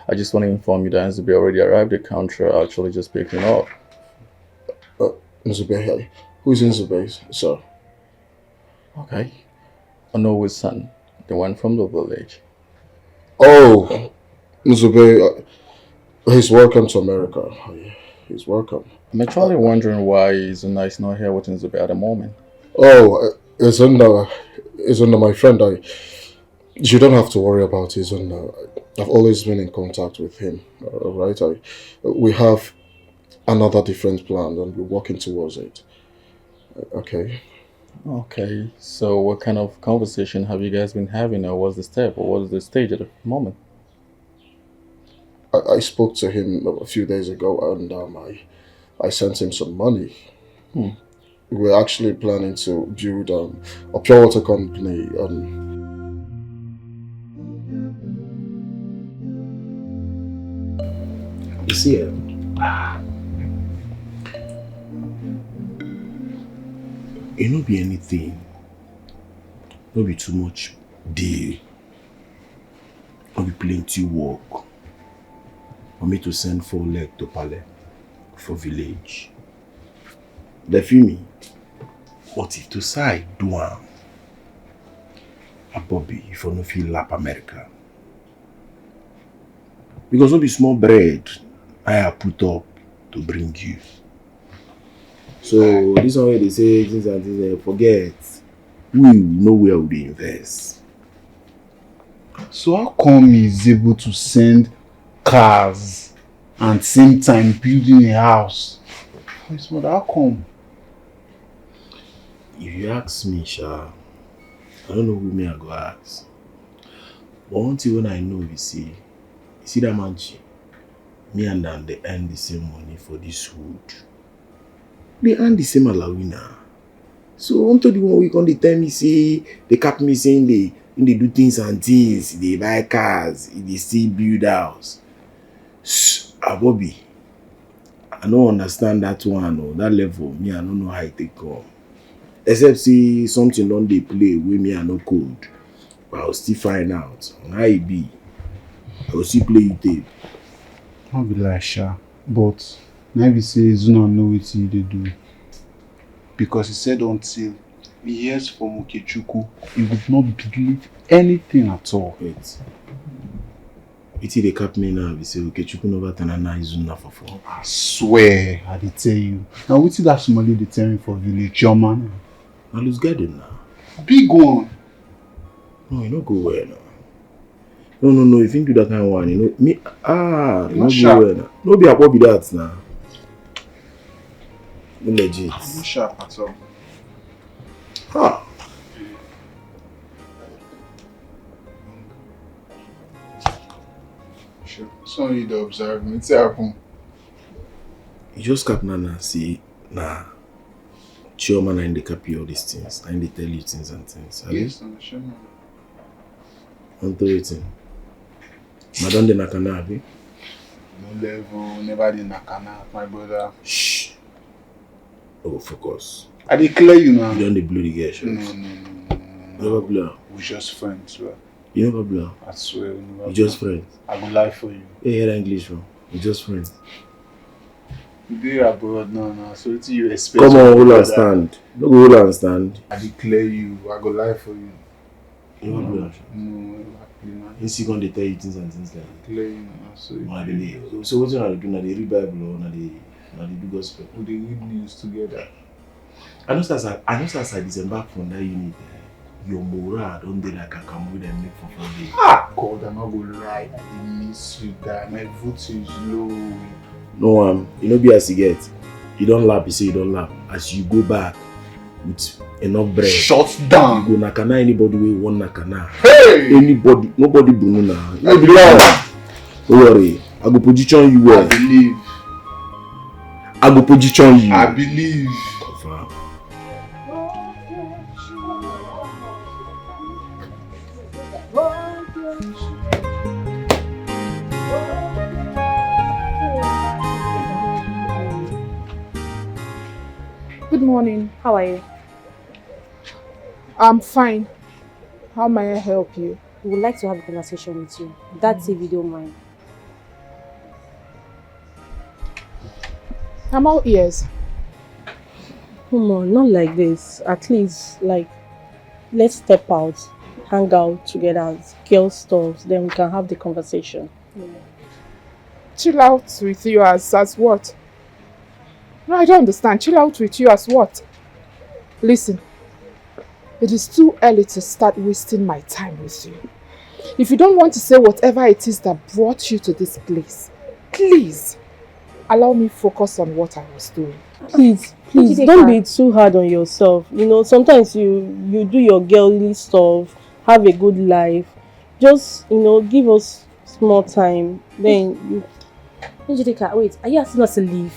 Speaker 9: I just want to inform you that Zubby already arrived at the country. Actually, just picking up.
Speaker 18: Zubby, who's in Zubby, sir?
Speaker 9: Okay. I know his son, the one from the village.
Speaker 18: Oh, Zubby, he's welcome to America. He's welcome.
Speaker 9: I'm actually wondering why Izuna is not here with Zubby at the moment.
Speaker 18: Oh, Izuna my friend. You don't have to worry about Izuna. I've always been in contact with him. Right? We have another different plan and we're working towards it. Okay.
Speaker 9: Okay. So, what kind of conversation have you guys been having, or what's the step, or what's the stage at the moment?
Speaker 18: I spoke to him a few days ago and I sent him some money. We're actually planning to build a pure water company.
Speaker 2: You see, it no be anything. No be too much deal. No be plenty work. For me to send 4 legs to Palais for village. They feel me. But if to say do a Bobby, if I no feel lap America. Because no be small bread I have put up to bring you. So this one where they say things and things, forget. We know where we invest.
Speaker 1: So how come he's able to send cars and same time building a house? His mother, how come?
Speaker 2: If you ask me, Sha, I don't know who me I go ask. But one thing when I know is you see that man, me and them they earn the same money for this wood. They earn the same alawina. So until the 1 week on the time they cap me saying they do things and things, they buy cars, they still build house. Bobby, I don't understand that one or that level. Me, I don't know how it take come. Except see something on they play with me, I no code. But I'll still find out how it be. I will still play you tape.
Speaker 1: I'll be like Sha, but now we say Zuna know what they do. Because he said until he hears from Okechukwu, he would not believe anything at all.
Speaker 2: Wait. It's they cap me now, we say Okechukwu never turn and now Zuna for 4.
Speaker 1: I swear, I did tell you. Now we see that Somali they tell me for village, your man.
Speaker 2: I lose garden now.
Speaker 1: Big one.
Speaker 2: No, you don't go where now. No, if you do that kind of one, you know, me, you don't go where now. No be a be that now. No legit.
Speaker 1: I'm not sharp at all. Sure. Sorry to observe me. It's happen.
Speaker 2: You just cap Nana see, nah. Chioma and they copy all these things. And they tell you things and things.
Speaker 1: Yes, I'm sure.
Speaker 2: I'm waiting. Madam de Nakana, abi?
Speaker 1: No level, never did Nakana, my brother.
Speaker 2: Shh. Oh, focus.
Speaker 1: I declare you now.
Speaker 2: You don't blow the girl, sure?
Speaker 1: No.
Speaker 2: Never blow.
Speaker 1: We're just friends, bro.
Speaker 2: You never blow?
Speaker 1: I swear, we never.
Speaker 2: You just friends?
Speaker 1: I will lie for you.
Speaker 2: Hey, hear English, bro. You just friends.
Speaker 1: You do abroad now, so what do you expect?
Speaker 2: Come on, hold and stand. No go hold and stand.
Speaker 1: I declare you, I go lie for you.
Speaker 2: You never blow?
Speaker 1: No.
Speaker 2: He's going to tell you things and things like that.
Speaker 1: Declare you now, so.
Speaker 2: So what you are doing? Now they read Bible or now they do gospel?
Speaker 1: We read news together.
Speaker 2: I know that I disembark from that unit. your morale don't be like a camel and make for 4 days.
Speaker 18: Ah, God, I'm not going to lie. I miss you, guy. My vote is low.
Speaker 2: No, you know, be as you get. You don't laugh, you say you don't laugh. As you go back with enough bread.
Speaker 18: Shut down.
Speaker 2: You go nakana anybody we want nakana.
Speaker 18: Hey!
Speaker 2: Anybody, nobody bununa. Don't worry. I go position you well.
Speaker 18: I believe.
Speaker 2: I go position you.
Speaker 18: I believe.
Speaker 2: Confirm.
Speaker 11: Good morning.
Speaker 6: How are you?
Speaker 11: I'm fine. How may I help you?
Speaker 6: We would like to have a conversation with you. That's if you don't mind.
Speaker 11: I'm all ears.
Speaker 6: Come on, not like this. At least, like, let's step out, hang out together, girl stuff, then we can have the conversation. Yeah.
Speaker 11: Chill out with you as what? No, I don't understand. Chill out with you as what? Listen, it is too early to start wasting my time with you. If you don't want to say whatever it is that brought you to this place, please allow me focus on what I was doing.
Speaker 6: Please, don't be too hard on yourself. You know, sometimes you do your girly stuff, have a good life. Just, you know, give us small time. Then you... Njideka, wait, are you asking us to leave?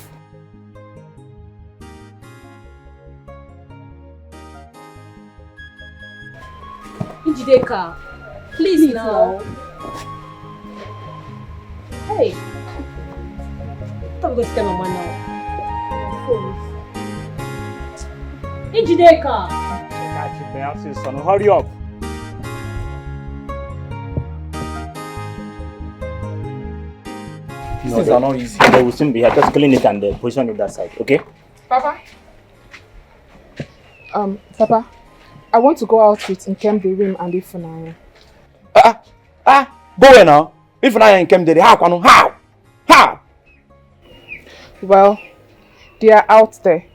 Speaker 6: Njideka, please now. Hey, I thought we were going to tell Mama now. Njideka!
Speaker 15: Hurry up. Things are not easy. They will soon be here. Just clean it and position it that side, okay?
Speaker 11: Papa? Papa, I want to go out with Nkemdirim and Ifunanya.
Speaker 14: Go away now. Ifunanya and Nkemdirim, how?
Speaker 11: Well, they are out there.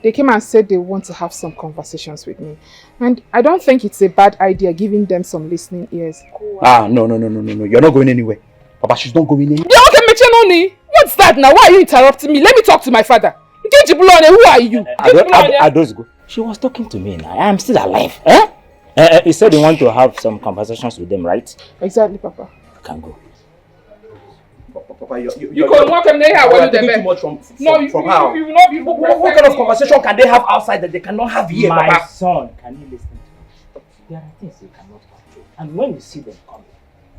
Speaker 11: They came and said they want to have some conversations with me. And I don't think it's a bad idea giving them some listening ears.
Speaker 14: No. You're not going anywhere. Papa, she's not going anywhere.
Speaker 11: What's that now? Why are you interrupting me? Let me talk to my father. Who are you?
Speaker 15: She was talking to me now. I am still alive. He said he want to have some conversations with them, right?
Speaker 11: Exactly, Papa.
Speaker 15: You can go.
Speaker 14: Papa,
Speaker 11: you can walk them there.
Speaker 14: You're taking too much from how? What kind of conversation can they have outside that they cannot have here,
Speaker 15: My
Speaker 14: Papa?
Speaker 15: son, can you listen to me? There are things you cannot control. And when you see them coming,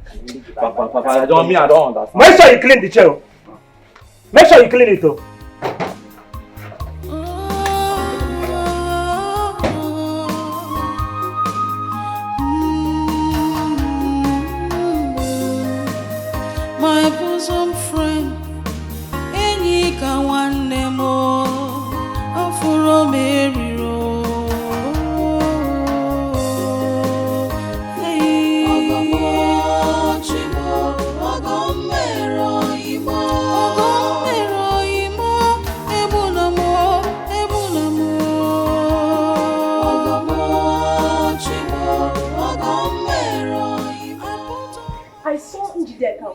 Speaker 15: can you leave
Speaker 14: Papa, I don't understand. Make sure you clean the chair. Make sure you clean it too.
Speaker 21: My bosom friend, Enyika one nemo, Afuro Mary Ro.
Speaker 5: I saw Njideka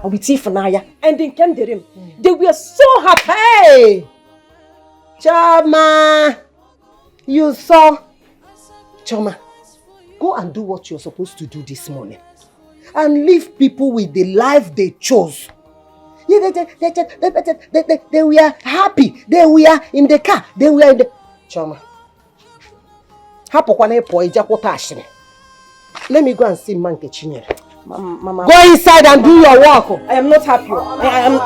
Speaker 5: with Ifunanya and in Nkemdirim. They were so happy. Hey! Choma! You saw? Choma, go and do what you're supposed to do this morning. And leave people with the life they chose. Yeah, they were happy. They were in the car. They were in the... Choma. Let me go and see Manke Chinyere. Mama. Go inside and do your work. I am not happy. I am...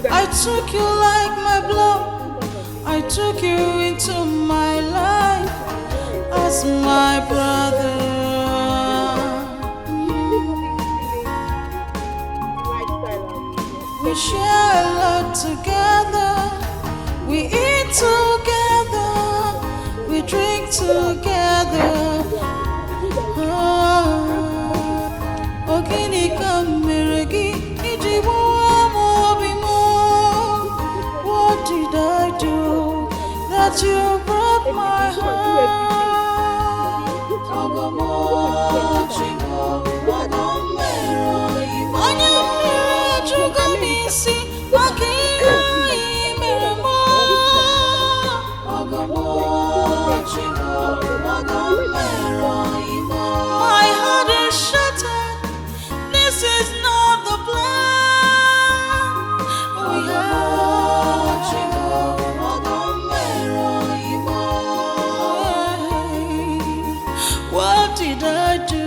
Speaker 21: I took you like my blood. I took you into my life as my brother. share a lot together. We eat together. We drink together. Ogini kameregi ijiwo amobimo. What did I do that you broke my heart? Ogomo chigo ogombero anya mere chugomisi makia imeremo. Ogomo chigo ogombero imo. My heart is shattered. This is not the plan. We have chigo ogombero imo. What did I do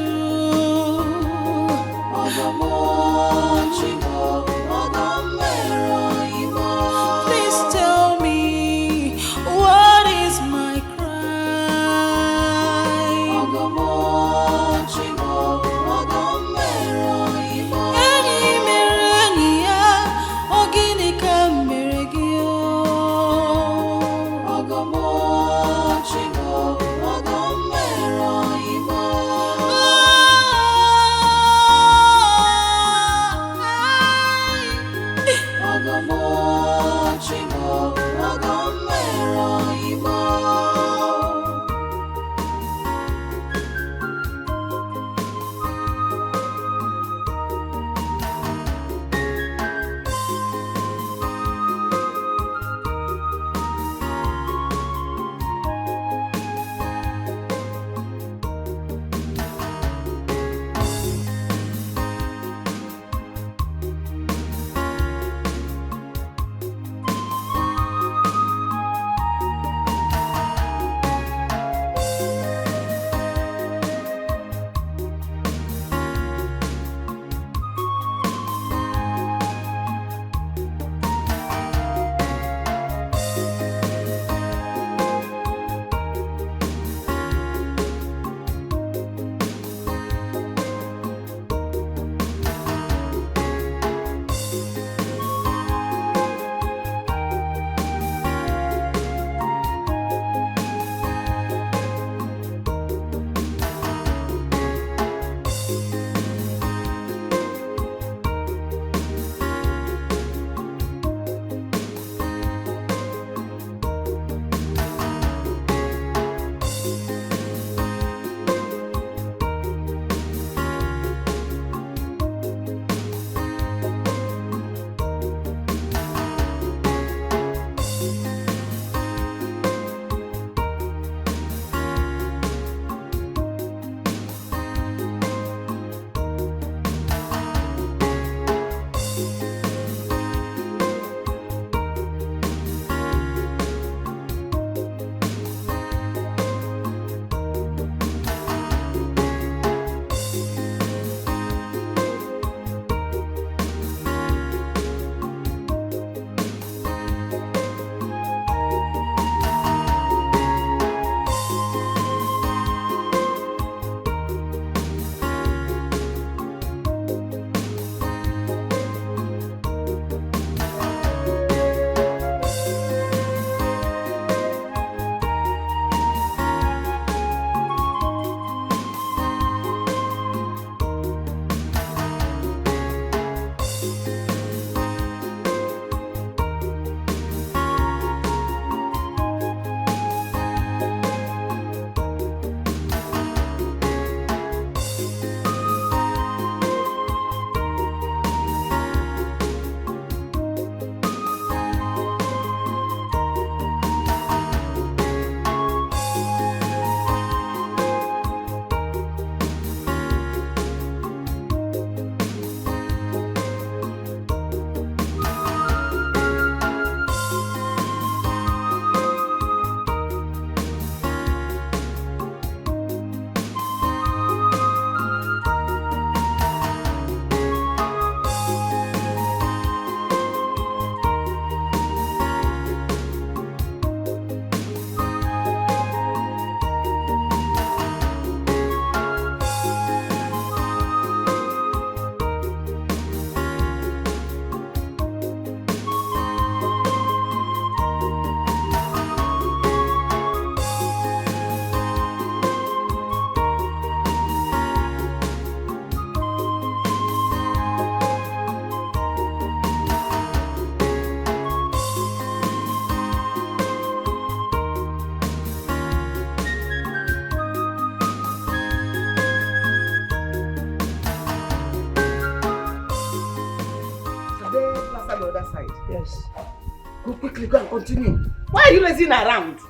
Speaker 10: Go quickly, go and continue. Why are you lazing around?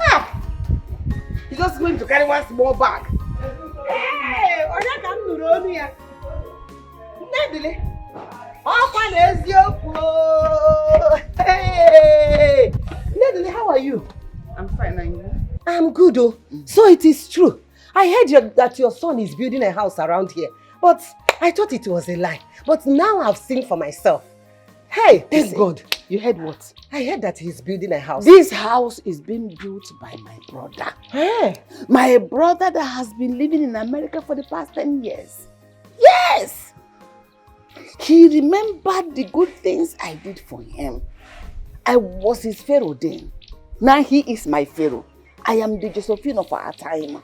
Speaker 10: Ah! You're just going to carry one small bag. Hey! Oya ka m nụrụ onu ya. Nnedile. Ọkwa n'eziokwu. Hey! Nnedile, how are you?
Speaker 4: I'm fine, and you?
Speaker 10: I'm good, oh. So it is true. I heard that your son is building a house around here. But I thought it was a lie. But now I've seen for myself. Hey, thank God.
Speaker 4: You heard what?
Speaker 10: I heard that he's building a house.
Speaker 4: This house is being built by my brother.
Speaker 10: Hey.
Speaker 4: My brother that has been living in America for the past 10 years. Yes! He remembered the good things I did for him. I was his pharaoh then. Now he is my pharaoh. I am the Josephine of our time.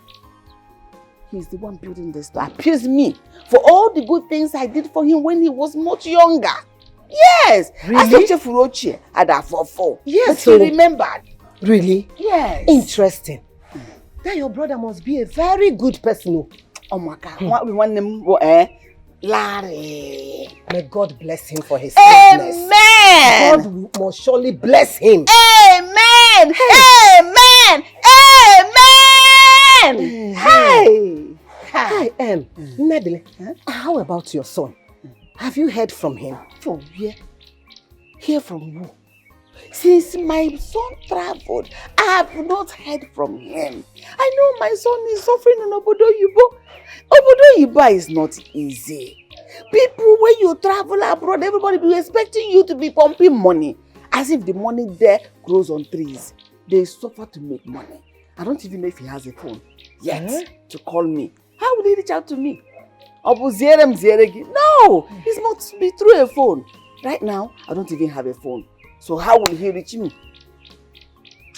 Speaker 4: He's the one building this to appease me for all the good things I did for him when he was much younger. Yes!
Speaker 10: Really?
Speaker 4: As a Furochi at a 4-4.
Speaker 10: Yes,
Speaker 4: but
Speaker 10: so
Speaker 4: he remembered.
Speaker 10: Really?
Speaker 4: Yes.
Speaker 10: Interesting. Then your brother must be a very good person.
Speaker 4: Oh my God. What we want them, Larry.
Speaker 10: May God bless him for his
Speaker 4: Amen.
Speaker 10: goodness. God must surely bless him.
Speaker 4: Amen.
Speaker 10: Hey.
Speaker 4: Amen. Amen.
Speaker 10: Hey. Hi, Nadine, how about your son? Have you heard from him?
Speaker 4: From where? Hear from who? Since my son traveled, I have not heard from him. I know my son is suffering in Obodo Yibo. Obodo Yibo is not easy. People, when you travel abroad, everybody be expecting you to be pumping money. As if the money there grows on trees. They suffer to make money. I don't even know if he has a phone yet to call me. How will he reach out to me? No, it must be through a phone. Right now, I don't even have a phone. So how will he reach me?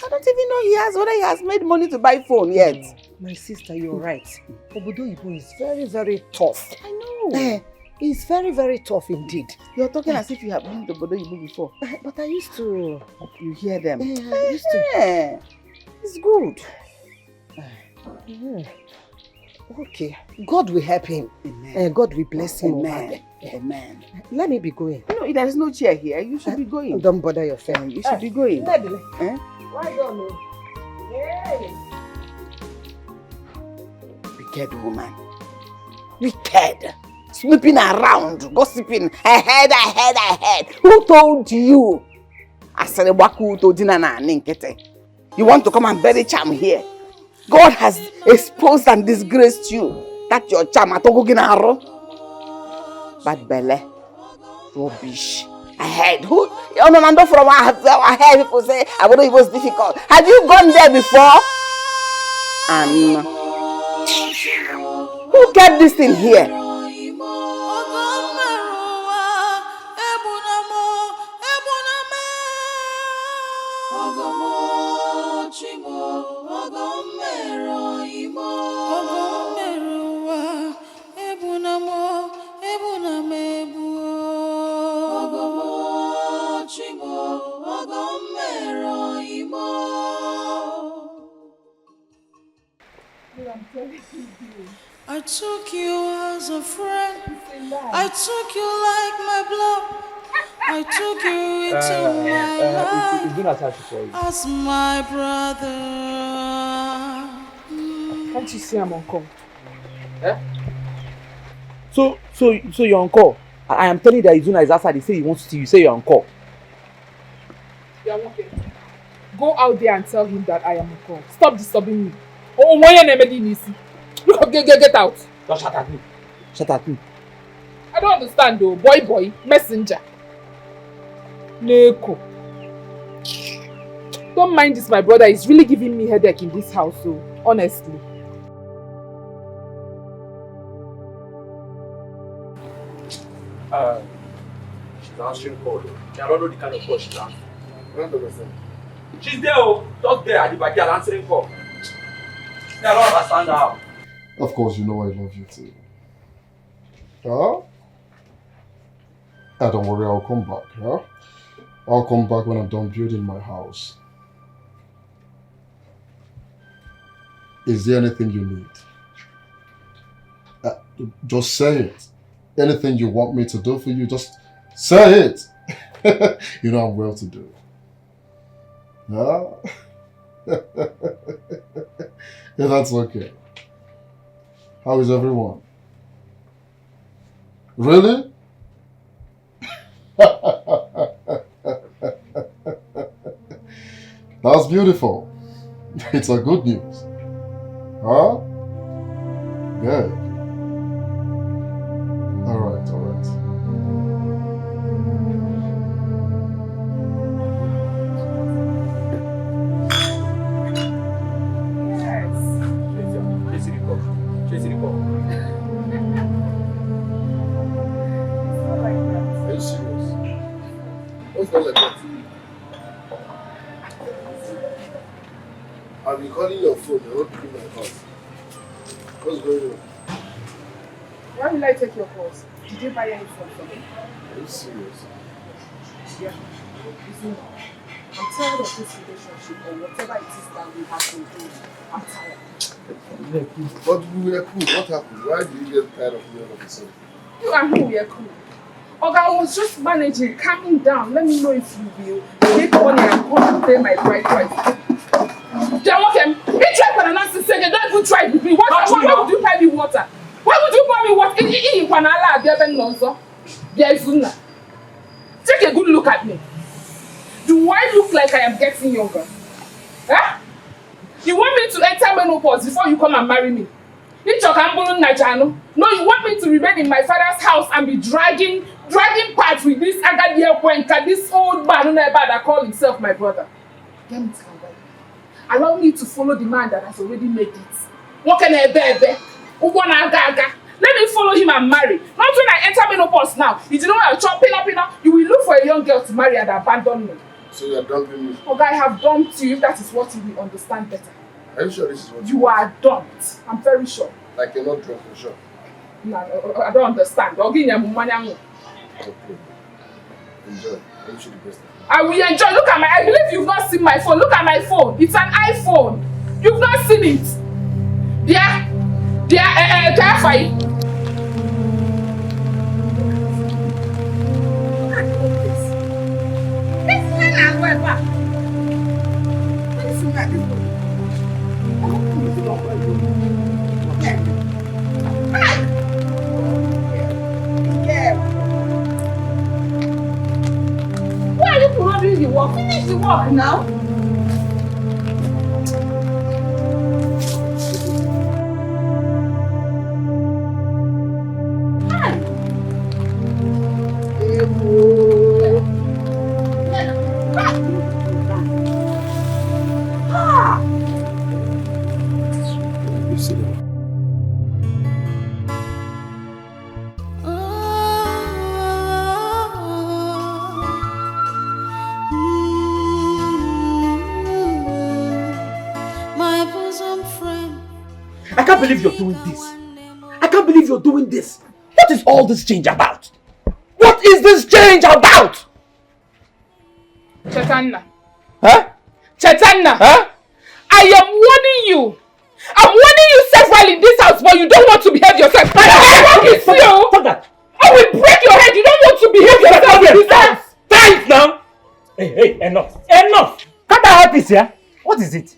Speaker 4: I don't even know whether he has made money to buy phone yet.
Speaker 10: My sister, you're right. Obodo Yibo is very, very tough.
Speaker 4: I know.
Speaker 10: It's very, very tough indeed.
Speaker 4: You're talking as if you have been to Obodo Yibo before.
Speaker 10: But I used to.
Speaker 4: You hear them?
Speaker 10: I used to.
Speaker 4: It's good.
Speaker 10: Okay. God will help him.
Speaker 4: Amen.
Speaker 10: God will bless him.
Speaker 4: Amen. Amen.
Speaker 10: Let me be going.
Speaker 4: No, there is no chair here. You should be going.
Speaker 10: Don't bother your friend.
Speaker 4: You should be going.
Speaker 10: Why don't you?
Speaker 4: Wicked woman. Wicked. Snooping around, gossiping. I heard. Who told you? You want to come and bury charm here? God has exposed and disgraced you. That's your charm. Bad belly. Rubbish. I heard. Who? No, from I heard people say, I wonder it was difficult. Have you gone there before? And who kept this thing here?
Speaker 21: I took you as a friend. I took you like my blood. I took you into my life as my brother.
Speaker 11: Can't you see I'm on call?
Speaker 14: So you're on call. I am telling you that Izuna is outside. He say he wants to see you. Say you're on call.
Speaker 11: Yeah, okay. Go out there and tell him that I am on call. Stop disturbing me. Oh, why are you look, get out.
Speaker 14: Don't shout at me. Shout at me.
Speaker 11: I don't understand though. Boy, messenger. Neko. Don't mind this, my brother. He's really giving me headache in this house, so honestly.
Speaker 14: She's answering call. I don't know the kind of call she's answering.
Speaker 12: I don't understand.
Speaker 14: She's there, just there at the backyard answering call. I don't understand how.
Speaker 18: Of course, you know I love you too. Huh? Don't worry, I'll come back, huh? I'll come back when I'm done building my house. Is there anything you need? Just say it. Anything you want me to do for you, just say it. You know I'm well to do. No? Yeah, that's okay. How is everyone? Really? That's beautiful. It's a good news. Huh? Good. Alright, alright.
Speaker 12: Are you serious? What's not like that? I've been calling your phone, I won't pick my calls. What's going on?
Speaker 11: Why will I take your calls? Did you buy any phone from me?
Speaker 12: Are you serious?
Speaker 11: Yeah. Listen, I'm tired of this relationship or whatever it is that we have been doing. I'm tired.
Speaker 12: But we were cool. What happened? Why did you get tired of me all of a sudden?
Speaker 11: You and him were cool. Oga, I was just managing, calming down. Let me know if you will make money and come and pay my bride price. He tried for the nonsense saying, don't even try with me. Why would you buy me water? Why would you buy me water? Take a good look at me. Do I look like I am getting younger? Huh? You want me to enter menopause before you come and marry me? No, you want me to remain in my father's house and be dragging parts with this Agadia Cuenca, this old man that call himself my brother. Get me to allow me to follow the man that has already made it. What can I bear? Let me follow him and marry. Not when I enter menopause now. You know what I'm chopping up now? You will look for a young girl to marry and abandon me.
Speaker 12: So you are dumping me?
Speaker 11: Okay, I have dumped you if that is what you will understand better.
Speaker 12: Are you sure this is what
Speaker 11: you are dumped? I'm very sure.
Speaker 12: Like you're not drunk for sure?
Speaker 11: No, I don't understand. Okay.
Speaker 12: Enjoy. I wish you the best.
Speaker 11: I will enjoy. Look at I believe you've not seen my phone. Look at my phone. It's an iPhone. You've not seen it. There, fine. Why are you not doing the work? Finish the work now.
Speaker 14: I can't believe you're doing this. I can't believe you're doing this. What is all this change about? What is this change about?
Speaker 11: Chaitanya.
Speaker 14: Huh?
Speaker 11: Chaitanya.
Speaker 14: Huh?
Speaker 11: I am warning you. I'm warning you several in this house, but you don't want to behave yourself.
Speaker 14: Stop that.
Speaker 11: I will break your head. You don't want to behave yourself in this house.
Speaker 15: Time now. Hey, enough. Enough. Can't I help this here? What is it?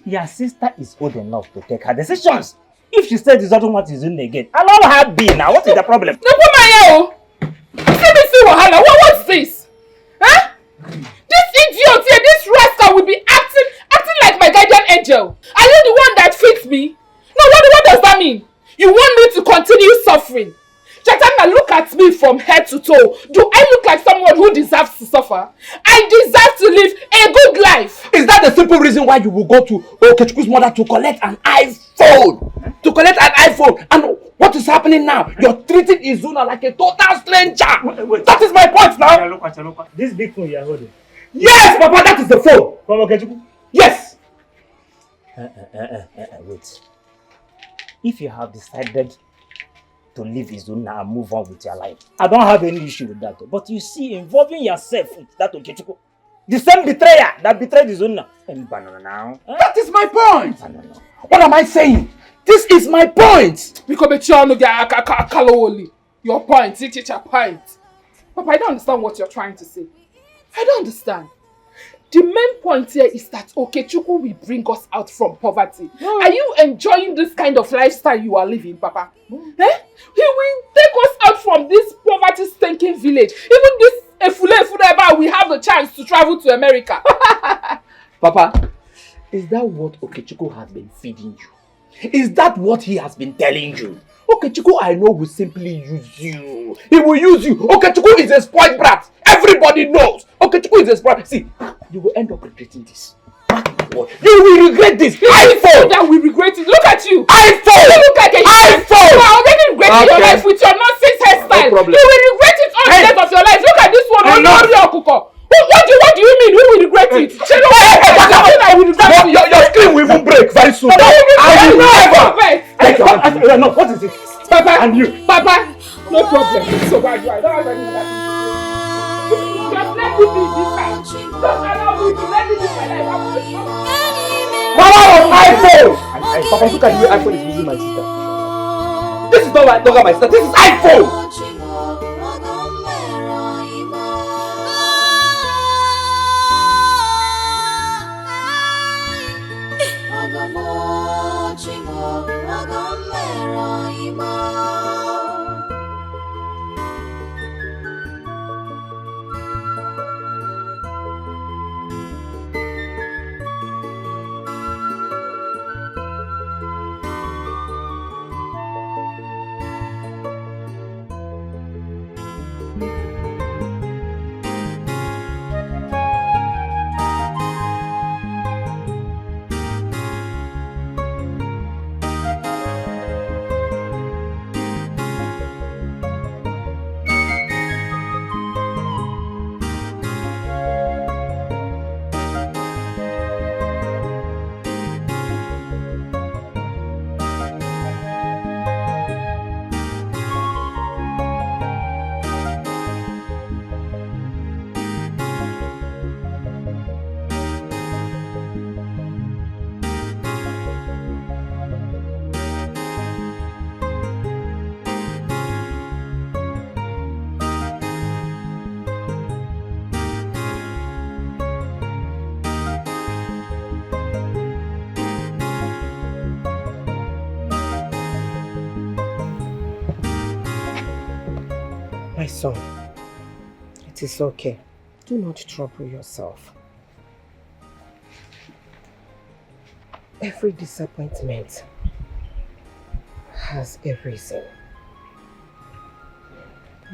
Speaker 15: Your sister is old enough to take her decisions. If she said this doesn't want to do it again, allow her be now. What is the problem?
Speaker 11: What's this? Huh? This idiot here, this rascal will be acting like my guardian angel. Are you the one that fits me? No, what does that mean? You want me to continue suffering? Chaitanya, look at me from head to toe. Do I look like someone who deserves to suffer? I deserve to live a good life.
Speaker 14: Is that the simple reason why you will go to Okechukwu's mother to collect an iPhone? To collect an iPhone? And what is happening now? You're treating Izuna like a total stranger. Wait. That is my point now.
Speaker 15: This big phone you're holding.
Speaker 14: Yes, Papa, that is the phone.
Speaker 15: From Okechukwu?
Speaker 14: Yes.
Speaker 15: Wait. If you have decided to leave Izuna and move on with your life, I don't have any issue with that. But you see, involving yourself with that Okechukwu, the same betrayer that betrayed Izuna. Now.
Speaker 14: That is my point. What am I saying? This is my point.
Speaker 11: Your point, it's your point. Papa, I don't understand what you're trying to say. I don't understand. The main point here is that Okechukwu will bring us out from poverty. Are you enjoying this kind of lifestyle you are living, Papa? Eh? He will take us out from this poverty-stinking village. Even this Efule, we have the chance to travel to America.
Speaker 14: Papa, is that what Okechukwu has been feeding you? Is that what he has been telling you? Okechukwu, I know, will simply use you. He will use you. Okechukwu is a spoiled brat. Everybody knows. Okechukwu is a spoiled. See, you will end up regretting this. You will regret this. iPhone!
Speaker 11: That we regret it. Look at you.
Speaker 14: iPhone!
Speaker 11: Look at it.
Speaker 14: iPhone!
Speaker 11: You are already regretting your life with your nonsense hairstyle.
Speaker 14: No problem.
Speaker 11: You will regret it all the rest of your life. Look at this one. What do you mean? Who will regret it? I will regret it.
Speaker 14: Your screen will even break very soon. I will never. No, what is it?
Speaker 11: Papa,
Speaker 14: and you.
Speaker 11: Papa, no problem. So why do I don't have anything that just let me be this time. Just allow me to let me live my life.
Speaker 14: Mama was iPhone! Papa, look at the way iPhone is using my sister. This is not longer my sister, this is iPhone!
Speaker 10: My son, it is okay. Do not trouble yourself. Every disappointment has a reason.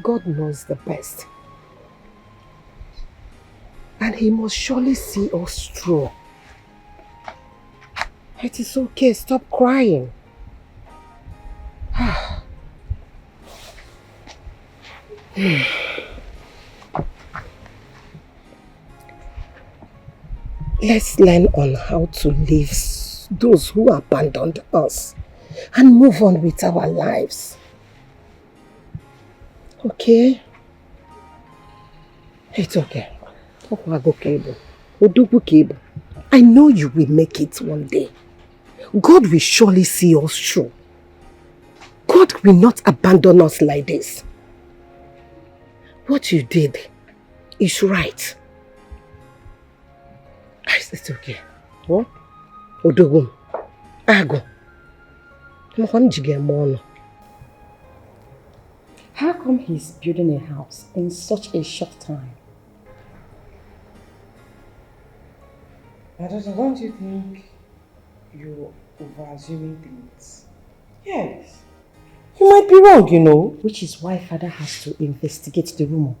Speaker 10: God knows the best. And He must surely see us through. It is okay. Stop crying. Let's learn on how to leave those who abandoned us and move on with our lives. Okay? It's okay. I know you will make it one day. God will surely see us through. God will not abandon us like this. What you did is right. It's okay. What? Odogum. Ago.
Speaker 5: How come he's building a house in such a short time?
Speaker 8: Don't you think you're over-assuming things? Yes.
Speaker 5: You might be wrong, you know. Which is why father has to investigate the rumor.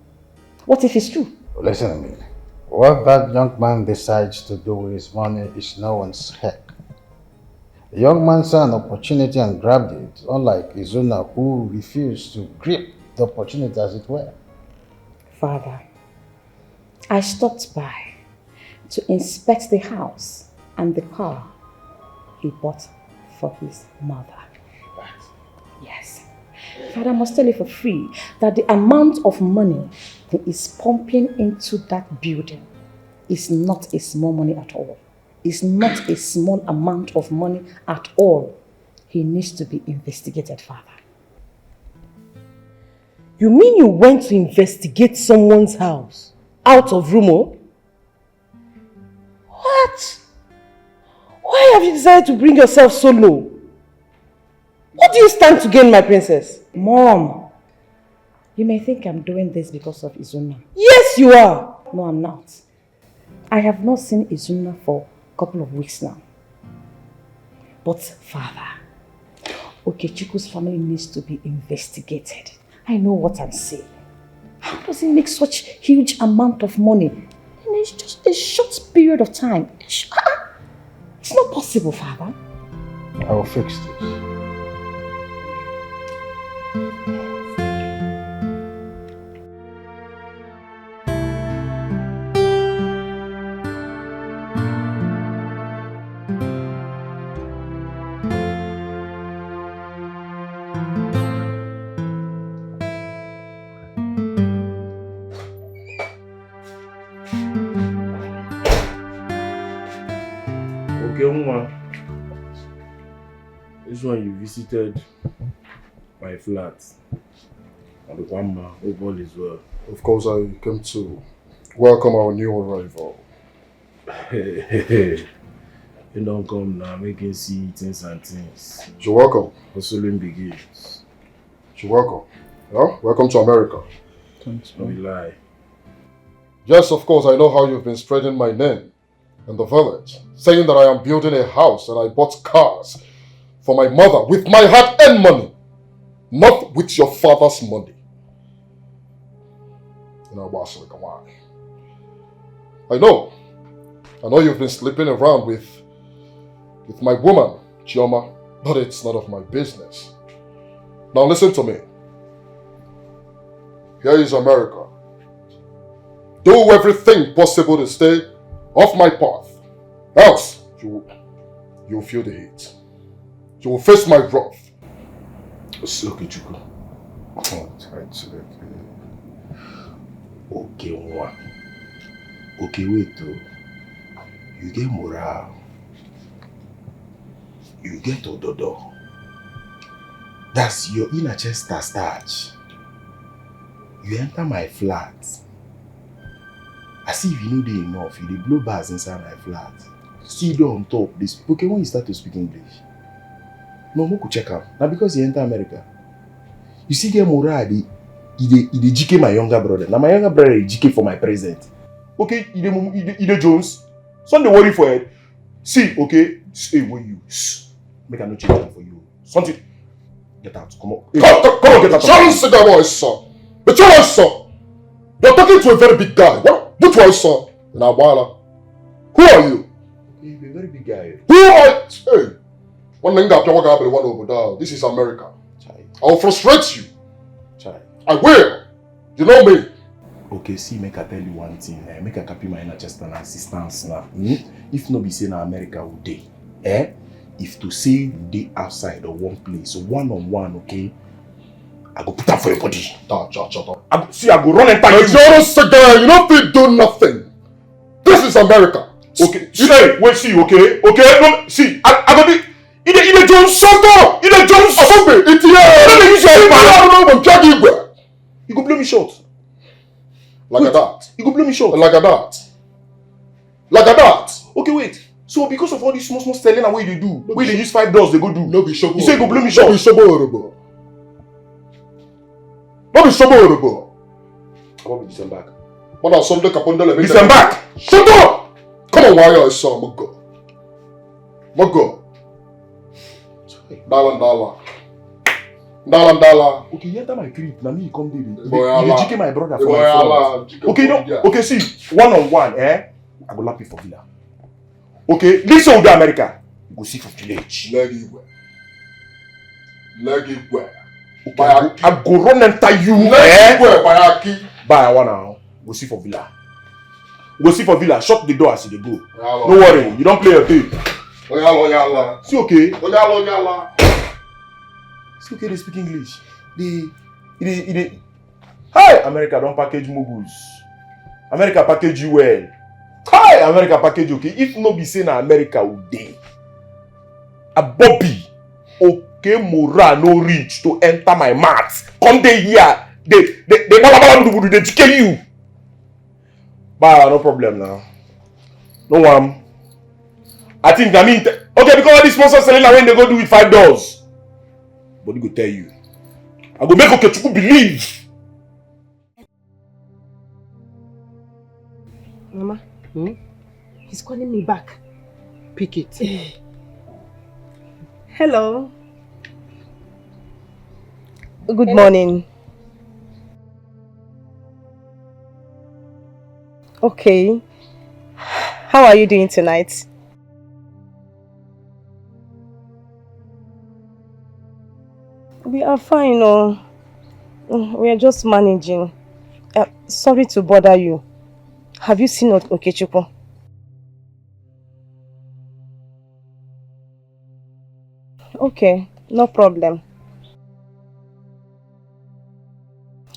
Speaker 5: What if it's true?
Speaker 3: Listen to me. What that young man decides to do with his money is no one's heck. The young man saw an opportunity and grabbed it, unlike Izuna, who refused to grip the opportunity as it were.
Speaker 5: Father, I stopped by to inspect the house and the car he bought for his mother. Yes. Father, I must tell you for free that the amount of money he is pumping into that building is not a small money at all. It's not a small amount of money at all. He needs to be investigated, Father.
Speaker 10: You mean you went to investigate someone's house out of rumor? What? Why have you decided to bring yourself so low? What do you stand to gain, my princess?
Speaker 5: Mom, you may think I'm doing this because of Izuna.
Speaker 10: Yes, you are.
Speaker 5: No, I'm not. I have not seen Izuna for a couple of weeks now. But father, Okechukwu's family needs to be investigated. I know what I'm saying. How does he make such huge amount of money in just a short period of time? It's not possible, father.
Speaker 18: I will fix this.
Speaker 2: This one you visited my flat. And the one man, all is well.
Speaker 18: Of course, I came to welcome our new arrival.
Speaker 2: You don't come now, making see things and things.
Speaker 18: You're welcome.
Speaker 2: Hustling begins.
Speaker 18: You're welcome. Yeah? Welcome to America.
Speaker 2: Thanks, no lie.
Speaker 18: Yes, of course, I know how you've been spreading my name in the village, saying that I am building a house and I bought cars for my mother with my hard-earned money, not with your father's money. You know, I know you've been sleeping around with my woman, Chioma, but it's none of my business. Now listen to me. Here is America. Do everything possible to stay off my path. Else, you'll feel the heat. You will face my wrath.
Speaker 2: Okay, Chuku. Okay, wait though. You get morale. You get ododo. That's your inner chest starch. You enter my flat. As if you know they enough, you blow bars inside my flat. See you on top. This okay when you start to speak English. No, I could check out. Now because you enter America. You see get morale, he GK my younger brother. Now my younger brother is GK for my present. Okay, he Jones. Something worry for it. See, okay, stay where you. Make a no change for you. Something. Get out. Come on.
Speaker 18: Come on, get out. Don't sit down, my son. But you my son. You're talking to a very big guy. Which one, son? Now, who are you?
Speaker 2: Okay, you're a very big guy.
Speaker 18: Who are you? Hey. One thing that one over there. This is America. I will frustrate you. I will. You know me.
Speaker 2: Okay, see, make I tell you one thing. Make I copy my inner chest and assistance now. If no be say na America would day. If to say you day outside or one place, one-on-one, okay, I go put up for your body. Shut up. See, I go run and tell you.
Speaker 18: You don't feel do nothing. This is America.
Speaker 2: Okay, wait, see, okay? Okay, no, see, I go be. Ide Jones, shut up! Ide Jones!
Speaker 18: It's here!
Speaker 2: Let me use your
Speaker 18: power!
Speaker 2: You go blow me short.
Speaker 18: Like that.
Speaker 2: You go blow me short.
Speaker 18: Like that. Like that.
Speaker 2: Okay, wait. So because of all these small selling and what they do, where they use $5 they go do.
Speaker 18: No be shobo.
Speaker 2: You say you go blow me short.
Speaker 18: No be shobo. No be shobo.
Speaker 2: I want to disembark.
Speaker 18: What are some capondole?
Speaker 2: Disembark!
Speaker 18: Shut up! Come on, why are you so Mogo. Dollar.
Speaker 2: Okay, you enter my crib. Now me you come there. You GK my brother for my front. Okay, no. Okay, see, one-on-one, I go lap you for villa. Okay, listen to America. You go see for village.
Speaker 18: Leg it where?
Speaker 2: Okay, I go run and tie you. Buy one now. Go see for villa. Go see for villa. Shut the door as you go. No worry, you don't play your thing. See okay. See okay, they speak English. They Hi, America don't package moguls. America package you well. Hi, America package okay. If no be say na America would day. A Bobby, okay, moral no reach to enter my mat. Come day here, they kill you. But no problem now. No one. I think okay, because all these sponsors selling when they go do with $5. But he go tell you. I go make Okechukwu believe.
Speaker 5: Mama, he's calling me back.
Speaker 10: Pick it.
Speaker 6: Hello.
Speaker 5: Good morning. Okay. How are you doing tonight? We are fine, we are just managing. Sorry to bother you. Have you seen Okechukwu? Okay, no problem.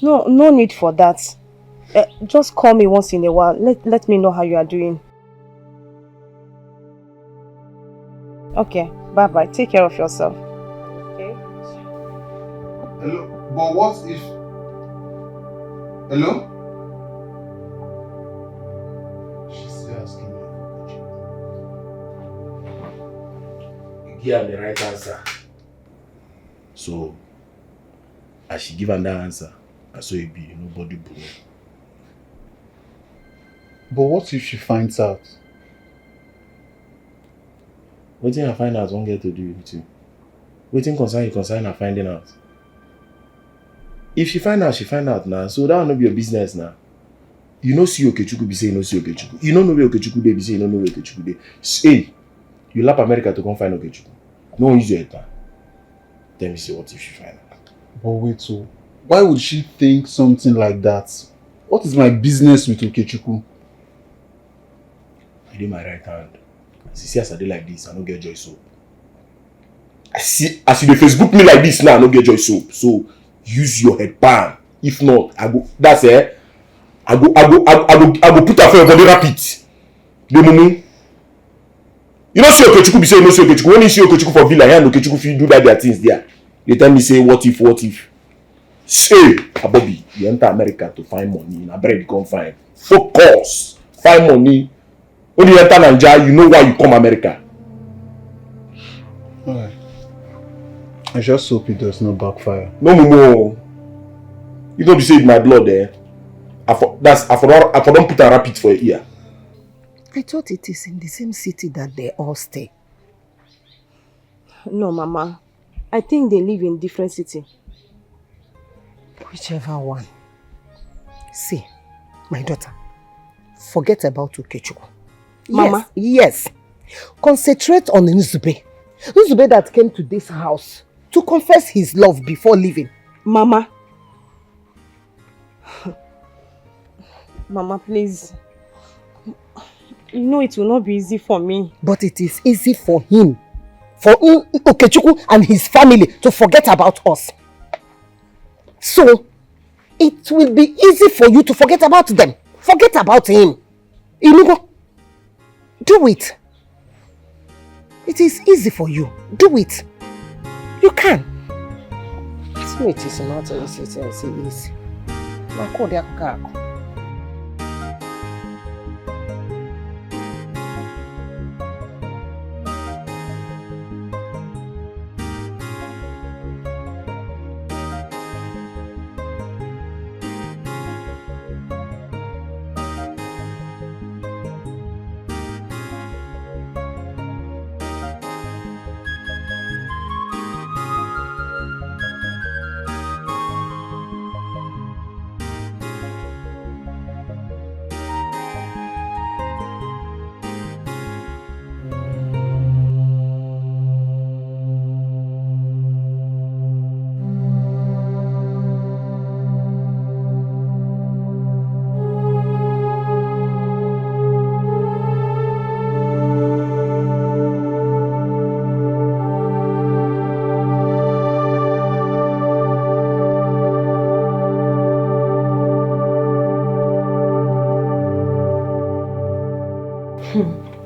Speaker 5: No need for that. Just call me once in a while. Let me know how you are doing. Okay, bye-bye. Take care of yourself. Okay.
Speaker 1: Hello, but what if... Hello? She's still asking me.
Speaker 2: You give her the right answer. So, as she give her that answer, and so it be nobody boo.
Speaker 1: But what if she finds out?
Speaker 2: What thing I find out won't get to do with you. What thing concern her finding out. If she find out, she find out now. So that will not be your business now. You know see Okechukwu be say you know see Okechukwu. You don't know where Okechukwu dey be say you don't know where Okechukwu dey. Hey, you lap America to come find Okechukwu. No one use your head now. Tell me say what if she find out.
Speaker 1: But wait, so why would she think something like that? What is my business with Okechukwu?
Speaker 2: I did my right hand. As I did like this, I don't get joy soap. As you dey Facebook me like this now, I don't get joy soap. So use your head pan. If not, I go. That's it. I go put her for your body rapid. The mumu. You don't see Okechukwu be say you don't see Okechukwu. When you see Okechukwu for villa, and Okechukwu fit do that their things there. They tell me say what if. Say, Bobby, you enter America to find money. Na bread you come find. Focus. Find money. When you enter Nigeria, you know why you come America.
Speaker 1: Alright. I just hope it does not backfire.
Speaker 2: No more. You don't be saying my blood there. I for don't put a rapid for your ear.
Speaker 10: I thought it is in the same city that they all stay.
Speaker 6: No, Mama. I think they live in different city.
Speaker 10: Whichever one. See, my daughter, forget about Okechukwu.
Speaker 6: Mama?
Speaker 10: Yes. Concentrate on Zubby. Zubby that came to this house to confess his love before leaving.
Speaker 6: Mama. Mama, please. You know it will not be easy for me.
Speaker 10: But it is easy for him. For Okechukwu and his family to forget about us. So, it will be easy for you to forget about them. Forget about him. Inugo, do it. It is easy for you. Do it. You can. So it is not easy.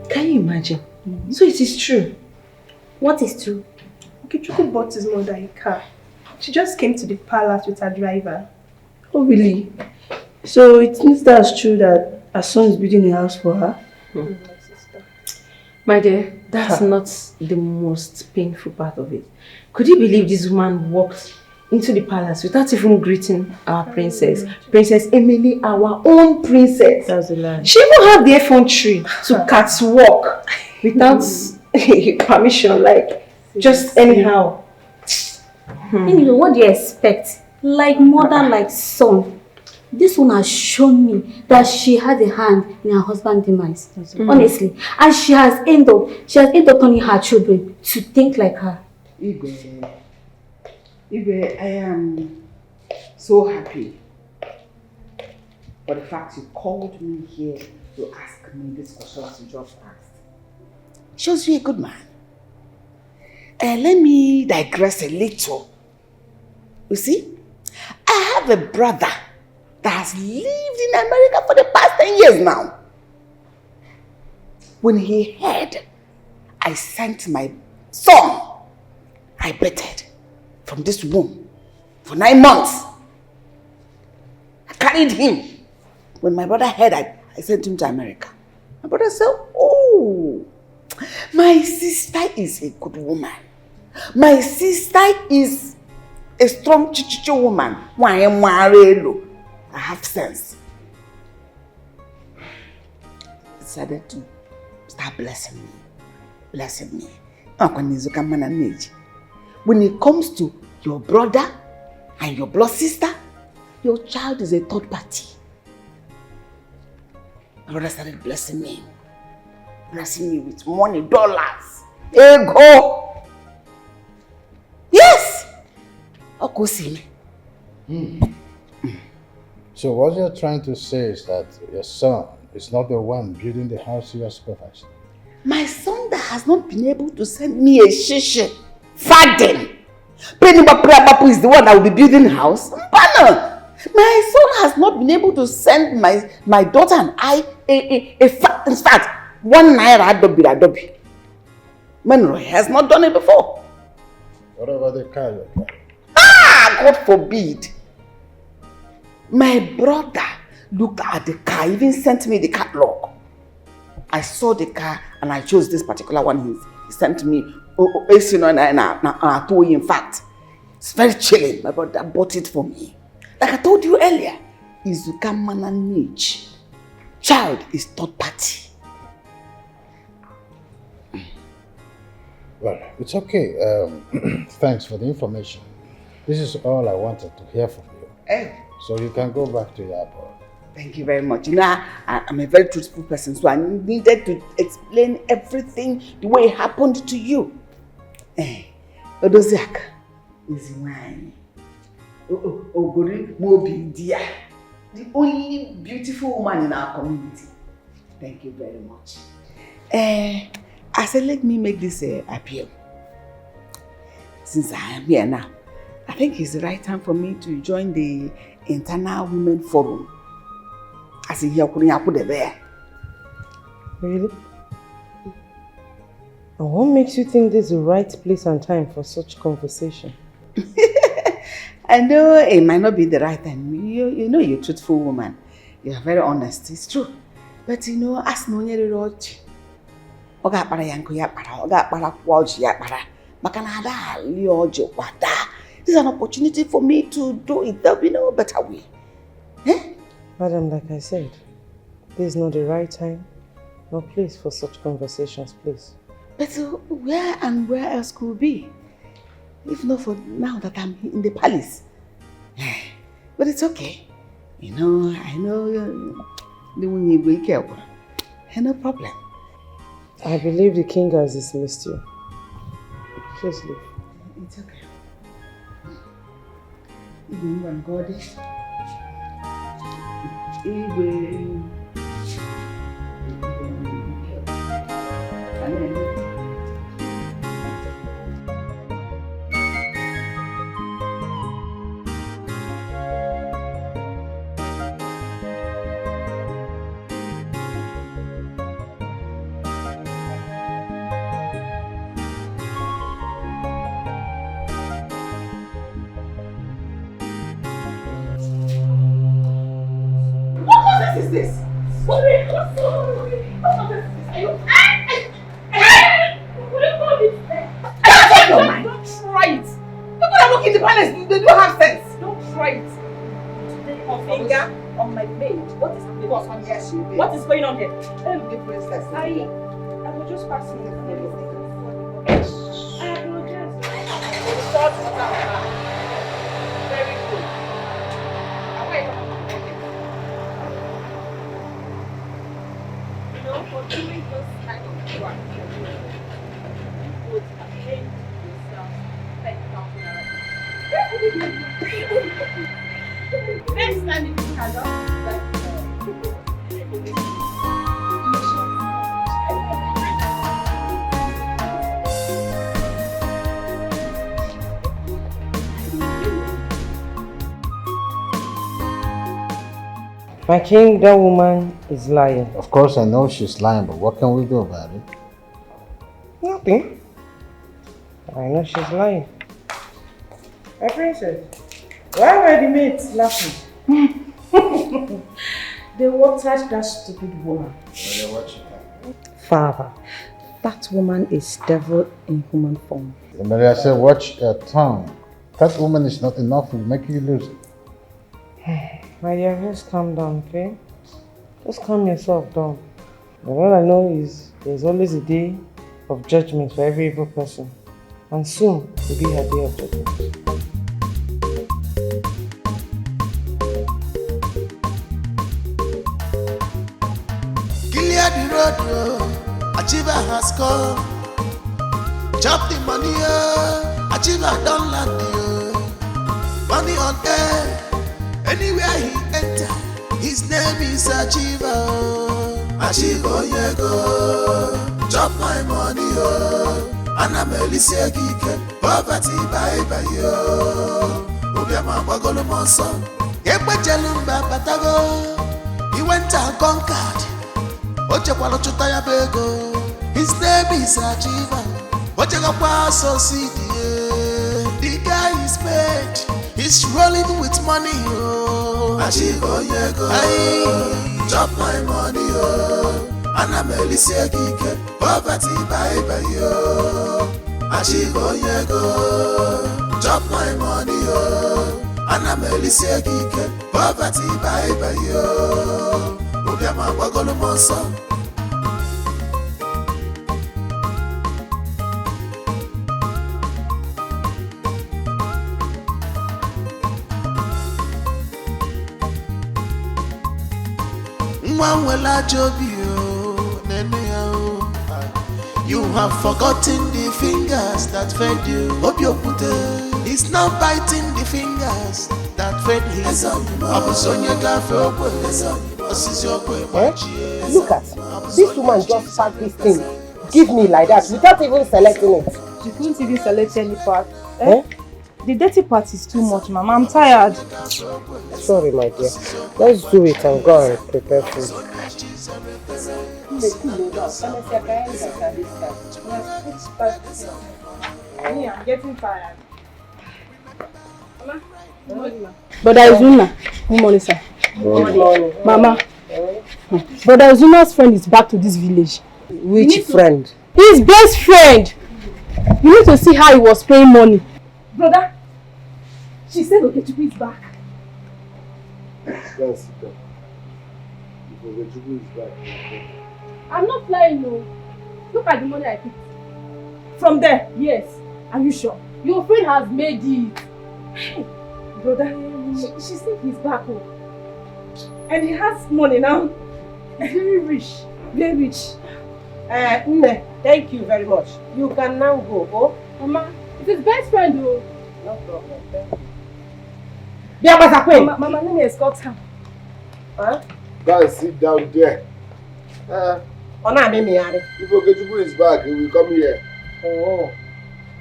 Speaker 6: Can you imagine? So it is true.
Speaker 7: What is true?
Speaker 6: Okechukwu bought his mother a car. She just came to the palace with her driver.
Speaker 5: Oh, really? So it means that's true that her son is building a house for her? My dear, that's not the most painful part of it. Could you believe this woman walked into the palace without even greeting our princess? Princess Emily, our own princess. That's a lie. She even had the effrontery to catwalk without permission, like just anyhow.
Speaker 7: Anyway, what do you expect? Like mother, like son. This one has shown me that she had a hand in her husband's demise. Honestly. And she has ended up turning her children to think like her.
Speaker 4: Igwe, I am so happy for the fact you called me here to ask me this question you just asked. Shows you a good man. Let me digress a little. You see, I have a brother that has lived in America for the past 10 years now. When he heard I sent my son, I betted from this womb for 9 months. I carried him. When my brother heard I sent him to America, my brother said, oh, my sister is a good woman. My sister is a strong chichicho woman. Why am I have sense. He decided to start blessing me. Blessing me. When it comes to your brother and your blood sister, your child is a third party. My brother started blessing me. Blessing me with money, dollars. Ego! Yes! Go see me.
Speaker 3: So what you're trying to say is that your son is not the one building the house you are supervising?
Speaker 4: My son that has not been able to send me a shishi, Faden. Penny is the one that will be building the house. Mbana. My son has not been able to send my daughter and I in fact, 1 naira adobe. Menroy has not done it before.
Speaker 3: What about the car you're driving?
Speaker 4: God forbid. My brother looked at the car, even sent me the catalog. I saw the car and I chose this particular one he sent me. In fact, it's very chilling. My brother bought it for me. Like I told you earlier, Izuka Mananich. Child is third party.
Speaker 3: Well, it's okay. Thanks for the information. This is all I wanted to hear from you.
Speaker 4: Hey.
Speaker 3: So you can go back to your abroad.
Speaker 4: Thank you very much. You know, I'm a very truthful person, so I needed to explain everything the way it happened to you. Odoziak is mine. Ogori Mobi dear, the only beautiful woman in our community. Thank you very much. I said, let me make this appeal. Since I am here now, I think it's the right time for me to join the Internal Women Forum. As in here, I put it there.
Speaker 5: Really? And what makes you think this is the right place and time for such conversation?
Speaker 4: I know it might not be the right time. You know you're a truthful woman. You're very honest. It's true. But you know, as no nyere roach. Oga para yanko ya para. Oga para kwaji ya para. Makanada liojo wada. This is an opportunity for me to do it. There'll be no better way. Eh?
Speaker 5: Madam, like I said, this is not the right time, no place for such conversations, please.
Speaker 4: But where and where else could it be? If not for now that I'm in the palace. But it's okay. You know, I know the one you wake up. No problem.
Speaker 5: I believe the king has dismissed you. Please leave.
Speaker 4: It's okay. Even when God is.
Speaker 8: is this?
Speaker 5: What are you
Speaker 8: Don't try it. People that look in the palace, they don't have sense. Don't try it.
Speaker 5: Today, finger on my maid. What is happening? What is going on here?
Speaker 8: Let me give princess.
Speaker 5: I was just passing the phone. I apologize.
Speaker 8: Shut up. Very good.
Speaker 5: You know, for doing this kind of work, you would have paid yourself 10,000 naira. Next time if you cannot,
Speaker 10: My king, that woman is lying.
Speaker 3: Of course I know she's lying, but what can we do about it?
Speaker 10: Nothing. I know she's lying. My princess, why were the maids laughing?
Speaker 5: they watered that stupid woman.
Speaker 10: Father, that woman is devil in human form.
Speaker 3: Maria said, watch your tongue. That woman is not enough to make you lose it.
Speaker 10: My dear, just calm down, okay? Just calm yourself down. And all I know is there's always a day of judgment for every evil person. And soon will be her day of judgment.
Speaker 19: Clear the road, Achiever has come. Chop the money, Achiever don't land you. Money on air. Anywhere he enter, his name is Achiever. Achiever, yeah, go. Chop my money, and I'm Alicia Kike. Poverty, bye, yo. Obiama, Bagolo, Monson. Yekwe Chelumba, Batago. He went and conquered. Ochepalo Chutaya Bego. His name is Achiever. Ochekapa Society. The guy is paid. He's rolling with money, Achiever, yeah, go. Chop my money, and I'm Alicia Kike. Poverty, bye, yo. Achiever, yeah, go. Chop my money, and I'm Alicia Kike. Poverty, bye, yo. Obiama, Bagolo, Monson. You have forgotten the fingers that fed you. It's not biting the fingers that fed him.
Speaker 10: Look at this woman just packed this thing. Give me like that without even selecting it.
Speaker 6: She couldn't even select any part. The dirty part is too much, Mama. I'm tired.
Speaker 10: Sorry, my dear. Let's do it and go and prepare food.
Speaker 6: I'm getting tired. Brother Izuna. Good morning, sir.
Speaker 10: Good morning.
Speaker 6: Mama. Brother Izuna's friend is back to this village.
Speaker 10: Which friend?
Speaker 6: His best friend. You need to see how he was paying money. Brother, she said Okechukwu is back. I'm not flying, no. Look at the money I picked. From there? Yes. Are you sure? Your friend has made it. Hey, brother, she said he's back home. And he has money now. Very rich. Very rich.
Speaker 10: Nne, thank you very much. You can now go, oh?
Speaker 6: Mama, it's his best friend, though.
Speaker 10: No problem, thank you.
Speaker 6: Mama, let me escort her.
Speaker 12: Huh? Go and sit down there. If
Speaker 16: Okechukwu is back, he will come here.
Speaker 10: Oh.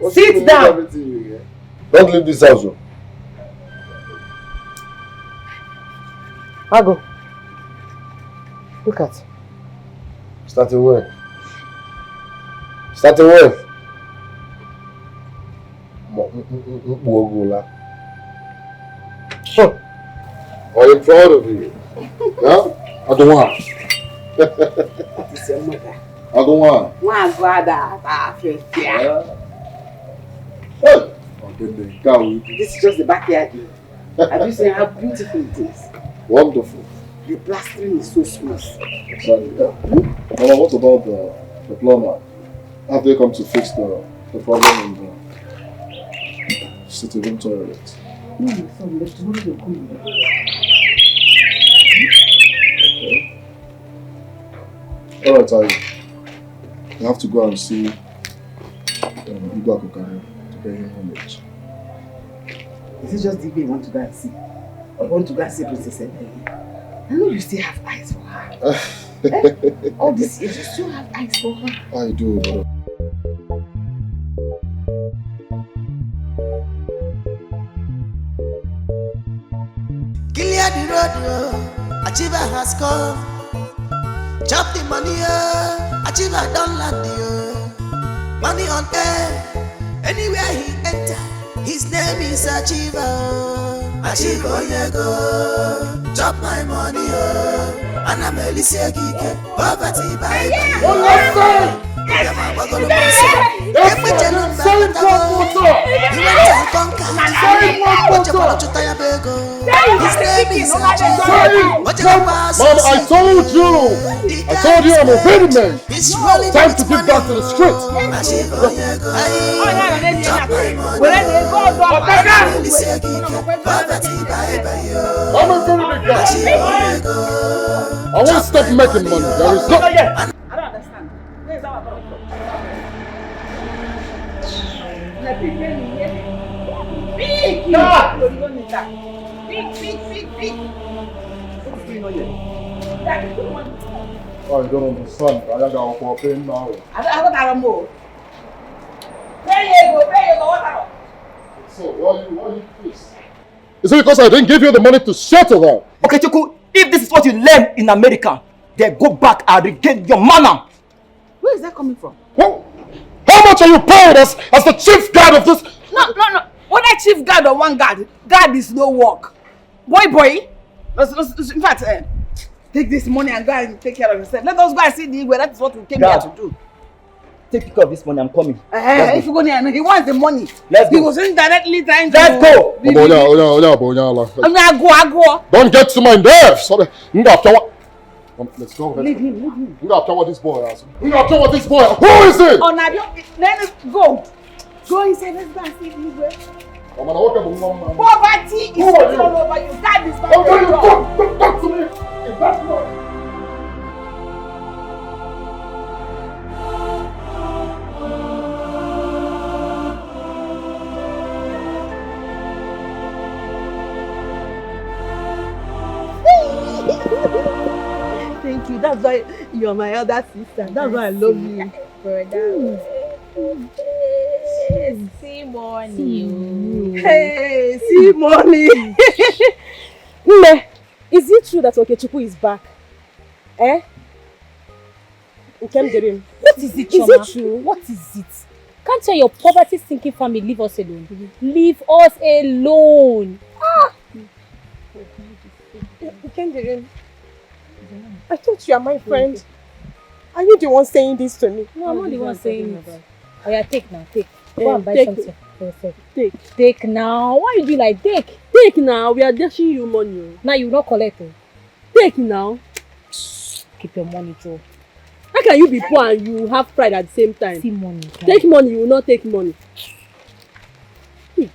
Speaker 16: Sit down. Everything you hear. Don't leave this house.
Speaker 10: Ago. Look at.
Speaker 16: Starting where? Starting where? Are you proud of you? Huh?
Speaker 18: I don't want.
Speaker 4: That is your mother.
Speaker 18: I don't want.
Speaker 4: My brother, this is just the backyard. Have you seen how beautiful it is?
Speaker 18: Wonderful.
Speaker 4: The plastering is so smooth.
Speaker 18: Exactly. Mama, what about the plumber? Have they come to fix the problem in the city room toilet?
Speaker 4: No, my son, but tomorrow they'll come in.
Speaker 18: Okay. Alright, you have to go and see Igwe Akokare to pay him homage.
Speaker 4: Is it just Igwe you want to go and see? Or want to go and see Princess Ebele? I know you still have eyes for her. All these years, you still have eyes for her.
Speaker 18: I do, but...
Speaker 19: Clear the road, Achiever has come. Chop the money, Achiever don't land you. Money on air, anywhere he enter, his name is Achiever. Achiever, yeah, go. Chop my money, and I'm Alicia Kike. Poverty, bye.
Speaker 18: Mom, I told you I'm a ready man. Time to get back to the street. I'm a very big guy. I won't stop making money. There is no...
Speaker 4: I don't understand. Where is our brother from? Big. What's going on here?
Speaker 18: Oh, you don't understand. I got to walk in now.
Speaker 4: I don't know. Where you go? What?
Speaker 18: So, why you pissed? Is it because I didn't give you the money to settle that?
Speaker 13: Okay, Chuku, if this is what you learn in America, then go back and regain your manner.
Speaker 4: Where is that coming from?
Speaker 18: Well, how much are you paid as the chief guard of this?
Speaker 4: No. Whether chief guard or one guard is no work. Boy. In fact, take this money and go and take care of yourself. Let us go and see the Igwe. That is what we came here to do.
Speaker 13: Take care of this money, I'm coming.
Speaker 4: If you go there, he wants the money.
Speaker 13: Let's go.
Speaker 4: He was indirectly trying to...
Speaker 13: Let's go!
Speaker 4: Go.
Speaker 18: Don't get to my nerves. Sorry. Let's go.
Speaker 4: Leave him.
Speaker 18: You gotta tell what this boy has. Who is it?
Speaker 4: Oh, now, let us go. Go inside, let's go and see the Igwe. Poverty is all over you. That is not your job.
Speaker 18: Don't talk to me. That's not...
Speaker 8: Thank you. That's why you're my elder sister. That's why I love you.
Speaker 17: Brother. See money.
Speaker 8: Hey, see money.
Speaker 6: Mme, is it true that Okechukwu is back? Eh?
Speaker 7: What is it, Choma?
Speaker 6: Is it true?
Speaker 7: What is it? Can't tell your poverty-sinking family leave us alone. Leave us alone.
Speaker 6: I thought you are my friend. Are you the one saying this to me?
Speaker 7: No, I'm not the one saying it. Oh yeah, take now, take. Go and buy
Speaker 8: take
Speaker 7: something for yourself.
Speaker 8: Take
Speaker 7: now. Why you do like take?
Speaker 8: Take now. We are dashing you money.
Speaker 7: Now you not collect it.
Speaker 8: Take now.
Speaker 7: Keep your money, Joe.
Speaker 8: How can you be poor and you have pride at the same time?
Speaker 7: See money.
Speaker 8: Take money, you will not take money. I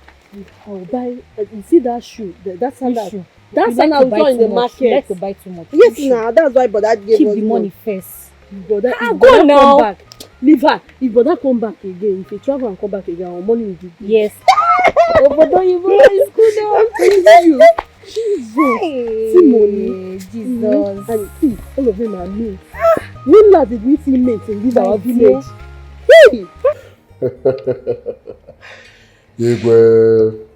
Speaker 8: will buy. You see that shoe? That sandal. That sandal we saw in the market.
Speaker 7: You like to buy too much.
Speaker 8: Yes, now that's why Boda gave us.
Speaker 7: Keep the money first.
Speaker 8: Brother,
Speaker 7: go now.
Speaker 8: Come back. Leave her. If Boda come back again, if he travel and come back again, our money will be good.
Speaker 7: Yes. Oh, Boda, you is good.
Speaker 8: I'm telling you. Jesus. See money.
Speaker 7: Jesus.
Speaker 8: And see, all of them are mates. When last did we see mates in this our village? Hey!
Speaker 18: Igwe,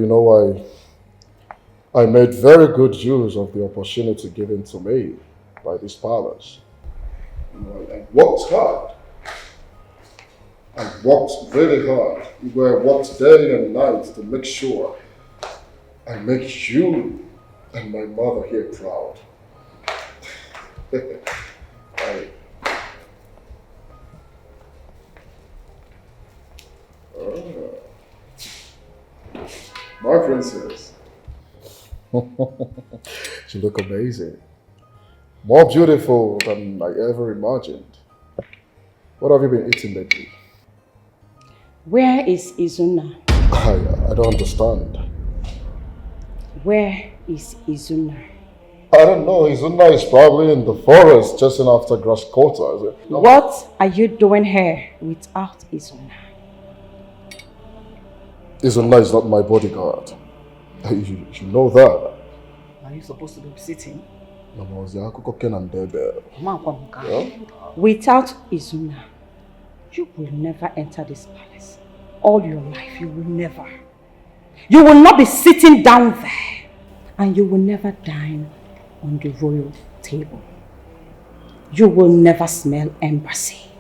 Speaker 18: you know I made very good use of the opportunity given to me by these powers. I worked hard. I worked very hard. I worked day and night to make sure I make you and my mother here proud. Hey. Oh. My princess. She look amazing. More beautiful than I ever imagined. What have you been eating lately?
Speaker 5: Where is Izuna?
Speaker 18: I don't understand.
Speaker 5: Where is Izuna?
Speaker 18: I don't know. Izuna is probably in the forest chasing after grass cutters.
Speaker 5: What are you doing here without Izuna?
Speaker 18: Izuna is not my bodyguard. You know that.
Speaker 4: Are you supposed to be sitting?
Speaker 18: Yeah?
Speaker 5: Without Izuna, you will never enter this palace. All your life, you will never. You will not be sitting down there. And you will never dine on the royal table. You will never smell embassy.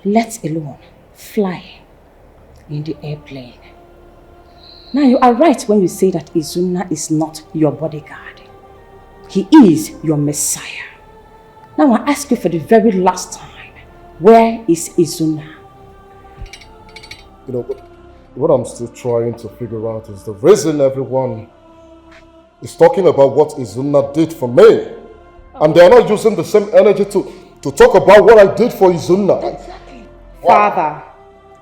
Speaker 5: Let alone fly in the airplane. Now you are right when you say that Izuna is not your bodyguard. He is your messiah. Now I ask you for the very last time, where is Izuna?
Speaker 18: You know, what I'm still trying to figure out is the reason everyone is talking about what Izuna did for me. And they are not using the same energy to talk about what I did for Izuna.
Speaker 5: Exactly. Father,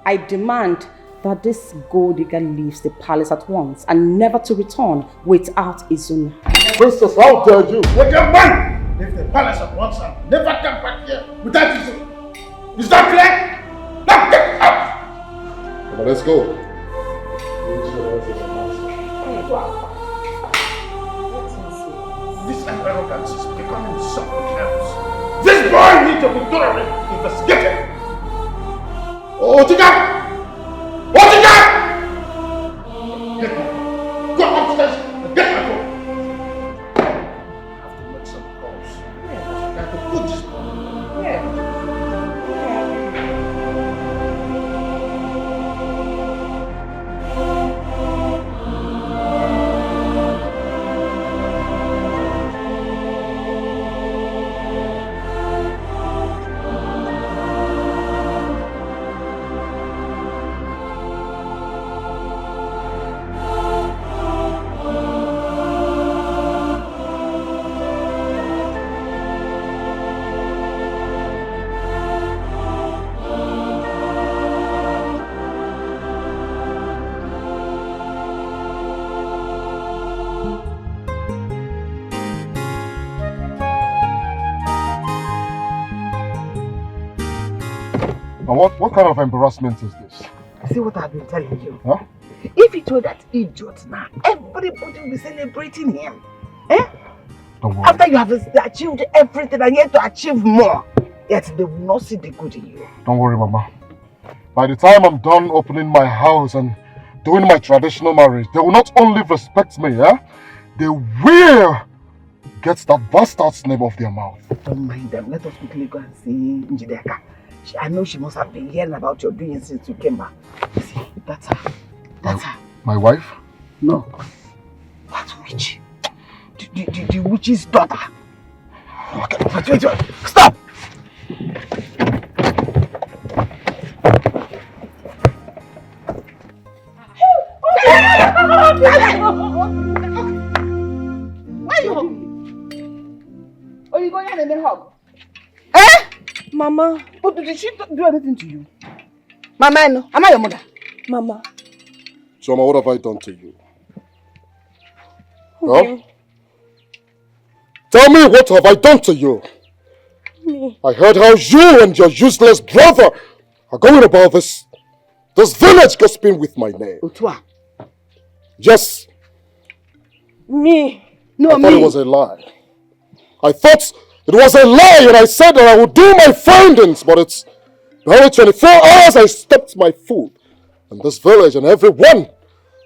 Speaker 5: I demand that this gold digger leaves the palace at once and never to return without Izuna.
Speaker 18: Princess, how dare you?
Speaker 3: Let your man leave the palace at once and never come back here without Izuna. Is that clear? Now get out!
Speaker 18: Come on, let's go.
Speaker 3: This arrogance is becoming something else. This boy needs to be thoroughly investigated. Oh, Tika! Go upstairs and get my phone. I have to make some calls. I have to put this phone.
Speaker 18: Now what kind of embarrassment is this?
Speaker 4: See what I've been telling you?
Speaker 18: Huh?
Speaker 4: If it were that idiot now, everybody would be celebrating him. Eh?
Speaker 18: Don't worry.
Speaker 4: After you have achieved everything and yet to achieve more, yet they will not see the good in you.
Speaker 18: Don't worry, Mama. By the time I'm done opening my house and doing my traditional marriage, they will not only respect me, they will get that bastard's name off their mouth.
Speaker 4: Don't mind them. Let us quickly go and see Njideka. I know she must have been hearing about your doing since you came back. See, that's her. That's her.
Speaker 18: My wife?
Speaker 4: No. That witch. The witch's daughter. Okay, wait. Stop! Why are you hugging? Are you going in and then hug? Eh?
Speaker 6: Mama.
Speaker 4: But did she do anything to you? Mama, no. Am I your mother?
Speaker 6: Mama.
Speaker 18: Choma, what have I done to you?
Speaker 6: Okay.
Speaker 18: Huh? Tell me, what have I done to you?
Speaker 6: Me.
Speaker 18: I heard how you and your useless brother are going about this village gossiping with my name.
Speaker 4: Utua.
Speaker 18: Yes.
Speaker 6: Me.
Speaker 4: No,
Speaker 18: I thought it was a lie. I thought it was a lie, and I said that I would do my findings, but it's only 24 hours I stopped my food. And this village and everyone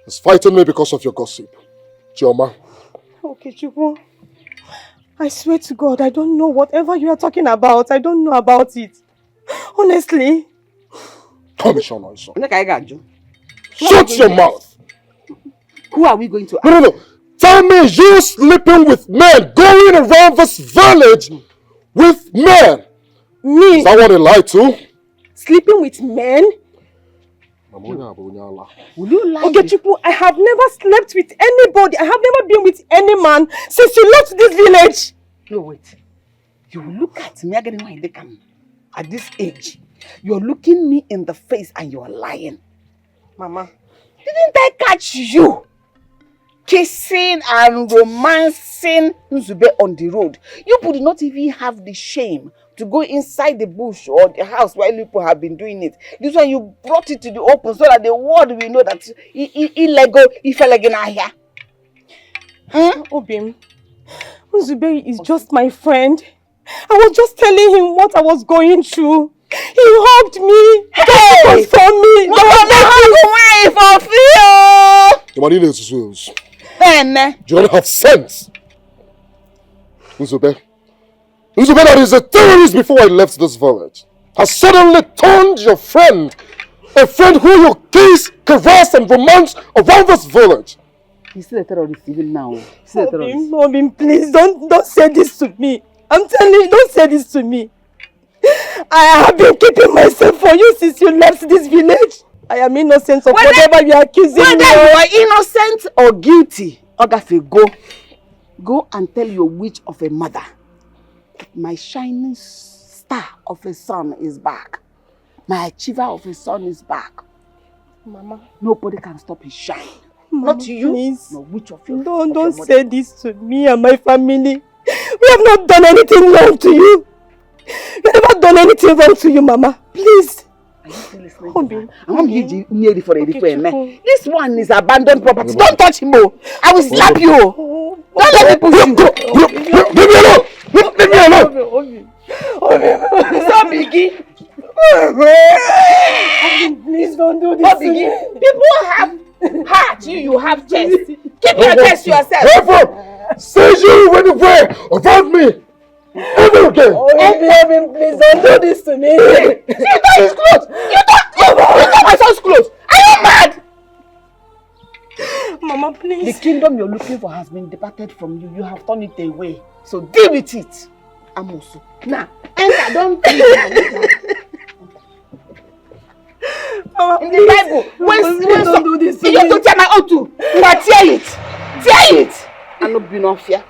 Speaker 18: is fighting me because of your gossip. Chioma.
Speaker 6: Okay, Chukwu. I swear to God, I don't know whatever you are talking about. I don't know about it. Honestly.
Speaker 18: Come, Shona, son.
Speaker 4: Shut
Speaker 18: your mouth.
Speaker 4: Who are we going to ask?
Speaker 18: No. tell me you sleeping with men, going around this village with men?
Speaker 5: Me?
Speaker 18: Is that what they lie to?
Speaker 5: Sleeping with men?
Speaker 4: Will you lie?
Speaker 5: Okay, Chiku, I have never slept with anybody. I have never been with any man since you left this village.
Speaker 4: No, wait. You look at me again at this age. You're looking me in the face and you're lying.
Speaker 5: Mama.
Speaker 4: Didn't I catch you kissing and romancing Zubby on the road? You would not even have the shame to go inside the bush or the house where people have been doing it. This one you brought it to the open so that the world will know that illegal, illegal here.
Speaker 5: Obim, Zubby is just my friend. I was just telling him what I was going through. He hugged me.
Speaker 4: Hey!
Speaker 5: For me.
Speaker 18: Do you not have sense? Zubby that is a terrorist before I left this village has suddenly turned your friend, a friend who you kiss, caress and romance around this village.
Speaker 4: He's still a terrorist even now.
Speaker 5: Obim, please don't say this to me. I'm telling you, don't say this to me. I have been keeping myself for you since you left this village. I am innocent of whatever you are accusing me.
Speaker 4: Whether you are innocent or guilty, Ogafe, go and tell your witch of a mother. My shining star of a son is back. My achiever of a son is back.
Speaker 5: Mama.
Speaker 4: Nobody can stop his shine.
Speaker 5: Mama,
Speaker 4: not you,
Speaker 5: please.
Speaker 4: no witch of your
Speaker 5: Don't say this to me and my family. We have not done anything wrong to you. We have never done anything wrong to you, Mama. Please.
Speaker 4: Are you still listening to her? This one is abandoned property. Don't touch him, oh. I will slap you. Don't let me push you.
Speaker 18: Leave me alone. Leave me alone.
Speaker 4: Stop, Biggie.
Speaker 5: Please don't do this.
Speaker 4: Biggie. People have heart. You have chest. Keep your chest to yourself.
Speaker 18: Never say you went away around me. Ever again.
Speaker 5: Obim, please don't do this to me.
Speaker 4: You thought his clothes. You thought my son's clothes. Are you mad?
Speaker 5: Mama, please.
Speaker 4: The kingdom you're looking for has been departed from you. You have turned it away. So deal with it. Amosu. Now, enter. Don't please.
Speaker 5: Mama,
Speaker 4: in the Bible, when
Speaker 5: don't do this to
Speaker 4: you have
Speaker 5: me.
Speaker 4: to tear my otu. Now tear it. Tear it. And not be no fear.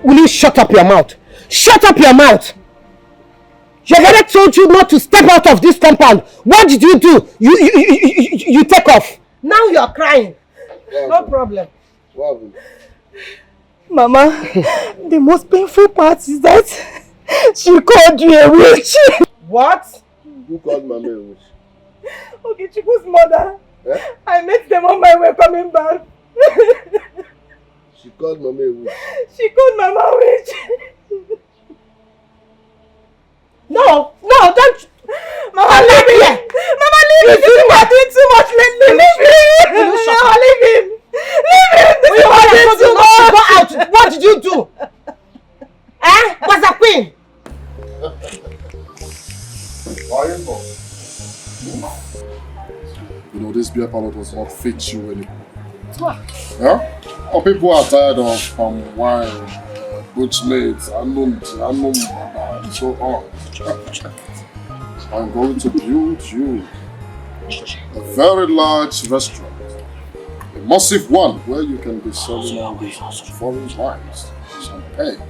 Speaker 10: Will you shut up your mouth? Shut up your mouth! Your mother told you not to step out of this compound. What did you do? You take off.
Speaker 5: Now you are crying. No problem.
Speaker 12: What happened?
Speaker 5: Mama, the most painful part is that she called you a witch.
Speaker 10: What?
Speaker 12: Who called Mama a witch?
Speaker 5: Okay, Chiku's mother.
Speaker 12: Eh?
Speaker 5: I met them on my way coming back.
Speaker 12: She called Mama a witch.
Speaker 5: She called Mama a witch.
Speaker 10: No, don't.
Speaker 5: Mama, leave him. Mama, leave him. You are doing too much lately. Leave him. Mama, leave him. Leave him. This is doing too much.
Speaker 10: Go out. What did you do? What's that queen?
Speaker 18: You know, this beer parlor does not fit you anymore. Yeah? Or people are tired of wine, butchmates, and so on. I'm going to build you a very large restaurant. A massive one where you can be serving all these foreign wines, champagne,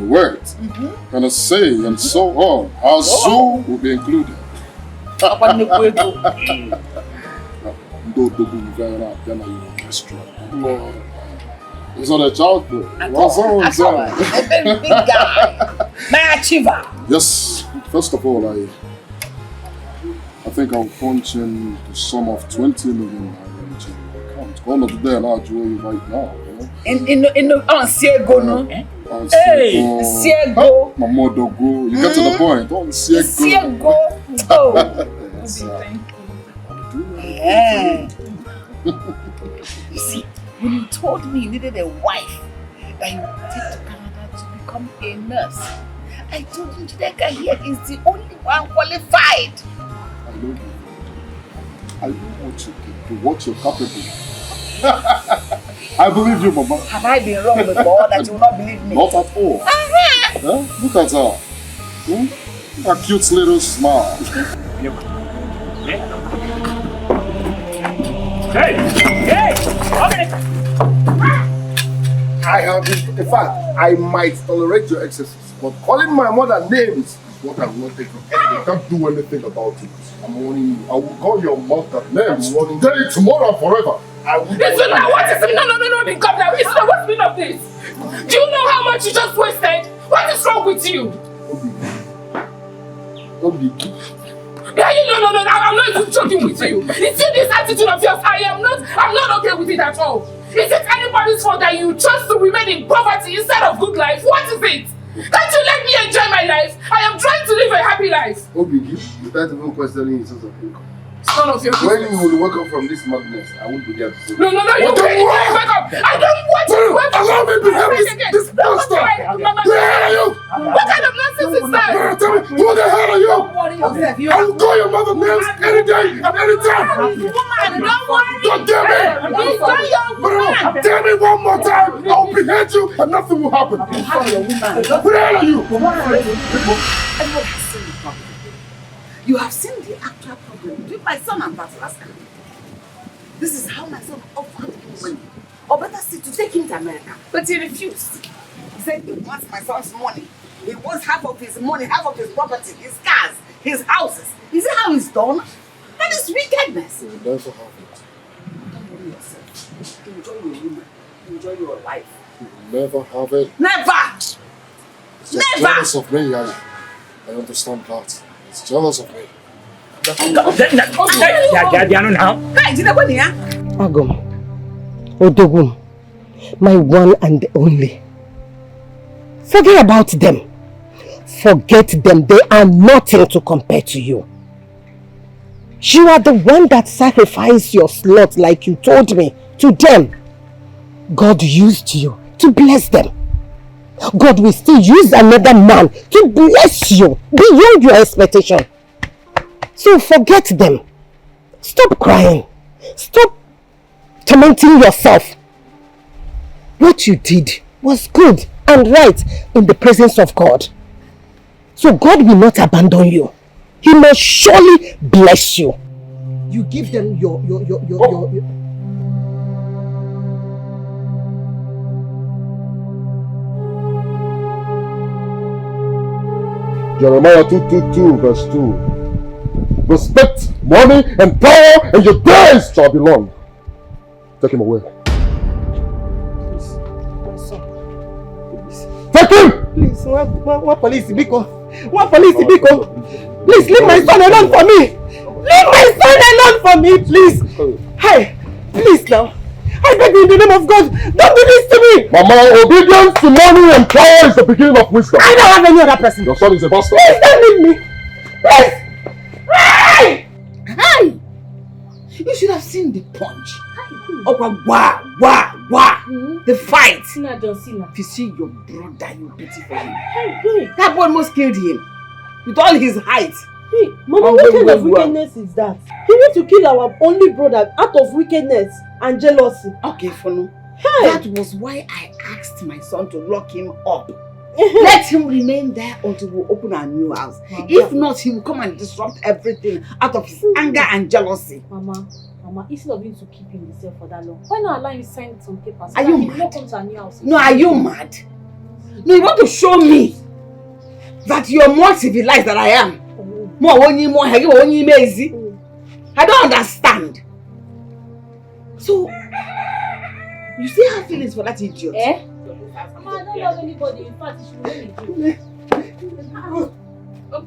Speaker 18: word, and a say, and so on. Our zoo will be included. It's not a child play.
Speaker 4: That's all right. A very big guy. My achiever.
Speaker 18: Yes, first of all, I think I'll punch in the sum of 20 million into your account. One of the day I'll draw you right now.
Speaker 4: In the Siego, no? Hey, Siego.
Speaker 18: Mamodogo. You get to the point. On
Speaker 4: Siego. Oh. Yeah. You see, when you told me you needed a wife that you would take to Canada to become a nurse, I told you that guy here is the only one qualified.
Speaker 18: I know you. I know what you can do, what you're capable of. I believe you, Mama.
Speaker 4: Have I been wrong before that you will not believe me?
Speaker 18: Not at all. Look at her. A cute little smile.
Speaker 12: Hey! Okay! I have been, in fact, I might tolerate your excesses, but calling my mother names is what I will not take from anything.
Speaker 18: I can't do anything about it. I'm warning you. I will call your mother names today, tomorrow, and forever.
Speaker 11: Listen now, what is it? No, come now. Listen, what's been of this? Do you know how much you just wasted? What is wrong with you?
Speaker 18: Don't be.
Speaker 11: Yeah, no, I'm not even joking with you. It's in this attitude of yours. I'm not okay with it at all. Is it anybody's fault that you chose to remain in poverty instead of good life? What is it? Can't you let me enjoy my life? I am trying to live a happy life.
Speaker 12: Obi, without even questioning his source of income.
Speaker 11: It's none of your business.
Speaker 12: When you will wake up from this madness, I won't be there to say.
Speaker 11: No, you can't wake up. I don't want you to wake up.
Speaker 18: Allow me to have this monster. Where are you?
Speaker 11: What kind of nonsense is that?
Speaker 18: Tell me, who the hell are you? I will call your mother names any day and any time. Don't tell me. Tell me one more time. I will behead you and nothing will happen. Who the hell are you?
Speaker 4: Everyone has seen the problem. You have seen the actual problem between my son and Batalaska. This is how my son offered him money. Or better still, to take him to America. But he refused. He said he wants my son's money. He wants half of his money, half of his property, his cars, his houses. You see how he's done? That is wickedness.
Speaker 18: You will never have it.
Speaker 4: Don't worry yourself. Enjoy your woman. Enjoy your life.
Speaker 18: You will never have it.
Speaker 4: Never!
Speaker 18: You're jealous of me, I understand that. It's jealous of me.
Speaker 10: Agum, Odogum, my one and only. Forget about them. Forget them. They are nothing to compare to you. You are the one that sacrificed your slot, like you told me, to them. God used you to bless them. God will still use another man to bless you beyond your expectation. So forget them. Stop crying. Stop tormenting yourself. What you did was good and right in the presence of God. So God will not abandon you. He must surely bless you. You give them your
Speaker 18: Jeremiah 2:22 verse 2. Respect, money, and power, and your days shall be long. Take him away.
Speaker 10: Please, my son. Please.
Speaker 18: Take him!
Speaker 10: Please, what police, Biko? What police, Biko? Please, leave my son alone for me! Leave my son alone for me, please! Hey, please now. I beg you in the name of God, don't do this to me!
Speaker 18: Mama, obedience to money and power is the beginning of wisdom.
Speaker 10: I don't have any other person.
Speaker 18: Your son is a bastard.
Speaker 10: Please don't leave me! Please!
Speaker 4: Hey! Hey! You should have seen the punch. Oh, wow. The fight. If you see your brother, you pity for him. That boy almost killed him. With all his height.
Speaker 8: Hey, Mama, what kind of wickedness is that? He wants to kill our only brother out of wickedness and jealousy.
Speaker 4: Okay, Funu. Hey. That was why I asked my son to lock him up. Let him remain there until we open our new house. If not, he will come and disrupt everything out of his anger and jealousy.
Speaker 7: Mama, instead of you to keep him in the cell for that long, why not allow him sign some papers?
Speaker 4: Are you
Speaker 7: mad?
Speaker 4: mad?
Speaker 7: Come to our new house.
Speaker 4: No, are you mad? No, you want to show me that you're more civilized than I am. I don't understand. So, you still have feelings for that idiot?
Speaker 7: Eh? Mama, I don't love anybody. In fact, you should really do.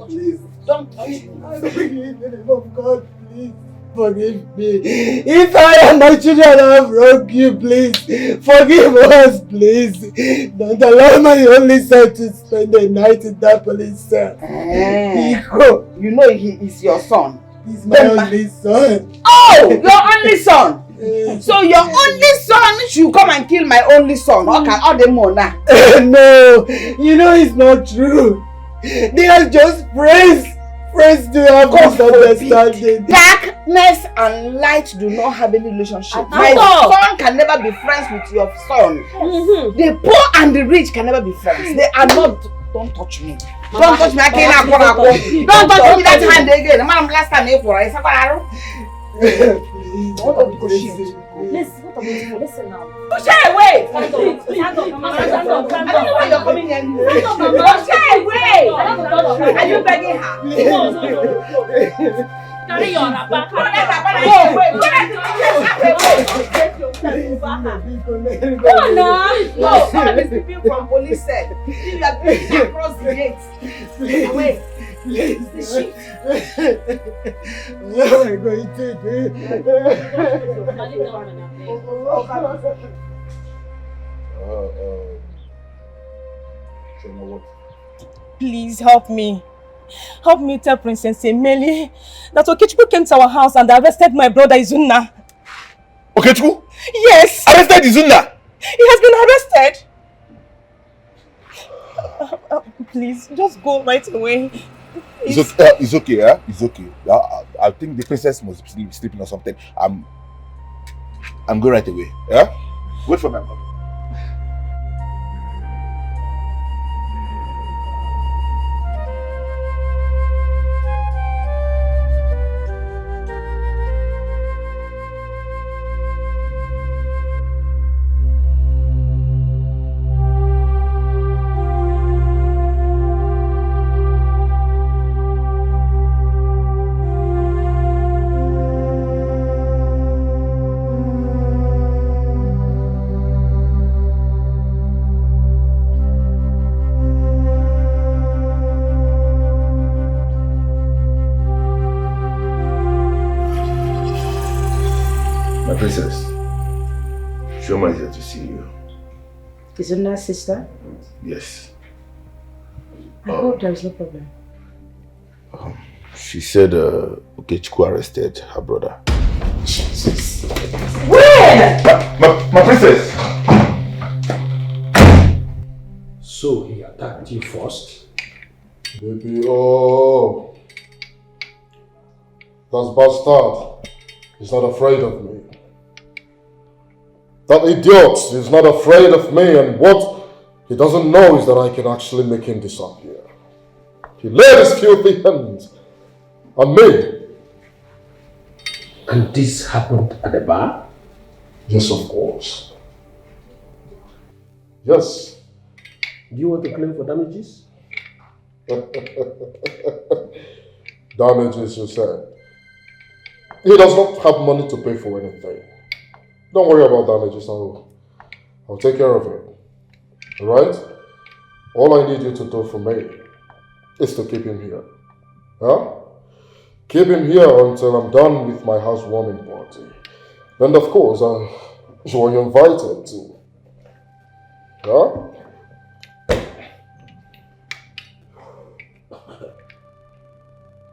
Speaker 8: Please, don't touch me. I beg you in the name of God, please. Forgive me. If I and my children have wronged you, please forgive us, please. Don't allow my only son to spend the night in that police cell.
Speaker 4: You know he is your son.
Speaker 8: He's my only son.
Speaker 4: Oh, your only son. So your only son should come and kill my only son. Okay, all the more now.
Speaker 8: No, you know it's not true. They are just friends. Friends do have misunderstanding.
Speaker 4: Darkness and light do not have any relationship. My son can never be friends with your son. The poor and the rich can never be friends. They are not. Don't touch me. Don't touch me. I can't. Don't touch me that hand again. I'm last time here for
Speaker 7: Listen now.
Speaker 4: Push her away!
Speaker 7: Stand up, Mama. Stand up.
Speaker 4: I don't know why you're coming here.
Speaker 7: Stand up, Mama.
Speaker 4: Push her away! Are you begging her?
Speaker 7: No. Carry your wrapper.
Speaker 4: Go on now. No, some of these people from police said, you are going across the gate. Away.
Speaker 8: Please. What am I going to do?
Speaker 6: Please help me. Help me tell Princess Emily that Okechukwu came to our house and arrested my brother Izunna.
Speaker 2: Okechukwu?
Speaker 6: Yes.
Speaker 2: Arrested Izunna?
Speaker 6: He has been arrested. Please, just go right away.
Speaker 2: It's okay, yeah? It's okay. I think the princess must be sleeping or something. I'm going right away, yeah? Wait for my mom. Princess, Shoma is here to see you.
Speaker 10: Isn't that sister?
Speaker 2: Yes.
Speaker 10: I hope there is no problem.
Speaker 2: She said Okechukwu arrested her brother.
Speaker 10: Jesus.
Speaker 2: When? My princess!
Speaker 18: So he attacked you first? Baby, oh. That bastard is not afraid of me. That idiot is not afraid of me, and what he doesn't know is that I can actually make him disappear. He laid his filthy hands on me.
Speaker 16: And this happened at the bar?
Speaker 18: Yes, of course. Yes.
Speaker 12: Do you want to claim for damages?
Speaker 18: Damages, you said. He does not have money to pay for anything. Don't worry about damages, I'll take care of it. Alright? All I need you to do for me is to keep him here. Huh? Keep him here until I'm done with my housewarming party. Then of course, you are invited to. Huh?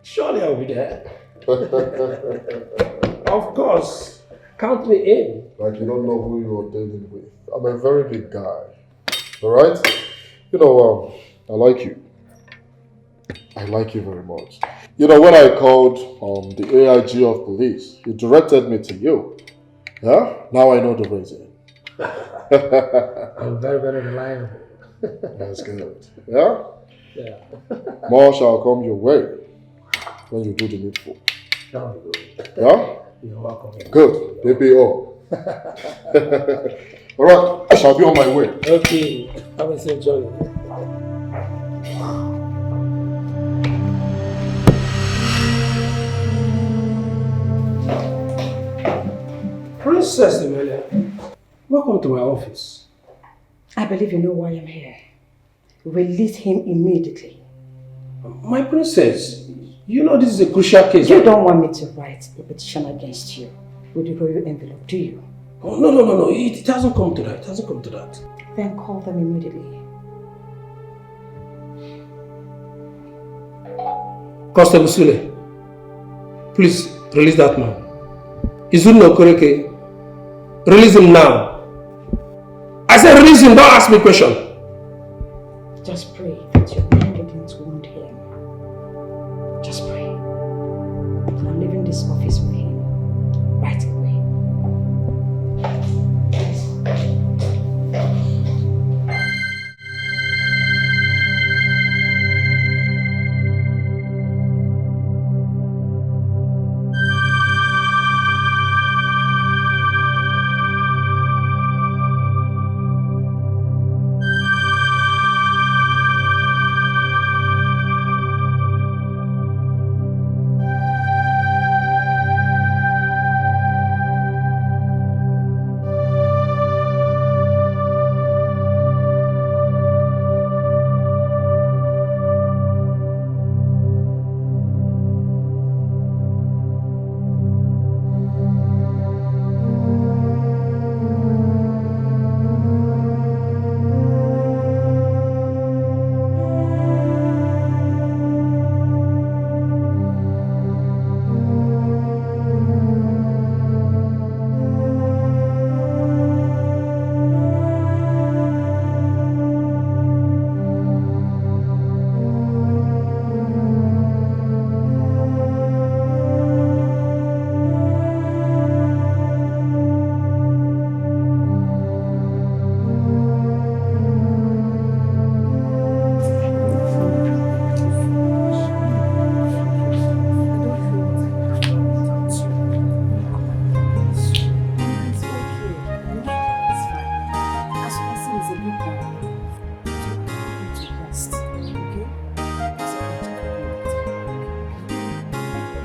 Speaker 12: Surely I'll be there. Of course. Count me in.
Speaker 18: Like you don't know who you're dealing with. I'm a very big guy. Alright? You know, I like you. I like you very much. You know, when I called the AIG of police, he directed me to you. Yeah? Now I know the reason.
Speaker 12: I'm very, very reliable.
Speaker 18: That's good. Yeah?
Speaker 12: Yeah.
Speaker 18: More shall come your way when you do the needful. Yeah?
Speaker 12: You're welcome.
Speaker 18: Good. DPO. Alright, I shall be on my way.
Speaker 12: Okay. Have a safe journey. Princess Emilia, welcome to my office.
Speaker 5: I believe you know why I'm here. Release him immediately.
Speaker 12: My princess, you know this is a crucial case.
Speaker 5: You don't want me to write a petition against you with the royal envelope, do you?
Speaker 12: Oh, no. It hasn't come to that. It hasn't come to that.
Speaker 5: Then call them immediately.
Speaker 12: Constable Sule, please release that man. Izuna Okoreke, release him now. I said release him, don't ask me a question.
Speaker 5: Just pray that your man didn't wound him. Just pray. I'm leaving this office with him right away.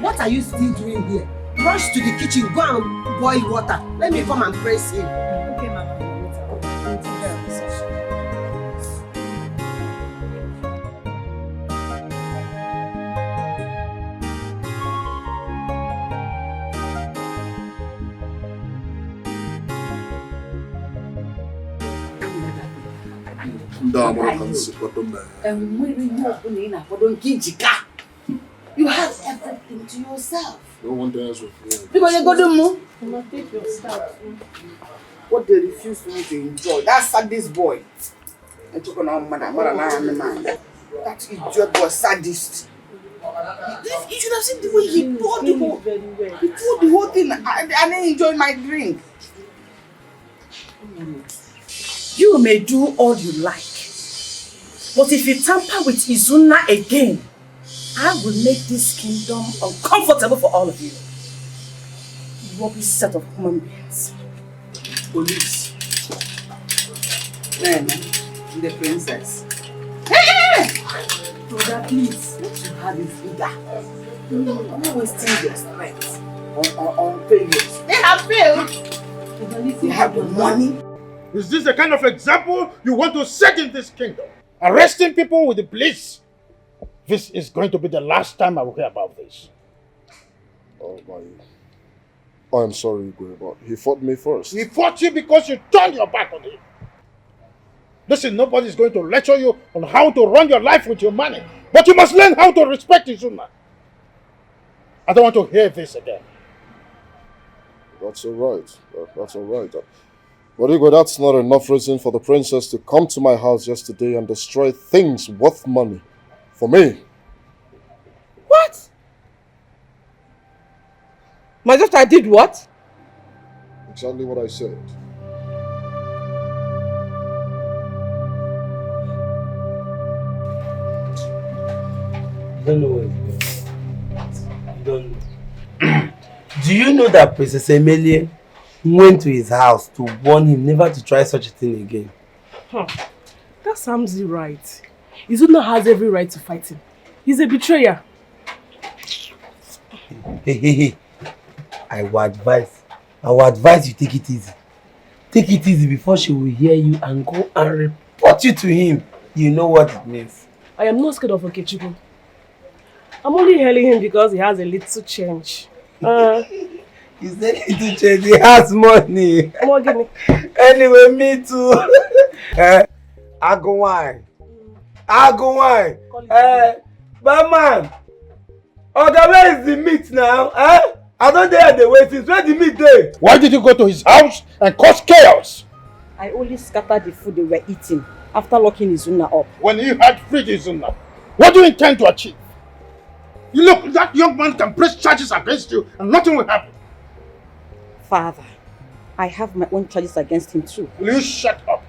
Speaker 8: What are you still doing here? Rush to the kitchen, go and boil water. Let me come and praise him. Okay, Mama.
Speaker 4: You have everything to yourself.
Speaker 18: No one dance with you.
Speaker 4: Because you go to move.
Speaker 8: Take your stuff.
Speaker 4: What they refuse to enjoy. That's sadist boy. I took on man. That idiot was sadist. You should have seen the way he poured the whole. He poured the whole thing. I didn't enjoy my drink.
Speaker 5: You may do all you like, but if you tamper with Izuna again, I will make this kingdom uncomfortable for all of you. Rubbish set of human beings.
Speaker 4: Police. Man, the princess. Hey! Brother, please. What you have is bigger. You're wasting your strength on failures. They have failed. They have the money.
Speaker 20: Is this the kind of example you want to set in this kingdom? Arresting people with the police? This is going to be the last time I will hear about this.
Speaker 18: Oh my... I'm sorry, Igwe, but he fought me first.
Speaker 20: He fought you because you turned your back on him. Listen, nobody is going to lecture you on how to run your life with your money. But you must learn how to respect Izuna. I don't want to hear this again.
Speaker 18: That's alright. That's alright. But Igwe, that's not enough reason for the princess to come to my house yesterday and destroy things worth money. For me.
Speaker 4: What?
Speaker 10: My daughter did what?
Speaker 18: Exactly what I said.
Speaker 9: You don't know what it's doing. You don't know. Do you know that Princess Emilie went to his house to warn him never to try such a thing again?
Speaker 6: Huh. That sounds right. Izuna has every right to fight him. He's a betrayer.
Speaker 9: Hey. I will advise you take it easy. Take it easy before she will hear you and go and report you to him. You know what it means.
Speaker 6: I am not scared of Okechukwu. I'm only hailing him because he has a little change.
Speaker 9: He said little change, he has money.
Speaker 6: More give me.
Speaker 9: Anyway, me too. I go wine. Barman. Oga, where is the meat now? I don't dare the waiting. Where the meat there?
Speaker 20: Why did you go to his house and cause chaos?
Speaker 5: I only scattered the food they were eating after locking Izuna up.
Speaker 20: When you had freed Izuna, what do you intend to achieve? You look, that young man can press charges against you and nothing will happen.
Speaker 5: Father, I have my own charges against him too.
Speaker 20: Will you shut up?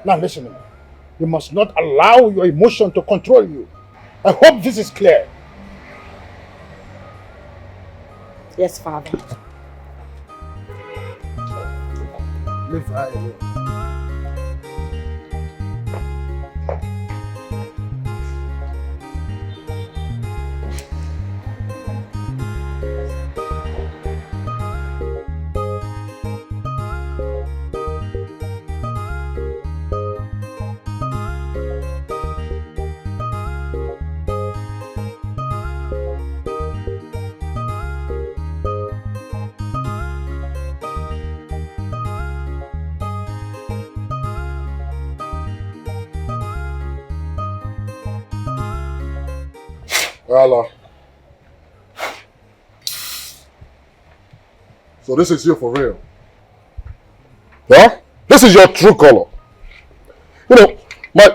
Speaker 20: Now listen to me. You must not allow your emotion to control you. I hope this is clear.
Speaker 5: Yes, Father.
Speaker 9: Leave her alone.
Speaker 18: Allah. So this is you for real? Yeah? This is your true color. You know,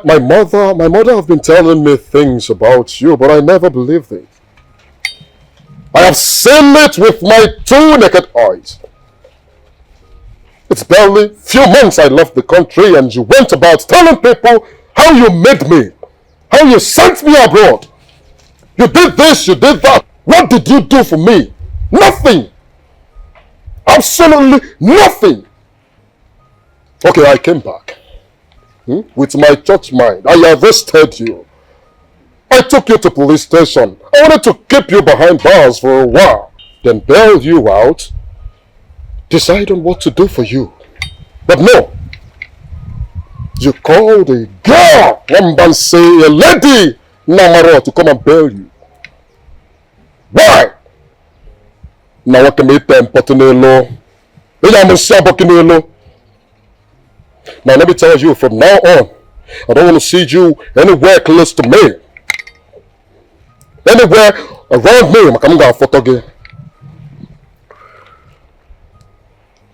Speaker 18: my mother have been telling me things about you, but I never believed it. I have seen it with my two naked eyes. It's barely few months I left the country and you went about telling people how you made me, how you sent me abroad. You did this, you did that. What did you do for me? Nothing. Absolutely nothing. Okay, I came back. With my church mind, I arrested you. I took you to police station. I wanted to keep you behind bars for a while. Then bail you out. Decide on what to do for you. But no. You called a girl, a lady, Namaro, to come and bail you. Why? Now what can make them Potinello? Now let me tell you, from now on, I don't want to see you anywhere close to me. Anywhere around me, I'm going to photo again.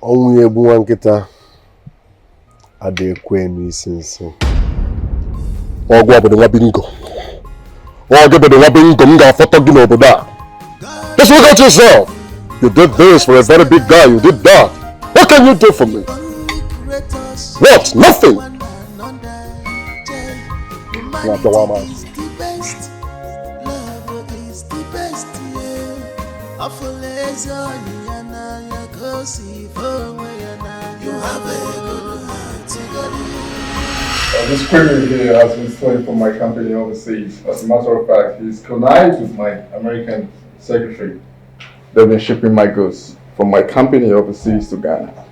Speaker 22: Only a buwan kita ade kwenu isinso.
Speaker 18: Ogwa obodo nwa bingo. Ogwa obodo nwa bingo mga photo gino obodo. Just look at yourself. You did this for a very big guy. You did that. What can you do for me? What? Nothing.
Speaker 23: This criminal here has been stolen from my company overseas. As a matter of fact, he's connived with my American secretary. They've been shipping my goods from my company overseas to Ghana.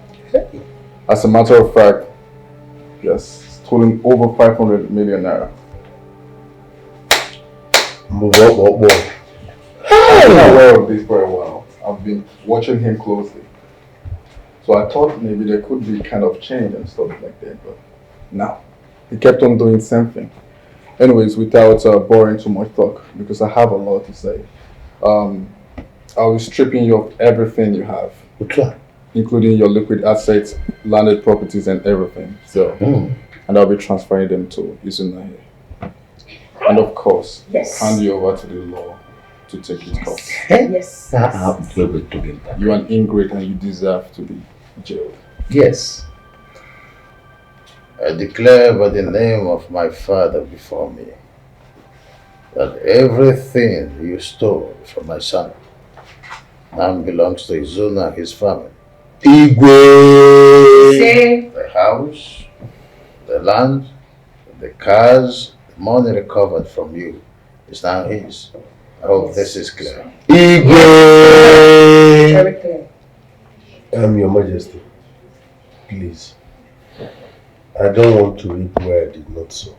Speaker 23: As a matter of fact, he has stolen over 500 million naira.
Speaker 22: Whoa.
Speaker 23: I've been aware of this for a while. I've been watching him closely. So I thought maybe there could be kind of change and stuff like that, but no. He kept on doing the same thing. Anyways, without boring too much talk, because I have a lot to say. I'll be stripping you of everything you have. Including your liquid assets, landed properties and everything. So, and I'll be transferring them to Izuna here. And of course, hand you over to the law to take it off.
Speaker 5: Yes.
Speaker 23: You're an ingrate and you deserve to be jailed.
Speaker 3: Yes. I declare by the name of my father before me that everything you stole from my son now belongs to Izuna and his family.
Speaker 16: Igwe!
Speaker 3: The house, the land, the cars, the money recovered from you is now his. I hope this is clear.
Speaker 16: Igwe!
Speaker 5: Very clear.
Speaker 18: Your Majesty, please. I don't want to reap where I did not sow.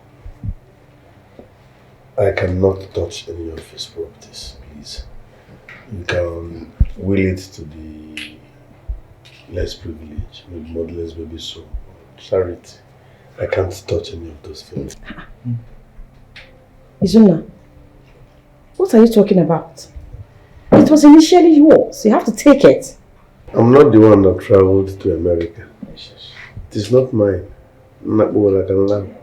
Speaker 18: I cannot touch any of his properties, please. You can will it to the less privileged, maybe motherless, maybe so. Charity. I can't touch any of those things.
Speaker 5: Izuna, what are you talking about? It was initially yours. You have to take it.
Speaker 18: I'm not the one that traveled to America. It is not mine. Not what I can learn.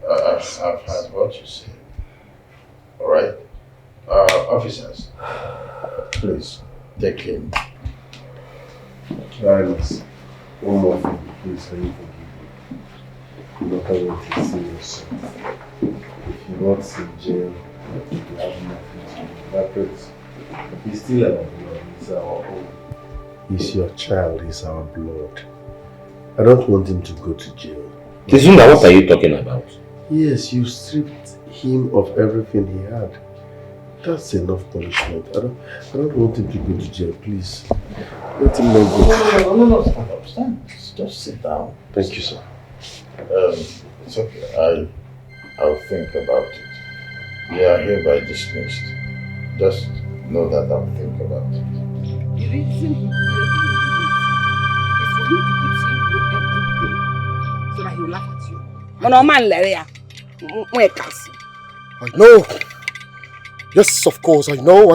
Speaker 3: I've heard what you said. Alright? Officers, please take him.
Speaker 18: Silence. One more thing, please, can you forgive me? No matter what you see yourself. If you not in jail, you have nothing to do. That prince, he's still our blood, he's our own. He's your child, he's our blood. I don't want him to go to jail.
Speaker 16: Izuna, what are you talking about?
Speaker 18: Yes, you stripped him of everything he had. That's enough punishment. I don't want him to go to jail, please. Let him not go.
Speaker 3: No, stand. Just sit down.
Speaker 18: Thank you, sir.
Speaker 3: It's okay. I'll think about it. You are hereby dismissed. Just know that I'll think about it.
Speaker 4: The reason he is for him to keep saying you everything so that he will laugh at you.
Speaker 20: I know. Yes, of course, I know.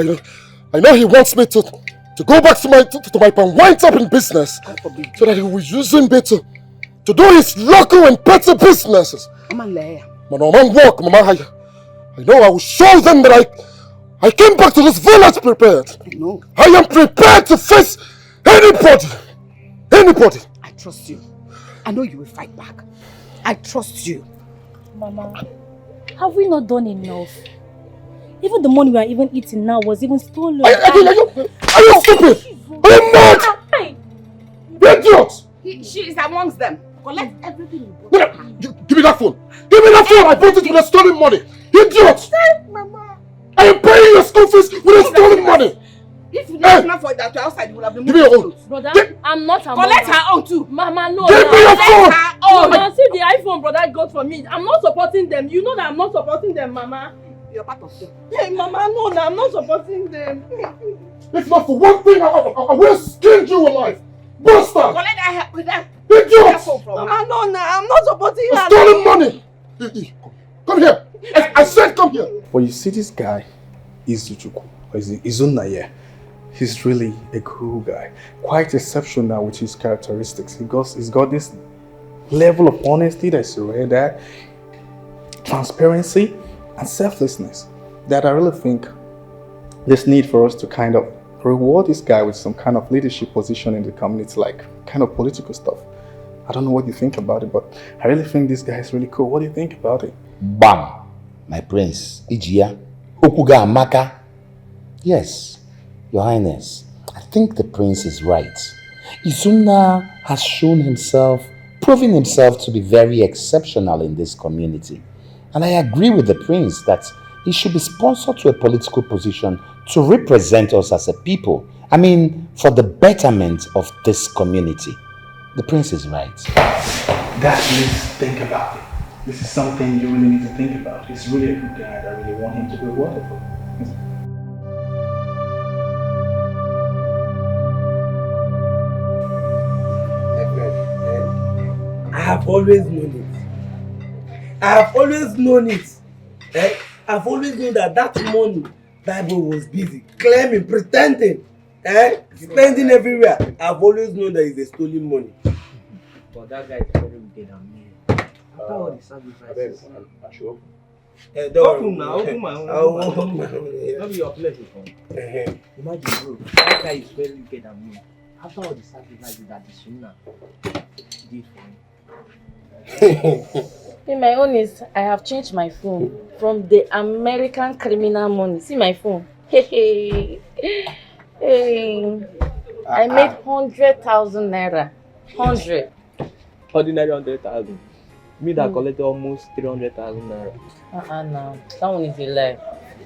Speaker 20: I know he wants me to go back to my wind up in business so that he will use him better to do his local and petty businesses. Man, work, Mama. I know I will show them that I came back to this village prepared.
Speaker 4: No.
Speaker 20: I am prepared to face anybody. Anybody.
Speaker 4: I trust you. I know you will fight back. I trust you.
Speaker 7: Mama, have we not done enough? Even the money we are even eating now was even stolen.
Speaker 20: Are you stupid? Are you mad? Idiot!
Speaker 4: She is amongst them. Collect everything you
Speaker 20: bought. Give me that phone. Give me that phone. I bought it with the stolen money. Idiot!
Speaker 4: Mama.
Speaker 20: I am paying your school fees with the stolen money.
Speaker 4: If you didn't enough for that to outside, you would have been
Speaker 20: moving. Give me your own.
Speaker 7: Brother, I'm not among
Speaker 4: Collect her own too.
Speaker 7: Mama, no.
Speaker 20: Give me your phone.
Speaker 7: Mama, see the iPhone brother got for me. I'm not supporting them. You know that I'm not supporting them, Mama.
Speaker 4: You're part of them.
Speaker 7: Hey, Mama, no, I'm not supporting them.
Speaker 20: If not for one thing, I will have skinned you alive. Bastard!
Speaker 4: Collect that with them.
Speaker 20: Idiot!
Speaker 7: Mama, no, I'm not supporting her.
Speaker 20: Stolen money! Come here! I said come here!
Speaker 14: Well, you see this guy, Izuna. He's really a cool guy. Quite exceptional with his characteristics. He's got this level of honesty that's rare there, transparency, and selflessness that I really think there's need for us to kind of reward this guy with some kind of leadership position in the community, like kind of political stuff. I don't know what you think about it, but I really think this guy is really cool. What do you think about it?
Speaker 16: Bam! My prince, Ijia, Okuga Amaka. Yes, Your Highness, I think the prince is right. Izuna has shown himself, proven himself to be very exceptional in this community. And I agree with the prince that he should be sponsored to a political position to represent us as a people. I mean, for the betterment of this community. The prince is right.
Speaker 14: Dad, please think about it. This is something you really need to think about. He's really a good guy. I really want him to be wonderful.
Speaker 9: I have always known it. I've always known that money, Bible was busy, claiming, pretending, spending everywhere. I've always known that it's a stolen money.
Speaker 15: But that guy is very wicked and mean. After all the sacrifices.
Speaker 13: Open now, open my own. Maybe your place is on. Imagine, bro, that guy is very wicked than me. After all the sacrifices that the Sunna did for me.
Speaker 5: My own is I have changed my phone from the American criminal money. See my phone. Hey. I made 100,000 naira. 100.
Speaker 13: Ordinary 100,000. Me that collected almost 300,000 naira.
Speaker 5: No. That one is a lie.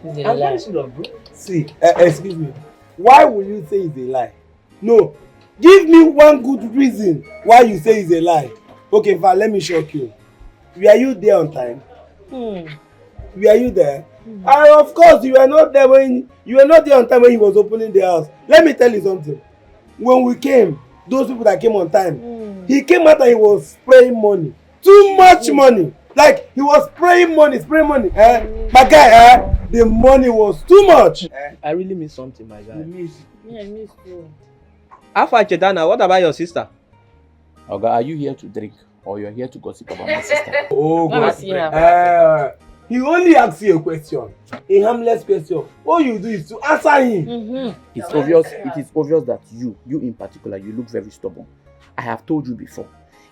Speaker 5: It's a
Speaker 9: I'm
Speaker 5: lie.
Speaker 9: very serious, bro. See, excuse me. Why will you say it's a lie? No. Give me one good reason why you say it's a lie. Okay, Val, let me shock you. Were you there on time? Were you there? And of course, you were not there on time when he was opening the house. Let me tell you something. When we came, those people that came on time, he came out and he was spraying money. Too much money. Like he was spraying money. My guy, the money was too much.
Speaker 13: I really miss something, my guy.
Speaker 5: I miss you.
Speaker 13: How far, Chetana? What about your sister?
Speaker 2: Oga, are you here to drink or you're here to gossip about my sister?
Speaker 9: Oh,
Speaker 5: God.
Speaker 9: He only asks you a question, a harmless question. All you do is to answer him.
Speaker 2: It is obvious that you in particular, you look very stubborn. I have told you before,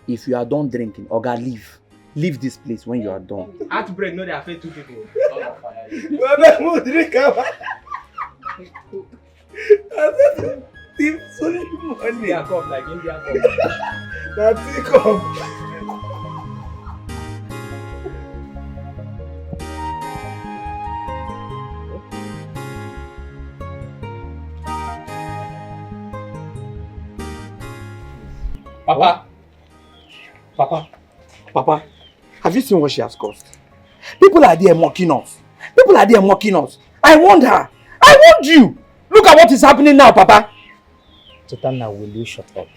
Speaker 2: if you are done drinking, Oga, leave. Leave this place when you are done.
Speaker 13: Outbreak, no, they affect two people.
Speaker 9: It's only money.
Speaker 13: India cup, like India cup.
Speaker 9: That's it, come.
Speaker 2: Papa, have you seen what she has caused? People are there mocking us. I warned her. I warned you. Look at what is happening now, Papa.
Speaker 1: Chitana, will you shut up?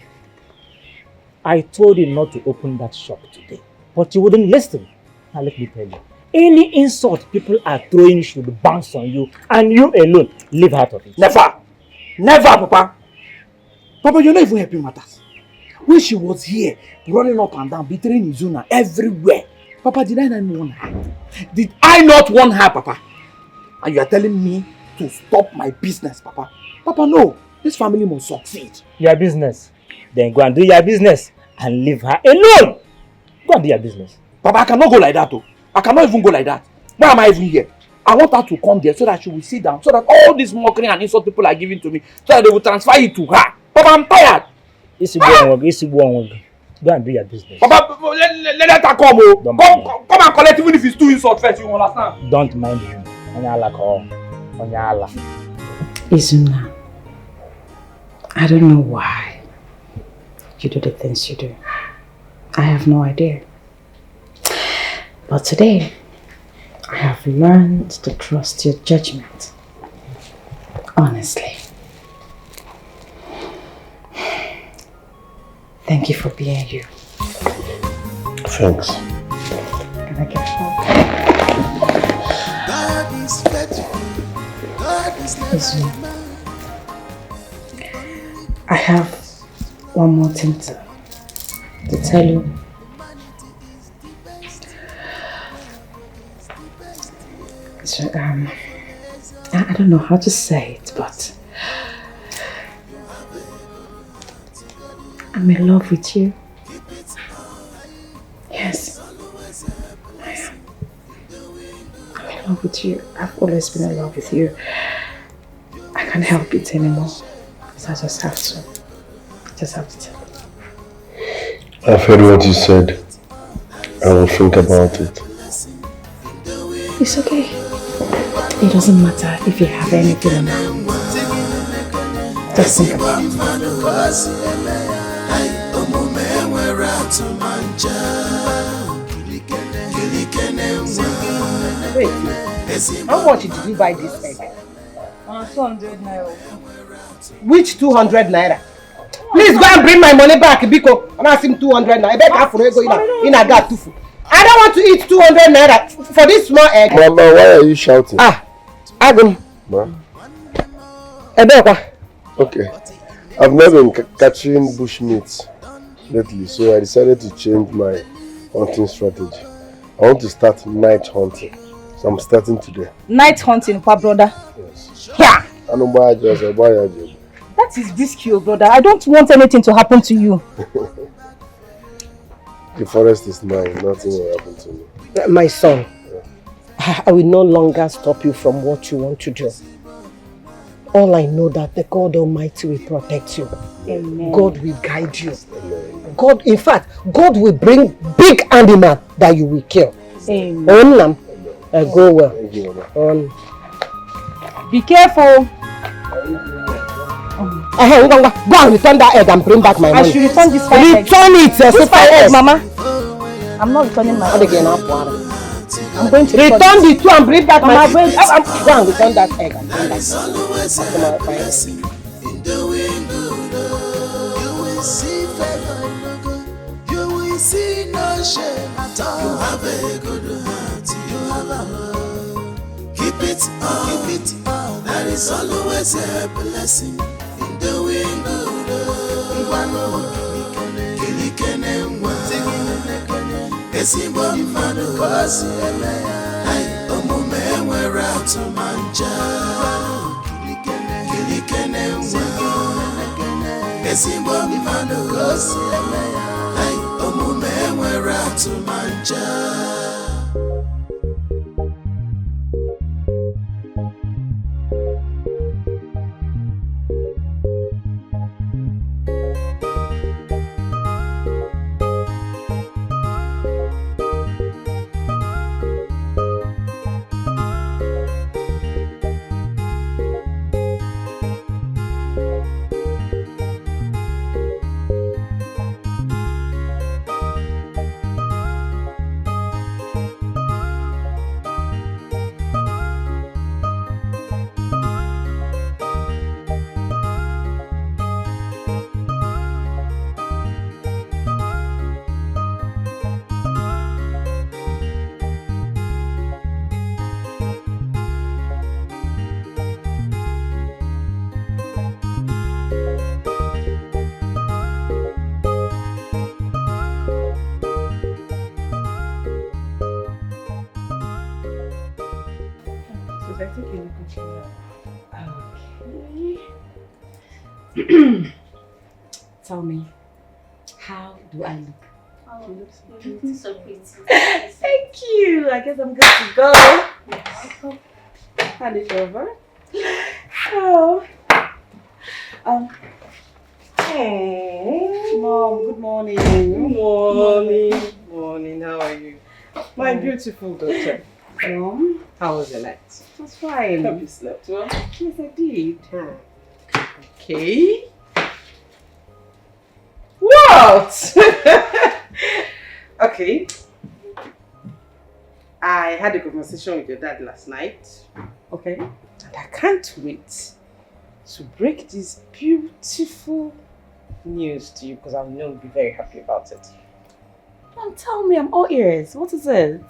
Speaker 1: I told you not to open that shop today, but you wouldn't listen. Now let me tell you, any insult people are throwing should bounce on you, and you alone live out of it.
Speaker 2: Never, Papa. Papa, you're not even helping matters. When she was here, running up and down, betraying Izuna everywhere. Papa, did I not warn her? Did I not warn her, Papa? And you are telling me to stop my business, Papa? Papa, no. This family must succeed.
Speaker 1: Your business. Then go and do your business and leave her alone. Go and do your business.
Speaker 2: Papa, I cannot go like that, though. I cannot even go like that. Why am I even here? I want her to come there so that she will sit down, so that all this mockery and insult people are giving to me, so that they will transfer it to her. Papa, I'm tired.
Speaker 1: Go and do your business.
Speaker 2: Papa, let her come. Come and collect, even if it's too insult first, you understand?
Speaker 1: Don't mind him.
Speaker 5: Izuna, I don't know why you do the things you do. I have no idea. But today, I have learned to trust your judgment. Honestly. Thank you for being you.
Speaker 22: Thanks.
Speaker 5: Can I get help?
Speaker 19: God is faithful. God is never man.
Speaker 5: I have one more thing to tell you. So, I don't know how to say it, but I'm in love with you. Yes, I am. I'm in love with you. I've always been in love with you. I can't help it anymore. So I just have to. Tell you.
Speaker 22: I've heard what you said. I will think about it.
Speaker 5: It's okay. It doesn't matter if you have anything now. Just think about it.
Speaker 10: Wait, how much did you buy this egg?
Speaker 6: 200 naira.
Speaker 10: Which 200 naira? Please go and bring my money back, Biko. I'm asking 200 naira. I beg her for in a gat tufu. I don't want to eat 200 naira for this small egg.
Speaker 22: Mama, why are you shouting?
Speaker 10: Agum.
Speaker 22: Ma?
Speaker 10: Ebekwa.
Speaker 22: Okay. I've never been catching bushmeat lately, so I decided to change my hunting strategy. I want to start night hunting. So I'm starting today.
Speaker 5: Night hunting, brother.
Speaker 22: Yes.
Speaker 5: Yeah.
Speaker 22: I don't buy a dress, I buy a job.
Speaker 5: That is risky, brother. I don't want anything to happen to you.
Speaker 22: The forest is mine, nothing will happen to me.
Speaker 10: My son, I will no longer stop you from what you want to do. All I know that the God Almighty will protect you.
Speaker 5: Amen.
Speaker 10: God will guide you. God, in fact, God will bring big animal that you will kill.
Speaker 5: Amen.
Speaker 10: Go well.
Speaker 22: Thank you, Mama.
Speaker 5: Be careful.
Speaker 10: Go and return that egg and bring back my money.
Speaker 5: I should return this 5 egg.
Speaker 10: Return it,
Speaker 5: This 5 egg, Mama. I'm not returning my egg. I'm going to
Speaker 10: return the 2 and bring back my
Speaker 5: Mama,
Speaker 10: money. Go and return that egg and bring back
Speaker 19: There's always a blessing in doing good. You will see favor in the good. You will see no shame at all. You have a good heart. You have a love. Keep it on. Keep it on. There is always a blessing in doing good. Esimbo mmadụ gosi ele ya omume nwere atụmanya kilikene nwa esimbo mmadụ gosi ele ya omume nwere atụmanya.
Speaker 5: Tell me, how do I look?
Speaker 7: Oh, you look so pretty.
Speaker 5: Thank you. I guess I'm good to go. Hand it over. Oh. Hey. Mom, good morning.
Speaker 10: Good morning. Good morning. How are you? My beautiful daughter.
Speaker 5: Mom,
Speaker 10: how was your night?
Speaker 5: It was fine.
Speaker 10: Hope you slept well.
Speaker 5: Yes, I did.
Speaker 10: Okay. What? Okay. I had a conversation with your dad last night.
Speaker 5: Okay.
Speaker 10: And I can't wait to break this beautiful news to you because I know you'll be very happy about it.
Speaker 5: Mom, tell me, I'm all ears. What is it?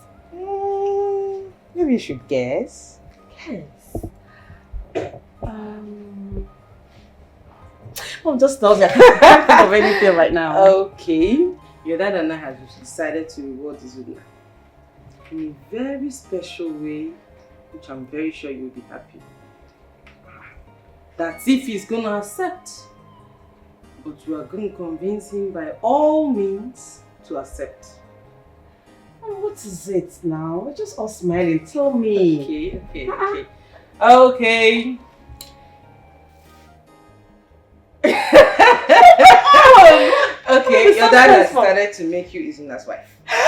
Speaker 10: Maybe you should guess.
Speaker 5: Guess. Mom, just tell me. I can't think of anything right now.
Speaker 10: Okay. Your dad and I have decided to reward Zubby in a very special way, which I'm very sure you'll be happy. That's if he's going to accept. But we are going to convince him by all means to accept.
Speaker 5: What is it now? We're just all smiling. Tell me.
Speaker 10: Okay. Okay. Okay, your dad has decided to make you Izuna's wife.
Speaker 5: I'm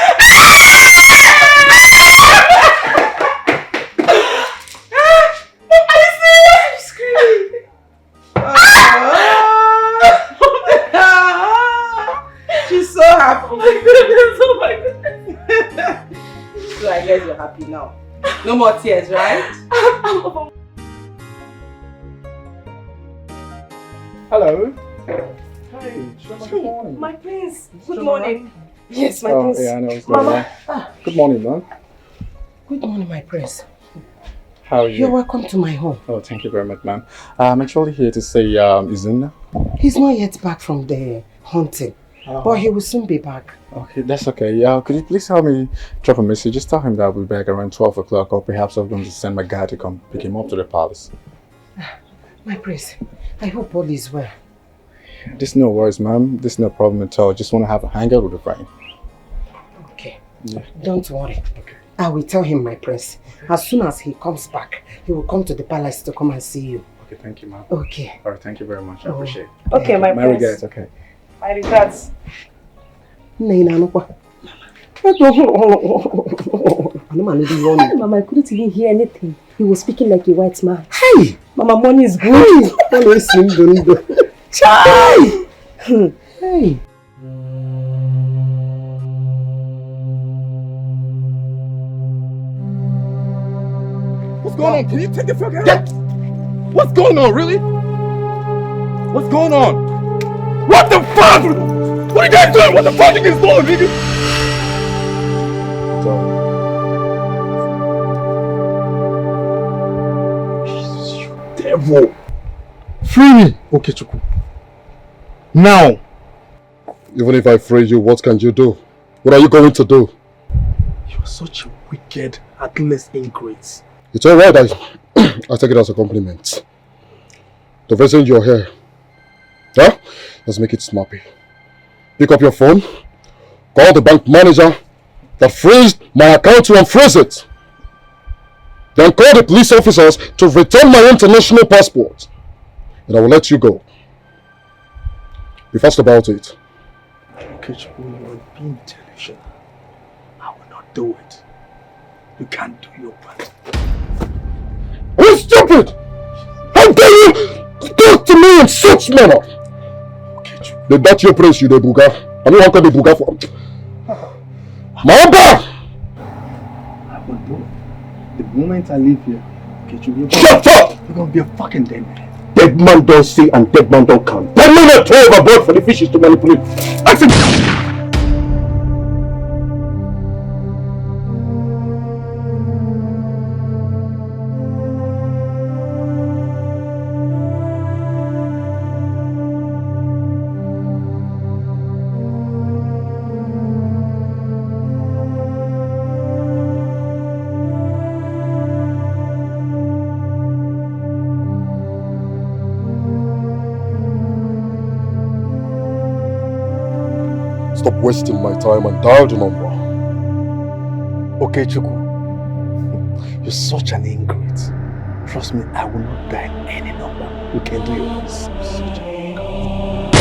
Speaker 5: screaming.
Speaker 10: She's so happy.
Speaker 5: Oh my goodness.
Speaker 10: So I guess you're happy now. No more tears, right?
Speaker 14: Hello.
Speaker 5: Hey, my prince. Good morning.
Speaker 10: Yes, my
Speaker 14: Oh,
Speaker 10: prince.
Speaker 14: yeah, I know what's going on. Good morning, man.
Speaker 10: Good morning, my prince.
Speaker 14: How are you?
Speaker 10: You're welcome to my home.
Speaker 14: Oh, thank you very much, man. I'm actually here to say, Izuna.
Speaker 10: He's not yet back from the hunting. But he will soon be back.
Speaker 14: Okay, that's okay. Yeah, could you please help me drop a message? Just tell him that I'll be back around 12 o'clock, or perhaps I'm going to send my guy to come pick him up to the palace.
Speaker 10: My prince, I hope all is well.
Speaker 14: There's no worries, ma'am. There's no problem at all. Just want to have a hangout with a friend.
Speaker 10: Okay.
Speaker 14: Yeah.
Speaker 10: Don't worry. Okay. I will tell him, my prince. As soon as he comes back, he will come to the palace to come and see you.
Speaker 14: Okay, thank you, ma'am.
Speaker 10: Okay.
Speaker 14: All right, thank you very much. I appreciate it.
Speaker 6: Okay, my
Speaker 14: My
Speaker 6: prince.
Speaker 14: regards, okay.
Speaker 6: My regards.
Speaker 10: Mama,
Speaker 6: I couldn't even hear anything. He was speaking like a white man.
Speaker 10: Hey!
Speaker 6: Mama, money is good.
Speaker 10: Chai! Hey!
Speaker 14: What's going on? Can you take the fuck out? What's going on, really? What's going on? What the fuck? What are you guys doing? What the fuck are you guys doing, nigga? Jesus, you devil. Free me, Okechukwu. Now.
Speaker 18: Even if I free you, what can you do? What are you going to do?
Speaker 14: You are such a wicked, heartless ingrate.
Speaker 18: It's alright, I take it as a compliment. The reason you're here, huh? Let's make it snappy. Pick up your phone, call the bank manager that freezed my account to unfreeze it. Then call the police officers to return my international passport. And I will let you go. Be fast about it.
Speaker 14: Okay, you are being delusional. I will not do it. You can't do your part.
Speaker 18: Are you stupid? How dare you talk to me in such manner? The that your praise you the buga. I know how can the buga for Mamba!
Speaker 14: I will do it. The moment I leave here,
Speaker 18: shut up!
Speaker 14: You're gonna be a fucking dead man.
Speaker 18: Dead man don't see and dead man don't count. Dead man not throw overboard for the fishes to manipulate. I said stop wasting my time and dial the number.
Speaker 14: Okay, Chukwu. You're such an ingrate. Trust me, I will not dial any number. You can do your best. Such an ingrate.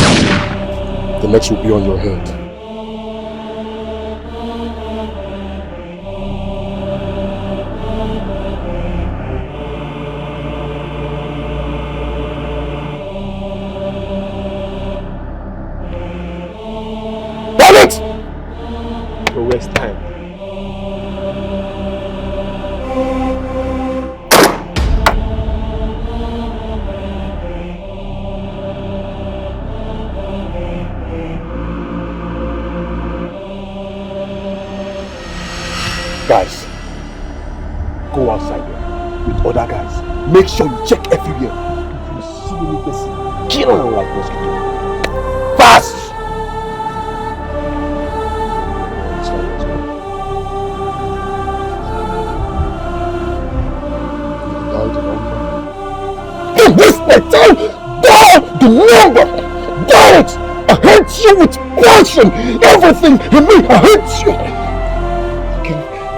Speaker 18: The next will be on your head.
Speaker 14: Don't waste time.
Speaker 18: Guys, go outside there with other guys. Make sure you check everywhere. If you see any person, kill them like mosquito. Fast! Don't waste my time! Dial the number! Dial it! I hate you with passion! Everything in me, I hate you!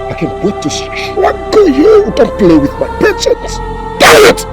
Speaker 18: I can't wait to strangle you! Don't play with my patience! Dial it!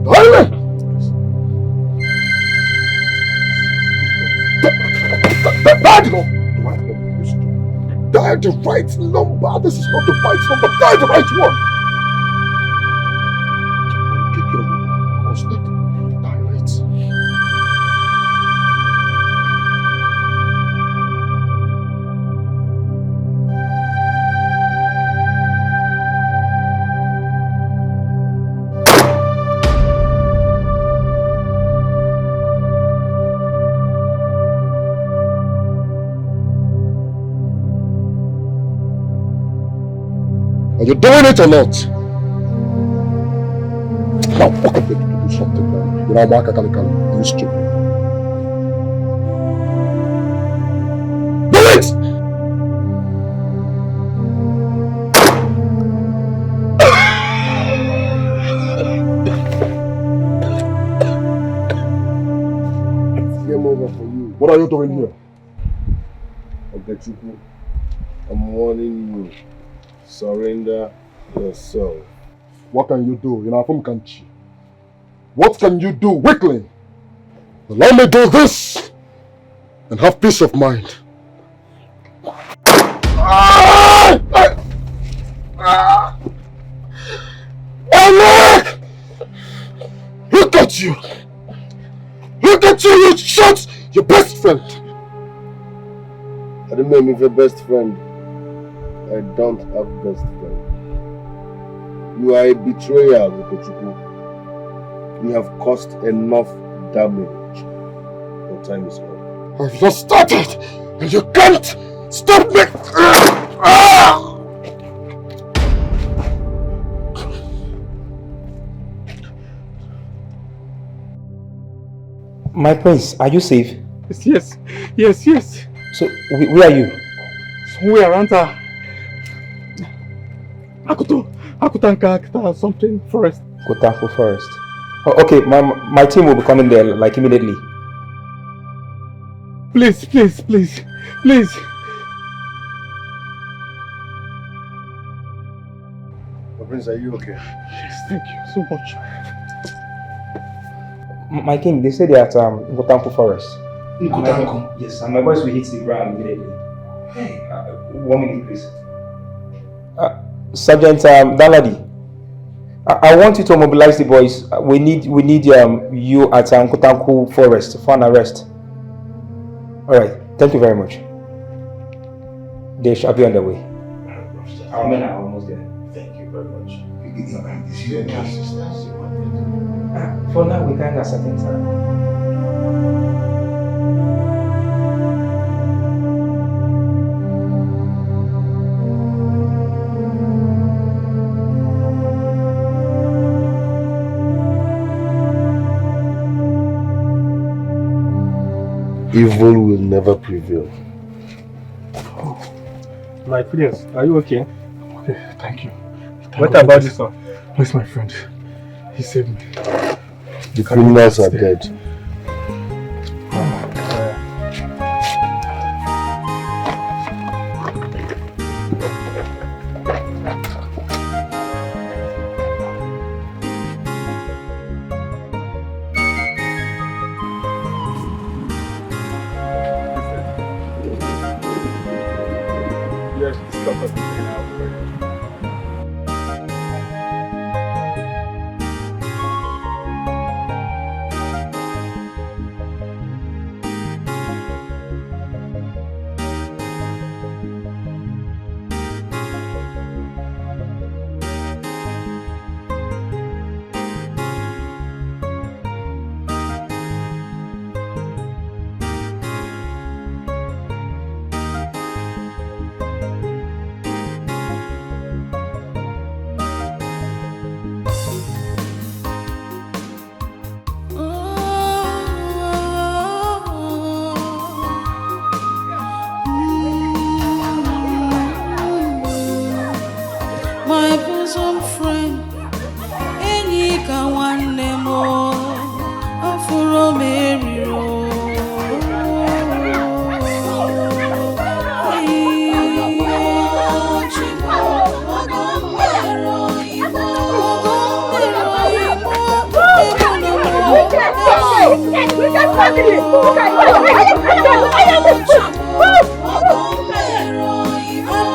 Speaker 18: Dial it! Dial the right number. This is not the right number. Dial the right one. Take your number. Dial it. Are you doing it or not? Now, fuck up, to do something, man. You know, Mark, you stupid. Do it!
Speaker 12: Game over for you.
Speaker 18: What are you doing here?
Speaker 12: Ogechuku, I'm warning you. Surrender yourself.
Speaker 18: What can you do? You know, from country. What can you do, weakling? Allow me to do this and have peace of mind. Look at you! Look at you! You shot your best friend!
Speaker 12: I don't know if your best friend. I don't have best friend. You are a betrayer, Ogechuku. You have caused enough damage. Your time is up.
Speaker 18: I've just started and you can't stop me!
Speaker 1: My prince, are you safe?
Speaker 14: Yes.
Speaker 1: So, where are you?
Speaker 14: Somewhere around Akutanka something forest.
Speaker 1: Kotanko Forest. Oh, okay, my team will be coming there like immediately.
Speaker 14: Please.
Speaker 12: Prince, are you okay?
Speaker 14: Yes, thank you so much.
Speaker 1: My king, they say they're at Kotanko Forest.
Speaker 14: Kotanko?
Speaker 1: Yes, and my boys will hit the ground immediately. Hey, 1 minute, please. Sergeant Daladi, I want you to mobilize the boys. We need you at Kotanko Forest for an arrest. All right, thank you very much. They shall be on their way. Our men are almost there.
Speaker 12: Thank you very much.
Speaker 1: Is there any assistance you want? For now, we can't ascertain time.
Speaker 12: Evil will never prevail.
Speaker 14: My prince, are you okay? Okay, thank you. What about this one? Where's my friend? He saved me.
Speaker 12: The criminals are dead.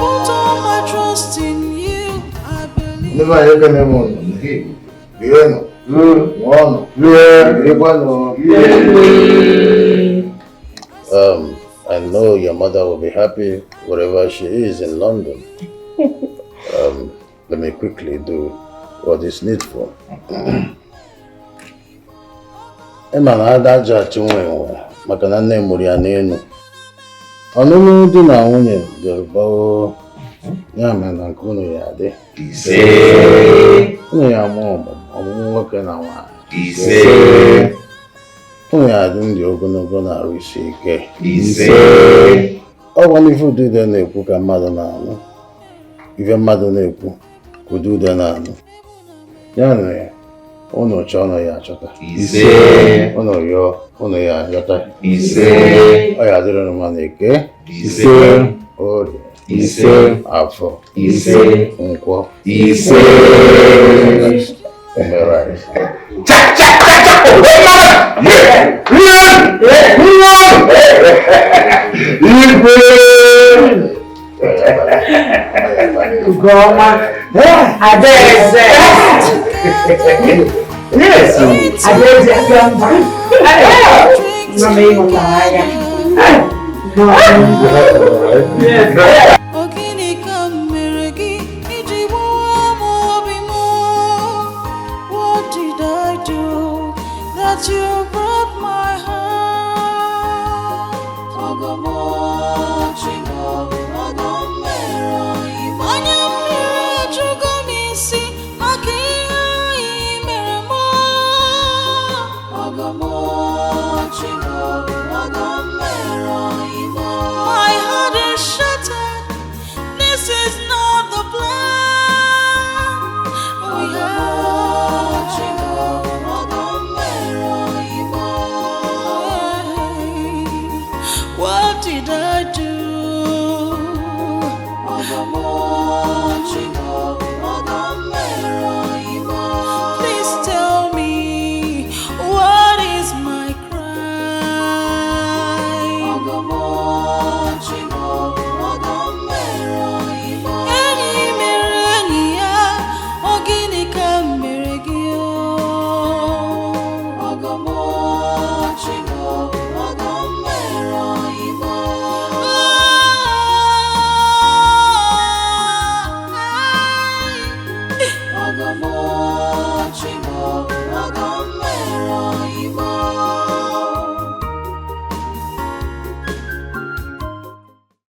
Speaker 19: put all my trust in you. I believe.
Speaker 3: Never hear them on. I know your mother will be happy wherever she is in London. Let me quickly do what is needful. Emma na adaja chinwe maka na nne mụrụ ya n'elu. Ọnụnụ di na nwunye ga-ebo ya mere na nke unu ya dị. Unu ya ọmụmụ nwoke na nwaanyị. Unu ya dị ndị ogologo na-arụ isi ike. Ọ gwa n'ife udude na-ekwu ka mmadụ na-anụ. Ife mmadụ na-ekwu ka udude na-anụ. Ya mere unu chọọ ọnụ ya achọta. Unu yọọ unu ya achọta. Ọ ya dịrị unu mma Eke. Orie. Afọ. Nkwọ. Right.
Speaker 10: Goma. Adese. Yes. Adese gamba. Mami motaya.
Speaker 19: What did I do that you broke my heart? My heart is shattered. This is not the plan. What did I do? Please tell me, what is my crime? Any merenia, organica meregio.